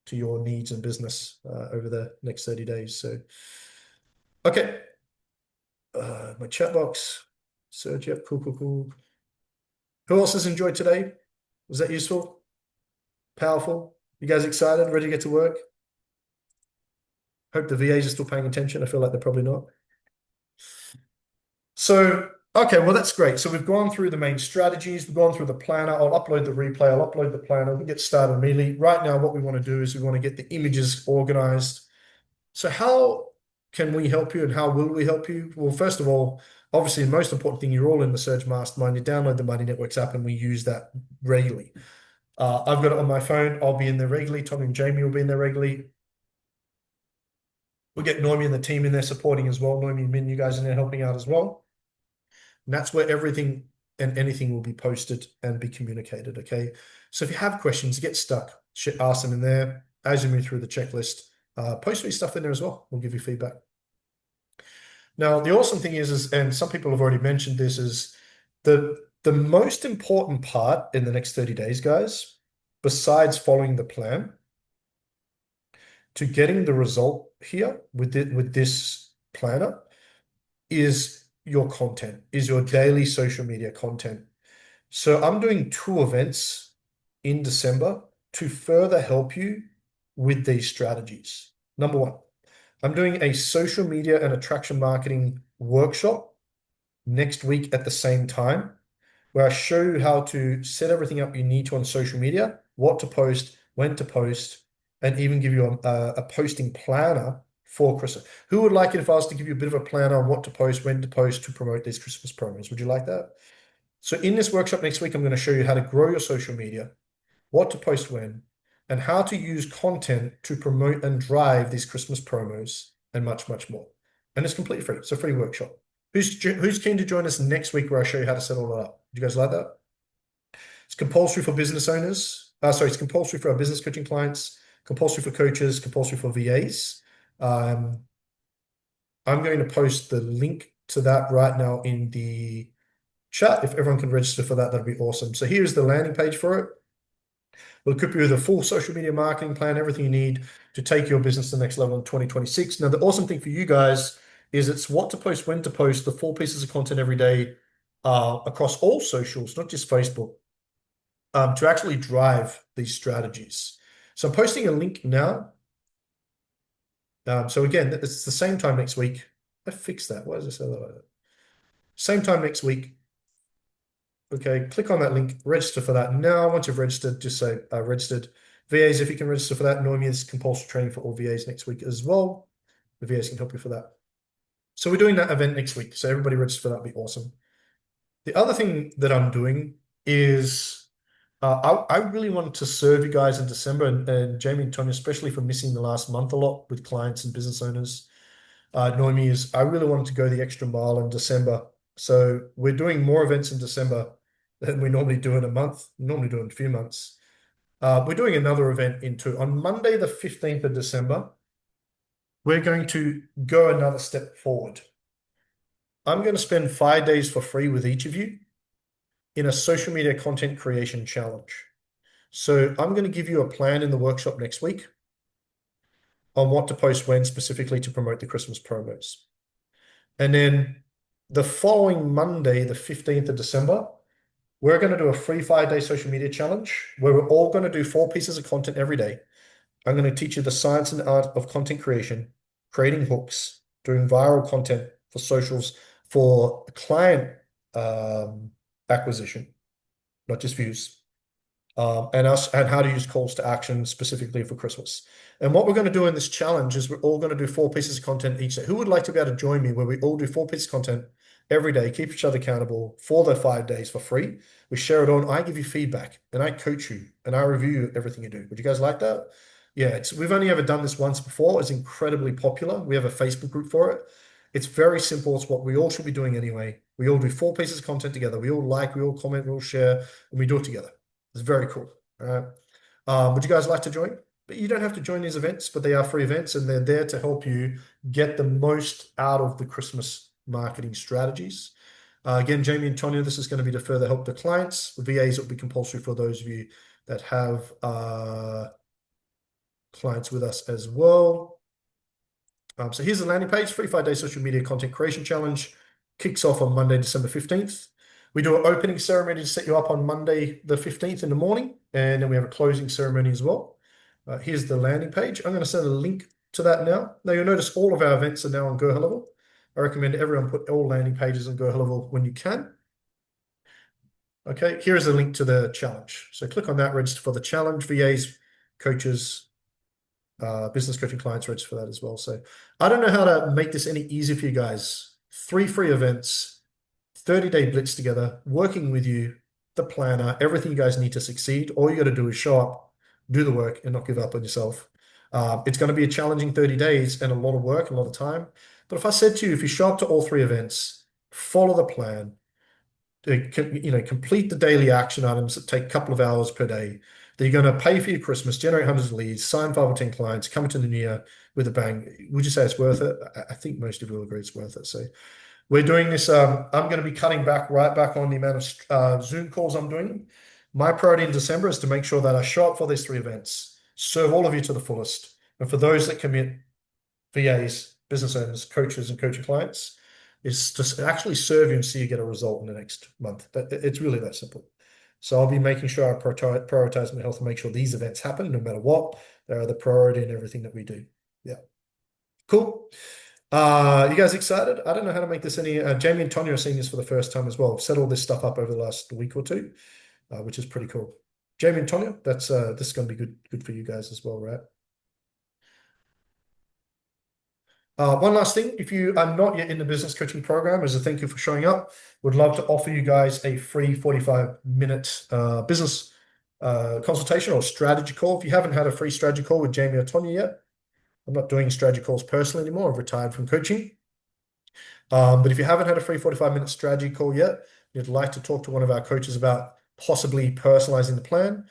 to your needs and business over the next 30 days. So, okay. My chat box. Serge, yep, cool. Who else has enjoyed today? Was that useful? Powerful? You guys excited? Ready to get to work? Hope the VAs are still paying attention. I feel like they're probably not. So, okay, well, that's great. So we've gone through the main strategies. We've gone through the planner. I'll upload the replay. I'll upload the planner. We get started immediately. Right now, what we want to do is we want to get the images organized. So how can we help you and how will we help you? Well, first of all, obviously, the most important thing, you're all in the Surge Mastermind. You download the Mighty Networks app and we use that regularly. I've got it on my phone. I'll be in there regularly. Tommy and Jamie will be in there regularly. We'll get Normie and the team in there supporting as well. Normie and Min, you guys in there helping out as well. And that's where everything and anything will be posted and be communicated, okay? So if you have questions, get stuck, ask them in there. As you move through the checklist, post your stuff in there as well. We'll give you feedback. Now, the awesome thing is, and some people have already mentioned this, is the most important part in the next 30 days, guys, besides following the plan, to getting the result here with this planner is your content, is your daily social media content. So I'm doing 2 events in December to further help you with these strategies. Number 1, I'm doing a social media and attraction marketing workshop next week at the same time, where I show you how to set everything up you need to on social media, what to post, when to post, and even give you a posting planner for Christmas. Who would like it if I was to give you a bit of a planner on what to post, when to post to promote these Christmas promos? Would you like that? So in this workshop next week, I'm going to show you how to grow your social media, what to post when, and how to use content to promote and drive these Christmas promos and much, much more. And it's completely free. It's a free workshop. Who's keen to join us next week where I show you how to set all that up? Do you guys like that? It's compulsory for business owners. It's compulsory for our business coaching clients, compulsory for coaches, compulsory for VAs. I'm going to post the link to that right now in the chat. If everyone can register for that, that'd be awesome. So here's the landing page for it. We'll equip you with a full social media marketing plan, everything you need to take your business to the next level in 2026. Now, the awesome thing for you guys is it's what to post, when to post, the 4 pieces of content every day across all socials, not just Facebook, to actually drive these strategies. So I'm posting a link now. So again, it's the same time next week. I fixed that. Why does it say that like that? Same time next week. Okay, click on that link, register for that. Now, once you've registered, just say registered. VAs, if you can register for that, Normie is compulsory training for all VAs next week as well. The VAs can help you for that. So we're doing that event next week. So everybody register for that would be awesome. The other thing that I'm doing is I really wanted to serve you guys in December and Jamie and Tonya, especially for missing the last month a lot with clients and business owners. Noemi, is I really wanted to go the extra mile in December. So we're doing more events in December than we normally do in a month. We normally do in a few months. We're doing another event on Monday, the 15th of December. We're going to go another step forward. I'm going to spend 5 days for free with each of you in a social media content creation challenge. So I'm going to give you a plan in the workshop next week on what to post when specifically to promote the Christmas promos. And then the following Monday, the 15th of December, we're going to do a free 5-day social media challenge where we're all going to do 4 pieces of content every day. I'm going to teach you the science and art of content creation, creating hooks, doing viral content for socials, for client acquisition, not just views, and how to use calls to action specifically for Christmas. And what we're going to do in this challenge is we're all going to do 4 pieces of content each day. Who would like to be able to join me where we all do 4 pieces of content every day, keep each other accountable for the 5 days for free? We share it on. I give you feedback and I coach you and I review everything you do. Would you guys like that? Yeah, we've only ever done this once before. It's incredibly popular. We have a Facebook group for it. It's very simple. It's what we all should be doing anyway. We all do 4 pieces of content together. We all like, we all comment, we all share, and we do it together. It's very cool. All right. Would you guys like to join? But you don't have to join these events, but they are free events and they're there to help you get the most out of the Christmas marketing strategies. Again, Jamie and Tonya, this is going to be to further help the clients. The VAs will be compulsory for those of you that have clients with us as well. So here's the landing page, free 5-day social media content creation challenge. Kicks off on Monday, December 15th. We do an opening ceremony to set you up on Monday, the 15th in the morning, and then we have a closing ceremony as well. Here's the landing page. I'm going to send a link to that now. Now you'll notice all of our events are now on GoHelloable. I recommend everyone put all landing pages on GoHelloable when you can. Okay, here's a link to the challenge. So click on that, register for the challenge. VAs, coaches, business coaching clients register for that as well. So I don't know how to make this any easier for you guys. 3 free events, 30-day blitz together, working with you, the planner, everything you guys need to succeed. All you got to do is show up, do the work, and not give up on yourself. It's going to be a challenging 30 days and a lot of work, and a lot of time. But if I said to you, if you show up to all 3 events, follow the plan, complete the daily action items that take a couple of hours per day, that you're going to pay for your Christmas, generate hundreds of leads, sign 5 or 10 clients, come into the new year with a bang, would you say it's worth it? I think most of you will agree it's worth it. So we're doing this. I'm going to be cutting right back on the amount of Zoom calls I'm doing. My priority in December is to make sure that I show up for these 3 events, serve all of you to the fullest. And for those that commit, VAs, business owners, coaches, and coaching clients, is to actually serve you and see you get a result in the next month. It's really that simple. So I'll be making sure I prioritize my health and make sure these events happen no matter what. They're the priority in everything that we do. Yeah. Cool. You guys excited? I don't know how to make this any. Jamie and Tonya are seeing this for the first time as well. I've set all this stuff up over the last week or 2, which is pretty cool. Jamie and Tonya, this is going to be good for you guys as well, right? One last thing, if you are not yet in the business coaching program, as a thank you for showing up, would love to offer you guys a free 45-minute business consultation or strategy call. If you haven't had a free strategy call with Jamie or Tonya yet, I'm not doing strategy calls personally anymore. I've retired from coaching. But if you haven't had a free 45-minute strategy call yet, you'd like to talk to one of our coaches about possibly personalizing the plan,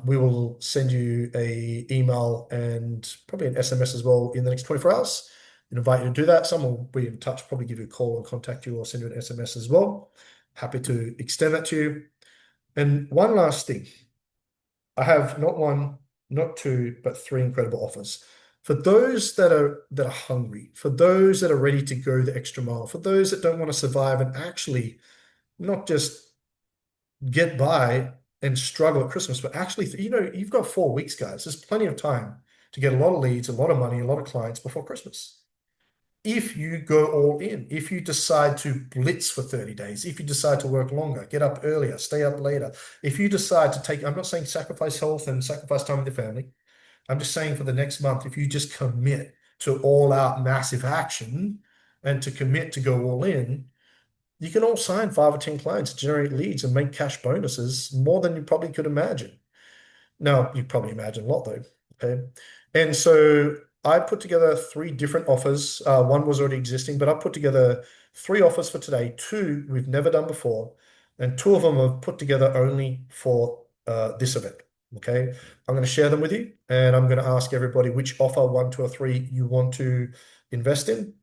we will send you an email and probably an SMS as well in the next 24 hours. I invite you to do that. Someone will be in touch, probably give you a call or contact you or send you an SMS as well. Happy to extend that to you. And one last thing. I have not 1, not 2, but 3 incredible offers. For those that are hungry, for those that are ready to go the extra mile, for those that don't want to survive and actually not just get by and struggle at Christmas, but actually, you've got 4 weeks, guys. There's plenty of time to get a lot of leads, a lot of money, a lot of clients before Christmas. If you go all in, if you decide to blitz for 30 days, if you decide to work longer, get up earlier, stay up later, if you decide to I'm not saying sacrifice health and sacrifice time with your family. I'm just saying for the next month, if you just commit to all out massive action and to commit to go all in, you can all sign 5 or 10 clients, generate leads and make cash bonuses more than you probably could imagine. Now, you probably imagine a lot though. Okay. And so I put together 3 different offers. One was already existing, but I put together 3 offers for today. 2 we've never done before, and 2 of them are put together only for this event. Okay, I'm going to share them with you, and I'm going to ask everybody which offer, 1, 2, or 3, you want to invest in.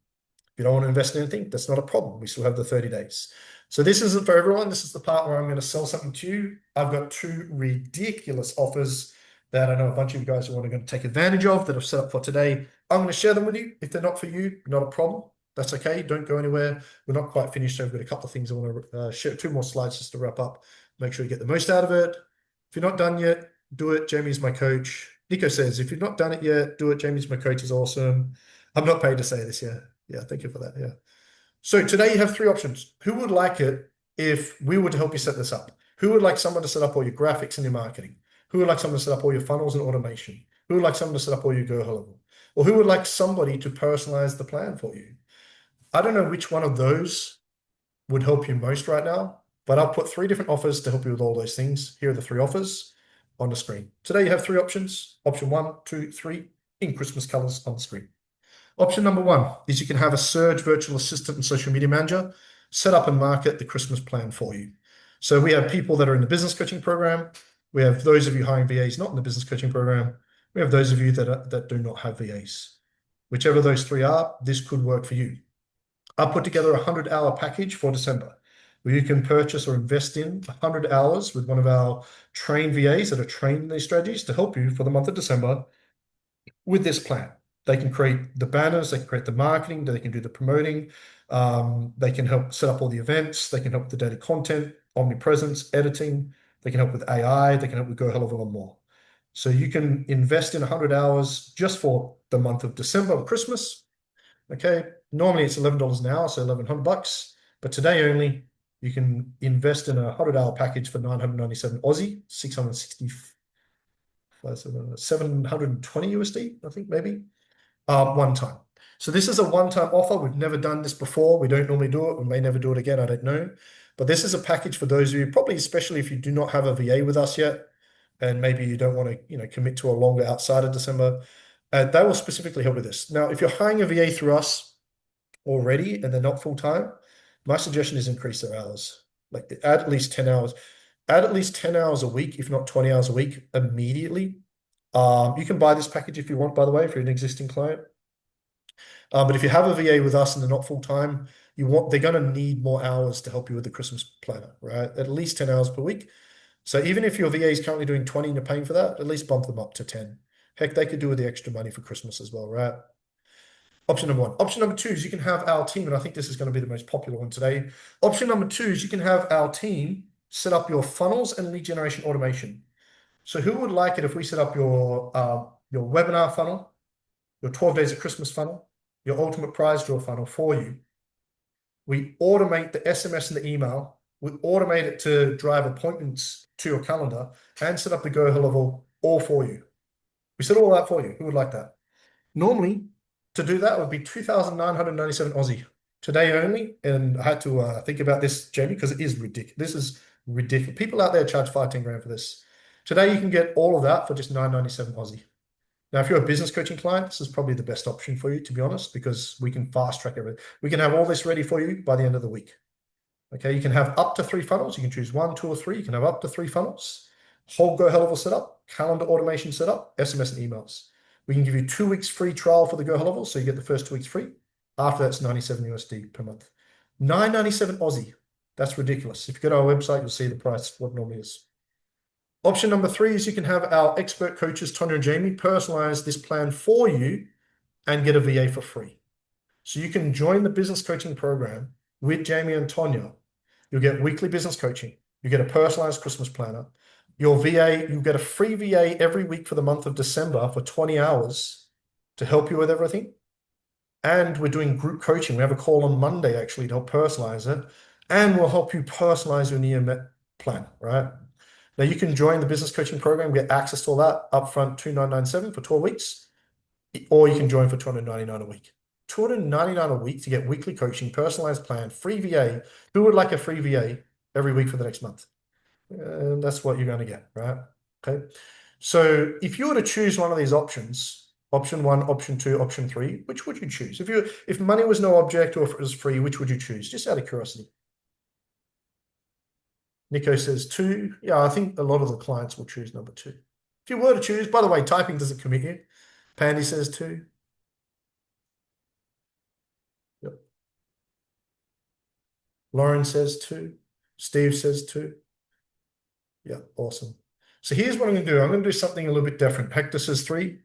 If you don't want to invest in anything, that's not a problem. We still have the 30 days. So this isn't for everyone. This is the part where I'm going to sell something to you. I've got 2 ridiculous offers that I know a bunch of you guys are going to take advantage of that I've set up for today. I'm going to share them with you. If they're not for you, not a problem. That's okay. Don't go anywhere. We're not quite finished. So I've got a couple of things I want to share. 2 more slides just to wrap up. Make sure you get the most out of it. If you're not done yet, do it. Jamie's my coach. Nico says, if you've not done it yet, do it. Jamie's my coach is awesome. I'm not paid to say this yet. Yeah, thank you for that. Yeah. So today you have 3 options. Who would like it if we were to help you set this up? Who would like someone to set up all your graphics and your marketing? Who would like someone to set up all your funnels and automation? Who would like someone to set up all your Go level? Or who would like somebody to personalize the plan for you? I don't know which one of those would help you most right now, but I'll put 3 different offers to help you with all those things. Here are the 3 offers on the screen. Today you have 3 options. Option 1, 2, 3 in Christmas colors on the screen. Option number 1 is you can have a Surge virtual assistant and social media manager set up and market the Christmas plan for you. So we have people that are in the business coaching program. We have those of you hiring VAs not in the business coaching program. We have those of you that do not have VAs. Whichever those 3 are, this could work for you. I put together a 100-hour package for December where you can purchase or invest in 100 hours with one of our trained VAs that are trained in these strategies to help you for the month of December with this plan. They can create the banners, they can create the marketing, they can do the promoting, they can help set up all the events, they can help with the daily content, omnipresence, editing, they can help with AI, they can help with Go hell of a lot more. So you can invest in 100 hours just for the month of December or Christmas. Okay, normally it's $11 an hour, so $1,100, but today only you can invest in a 100-hour package for 997 Aussie, 660, 720 USD, I think maybe. One time. So this is a one-time offer. We've never done this before. We don't normally do it. We may never do it again. I don't know. But this is a package for those of you, probably especially if you do not have a VA with us yet, and maybe you don't want to, commit to a longer outside of December. They will specifically help with this. Now, if you're hiring a VA through us already and they're not full-time, my suggestion is increase their hours. Like add at least 10 hours. Add at least 10 hours a week, if not 20 hours a week immediately. You can buy this package if you want, by the way, if you're an existing client. But if you have a VA with us and they're not full-time, they're going to need more hours to help you with the Christmas planner, right? At least 10 hours per week. So even if your VA is currently doing 20 and you're paying for that, at least bump them up to 10. Heck, they could do with the extra money for Christmas as well, right? Option number 1. Option number 2 is you can have our team, and I think this is going to be the most popular one today. Option number 2 is you can have our team set up your funnels and lead generation automation. So who would like it if we set up your webinar funnel, your 12 days of Christmas funnel, your ultimate prize draw funnel for you? We automate the SMS and the email. We automate it to drive appointments to your calendar and set up the Go level all for you. We set all that for you. Who would like that? Normally, to do that would be 2,997 Aussie. Today only, and I had to think about this, Jamie, because it is ridiculous. This is ridiculous. People out there charge 5-10 grand for this. Today you can get all of that for just 997 Aussie. Now, if you're a business coaching client, this is probably the best option for you, to be honest, because we can fast track everything. We can have all this ready for you by the end of the week. Okay, you can have up to 3 funnels. You can choose 1, 2, or 3. You can have up to 3 funnels. Whole Go level setup, calendar automation setup, SMS and emails. We can give you 2 weeks free trial for the Go level, so you get the first 2 weeks free. After that's 97 USD per month. 997 Aussie. That's ridiculous. If you go to our website, you'll see the price, what it normally is. Option number 3 is you can have our expert coaches, Tonya and Jamie, personalize this plan for you and get a VA for free. So you can join the business coaching program with Jamie and Tonya. You'll get weekly business coaching. You get a personalized Christmas planner. Your VA, you get a free VA every week for the month of December for 20 hours to help you with everything. And we're doing group coaching. We have a call on Monday actually to help personalize it. And we'll help you personalize your near-met plan, right? Now you can join the business coaching program, get access to all that upfront, 2,997 for 12 weeks, or you can join for 299 a week. 299 a week to get weekly coaching, personalized plan, free VA. Who would like a free VA every week for the next month? And that's what you're going to get, right? Okay. So if you were to choose one of these options, Option 1, option 2, option 3. Which would you choose? If money was no object or if it was free, which would you choose? Just out of curiosity. Nico says 2. Yeah, I think a lot of the clients will choose number 2. If you were to choose, by the way, typing doesn't commit you. Pandy says 2. Yep. Lauren says 2. Steve says 2. Yeah, awesome. So here's what I'm going to do. I'm going to do something a little bit different. Hector says 3.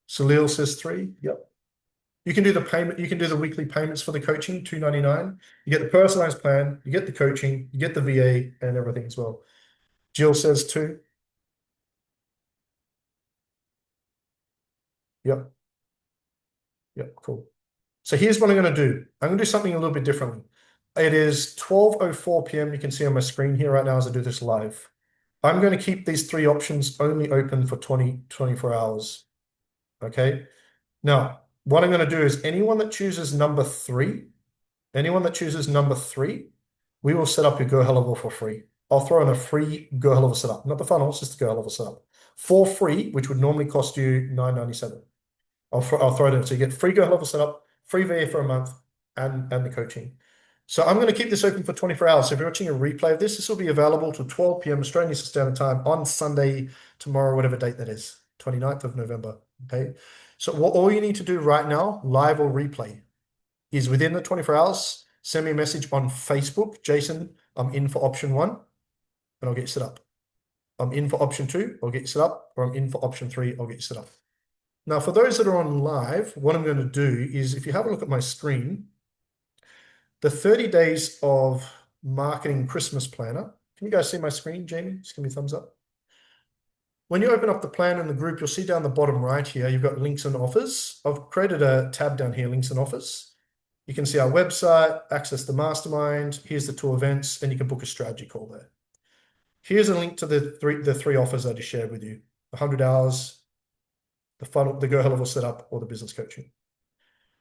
Salil says 3. Yep. You can do the payment. You can do the weekly payments for the coaching, $299. You get the personalized plan. You get the coaching. You get the VA and everything as well. Jill says 2. Yep. Yep. Cool. So here's what I'm going to do. I'm going to do something a little bit differently. It is 12:04 p.m. You can see on my screen here right now as I do this live. I'm going to keep these 3 options only open for 24 hours. Okay. Now, what I'm going to do is anyone that chooses number 3, we will set up your Go High Level for free. I'll throw in a free Go High Level setup, not the funnels, just the Go High Level setup for free, which would normally cost you $9.97. I'll throw it in. So you get free Go High Level setup, free VA for a month, and the coaching. So I'm going to keep this open for 24 hours. So if you're watching a replay of this, this will be available till 12 p.m. Australian Eastern Standard Time on Sunday, tomorrow, whatever date that is, 29th of November. Okay. So all you need to do right now, live or replay, is within the 24 hours, send me a message on Facebook. Jason, I'm in for option 1, and I'll get you set up. I'm in for option 2, I'll get you set up, or I'm in for option 3, I'll get you set up. Now, for those that are on live, what I'm going to do is, if you have a look at my screen, the 30 days of marketing Christmas planner. Can you guys see my screen, Jamie? Just give me a thumbs up. When you open up the plan in the group, you'll see down the bottom right here, you've got links and offers. I've created a tab down here, links and offers. You can see our website, access the mastermind. Here's the 2 events, and you can book a strategy call there. Here's a link to the three offers I just shared with you: 100 hours, the funnel, the Go High Level setup, or the business coaching.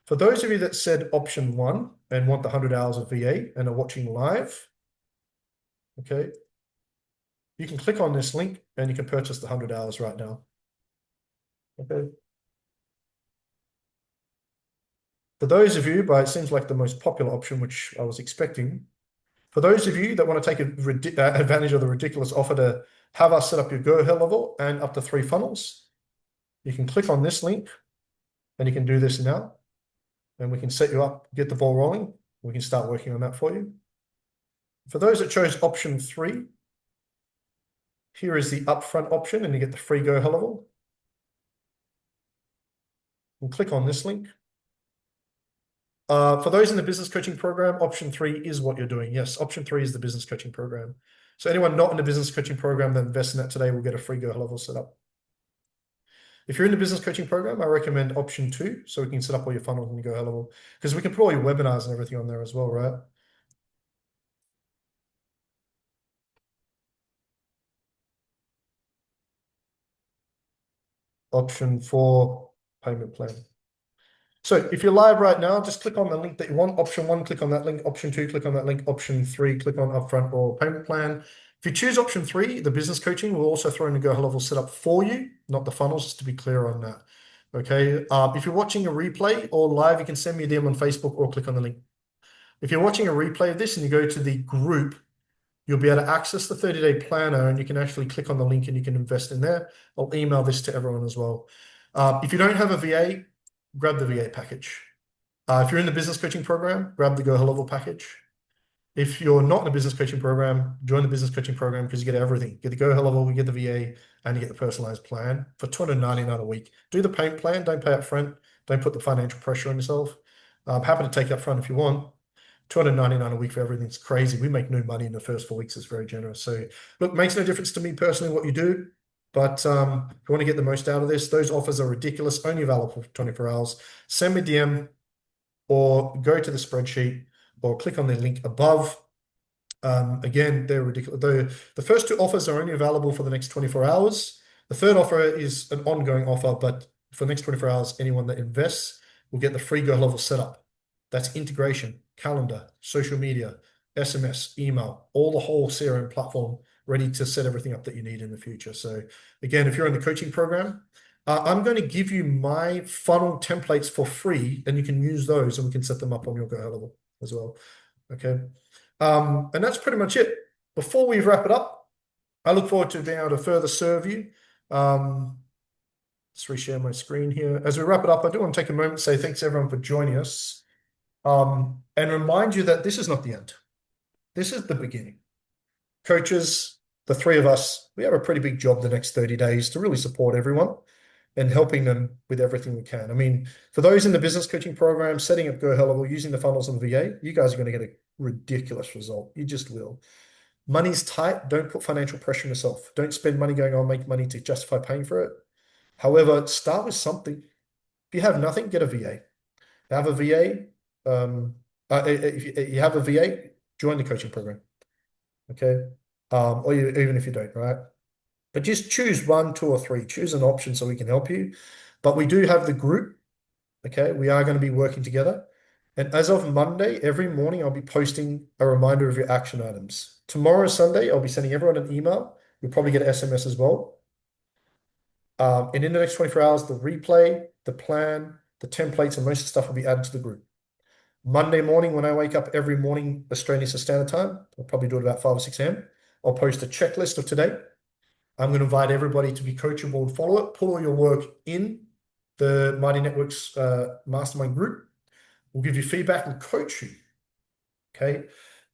For those of you that said option 1 and want the 100 hours of VA and are watching live, okay, you can click on this link and you can purchase the 100 hours right now. Okay. For those of you, but it seems like the most popular option, which I was expecting, for those of you that want to take advantage of the ridiculous offer to have us set up your Go High Level and up to 3 funnels, you can click on this link and you can do this now. And we can set you up, get the ball rolling. We can start working on that for you. For those that chose option 3, here is the upfront option, and you get the free Go High Level. We'll click on this link. For those in the business coaching program, option 3 is what you're doing. Yes, option 3 is the business coaching program. So anyone not in the business coaching program that invests in that today will get a free Go High Level set up. If you're in the business coaching program, I recommend option 2, so we can set up all your funnels and your Go High Level, because we can put all your webinars and everything on there as well, right? Option 4, payment plan. So if you're live right now, just click on the link that you want. Option 1, click on that link. Option 2, click on that link. Option 3, click on upfront or payment plan. If you choose option 3, the business coaching, we'll also throw in a Go High Level setup for you, not the funnels, just to be clear on that. Okay. If you're watching a replay or live, you can send me a DM on Facebook or click on the link. If you're watching a replay of this and you go to the group, you'll be able to access the 30-day planner, and you can actually click on the link and you can invest in there. I'll email this to everyone as well. If you don't have a VA, grab the VA package. If you're in the business coaching program, grab the Go High Level package. If you're not in the business coaching program, join the business coaching program, because you get everything. You get the Go High Level, you get the VA, and you get the personalized plan for $299 a week. Do the payment plan, don't pay up front. Don't put the financial pressure on yourself. I'm happy to take it up front if you want. $299 a week for everything's crazy. We make no money in the first 4 weeks. It's very generous. So look, makes no difference to me personally what you do. But if you want to get the most out of this, those offers are ridiculous, only available for 24 hours. Send me a DM or go to the spreadsheet or click on the link above. Again, they're ridiculous. The first 2 offers are only available for the next 24 hours. The third offer is an ongoing offer, but for the next 24 hours, anyone that invests will get the free Go High Level setup. That's integration, calendar, social media, SMS, email, all the whole CRM platform ready to set everything up that you need in the future. So again, if you're in the coaching program, I'm going to give you my funnel templates for free, and you can use those, and we can set them up on your Go High Level as well. Okay. And that's pretty much it. Before we wrap it up, I look forward to being able to further serve you. Let's reshare my screen here. As we wrap it up, I do want to take a moment to say thanks everyone for joining us, and remind you that this is not the end. This is the beginning. Coaches, the three of us, we have a pretty big job the next 30 days to really support everyone and helping them with everything we can. I mean, for those in the business coaching program, setting up Go High Level, using the funnels on the VA, you guys are going to get a ridiculous result. You just will. Money's tight. Don't put financial pressure on yourself. Don't spend money going, I'll make money to justify paying for it. However, start with something. If you have nothing, get a VA. Have a VA. If you have a VA, join the coaching program. Okay. Or even if you don't, right? But just choose 1, 2, or 3. Choose an option so we can help you. But we do have the group. Okay. We are going to be working together. And as of Monday, every morning, I'll be posting a reminder of your action items. Tomorrow, Sunday, I'll be sending everyone an email. You'll probably get an SMS as well. And in the next 24 hours, the replay, the plan, the templates, and most of the stuff will be added to the group. Monday morning, when I wake up every morning, Australian Standard Time, I'll probably do it about 5 or 6 a.m. I'll post a checklist of today. I'm going to invite everybody to be coachable and follow it. Put all your work in the Mighty Networks Mastermind group. We'll give you feedback and coach you. Okay.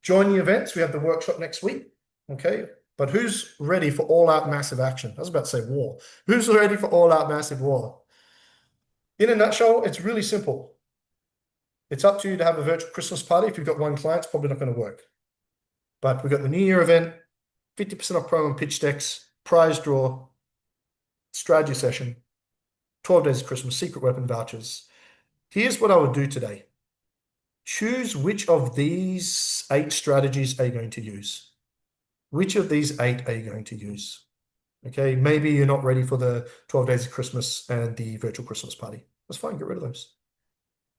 Join the events. We have the workshop next week. Okay. But who's ready for all-out massive action? I was about to say war. Who's ready for all-out massive war? In a nutshell, it's really simple. It's up to you to have a virtual Christmas party. If you've got one client, it's probably not going to work. But we've got the New Year event, 50% off promo and pitch decks, prize draw, strategy session, 12 days of Christmas, secret weapon vouchers. Here's what I would do today. Choose which of these 8 strategies are you going to use. Which of these 8 are you going to use? Okay, maybe you're not ready for the 12 days of Christmas and the virtual Christmas party. That's fine, get rid of those.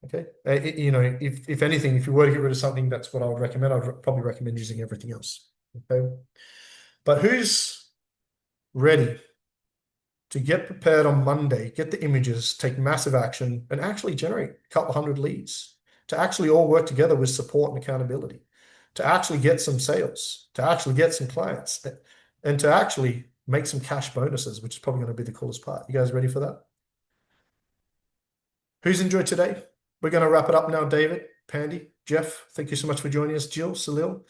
Okay, if anything, if you were to get rid of something, that's what I would recommend. I'd probably recommend using everything else. Okay, but who's ready to get prepared on Monday, get the images, take massive action, and actually generate a couple hundred leads, to actually all work together with support and accountability, to actually get some sales, to actually get some clients, and to actually make some cash bonuses, which is probably going to be the coolest part. You guys ready for that? Who's enjoyed today? We're going to wrap it up now. David, Pandy, Jeff, thank you so much for joining us. Jill, Salil.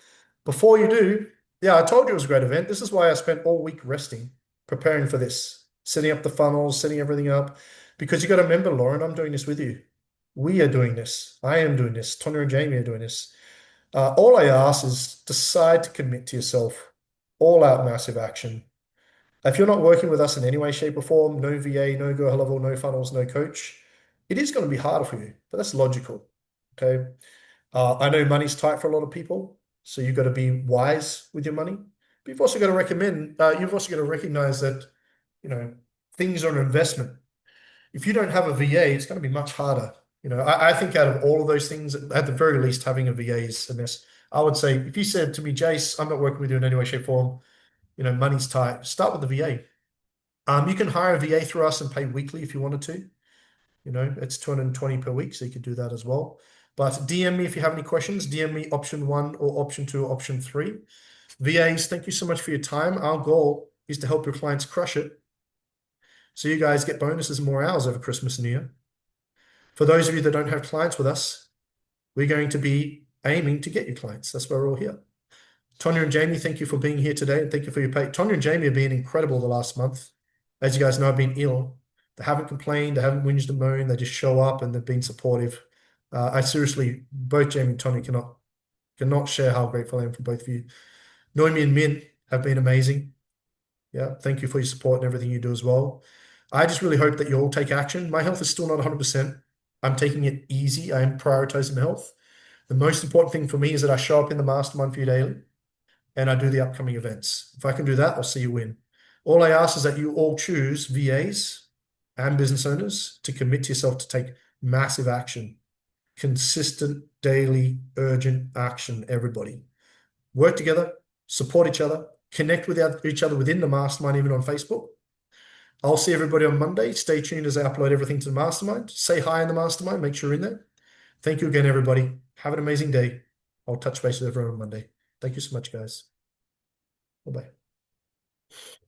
Before you do, yeah, I told you it was a great event. This is why I spent all week resting, preparing for this, setting up the funnels, setting everything up. Because you got to remember, Lauren, I'm doing this with you. We are doing this. I am doing this. Tonya and Jamie are doing this. All I ask is decide to commit to yourself. All out massive action. If you're not working with us in any way, shape, or form, no VA, no Go High Level, no funnels, no coach, it is going to be harder for you, but that's logical. Okay. I know money's tight for a lot of people, so you've got to be wise with your money. But you've also got to recognize that, things are an investment. If you don't have a VA, it's going to be much harder. I think out of all of those things, at the very least, having a VA is a mess. I would say, if you said to me, Jace, I'm not working with you in any way, shape, form, money's tight, start with the VA. You can hire a VA through us and pay weekly if you wanted to. It's $220 per week, so you could do that as well. But DM me if you have any questions. DM me option 1 or option 2 or option 3. VAs, thank you so much for your time. Our goal is to help your clients crush it, so you guys get bonuses and more hours over Christmas and New Year. For those of you that don't have clients with us, we're going to be aiming to get you clients. That's why we're all here. Tonya and Jamie, thank you for being here today, and thank you for your pay. Tonya and Jamie have been incredible the last month. As you guys know, I've been ill. They haven't complained, they haven't whinged and moaned, they just show up and they've been supportive. I seriously, both Jamie and Tonya cannot share how grateful I am for both of you. Noemi and Min have been amazing. Yeah, thank you for your support and everything you do as well. I just really hope that you all take action. My health is still not 100%. I'm taking it easy. I am prioritizing health. The most important thing for me is that I show up in the mastermind for you daily and I do the upcoming events. If I can do that, I'll see you win. All I ask is that you all choose VAs and business owners to commit to yourself to take massive action, consistent, daily, urgent action, everybody. Work together, support each other, connect with each other within the mastermind, even on Facebook. I'll see everybody on Monday. Stay tuned as I upload everything to the mastermind. Say hi in the mastermind. Make sure you're in there. Thank you again, everybody. Have an amazing day. I'll touch base with everyone on Monday. Thank you so much, guys. Bye bye.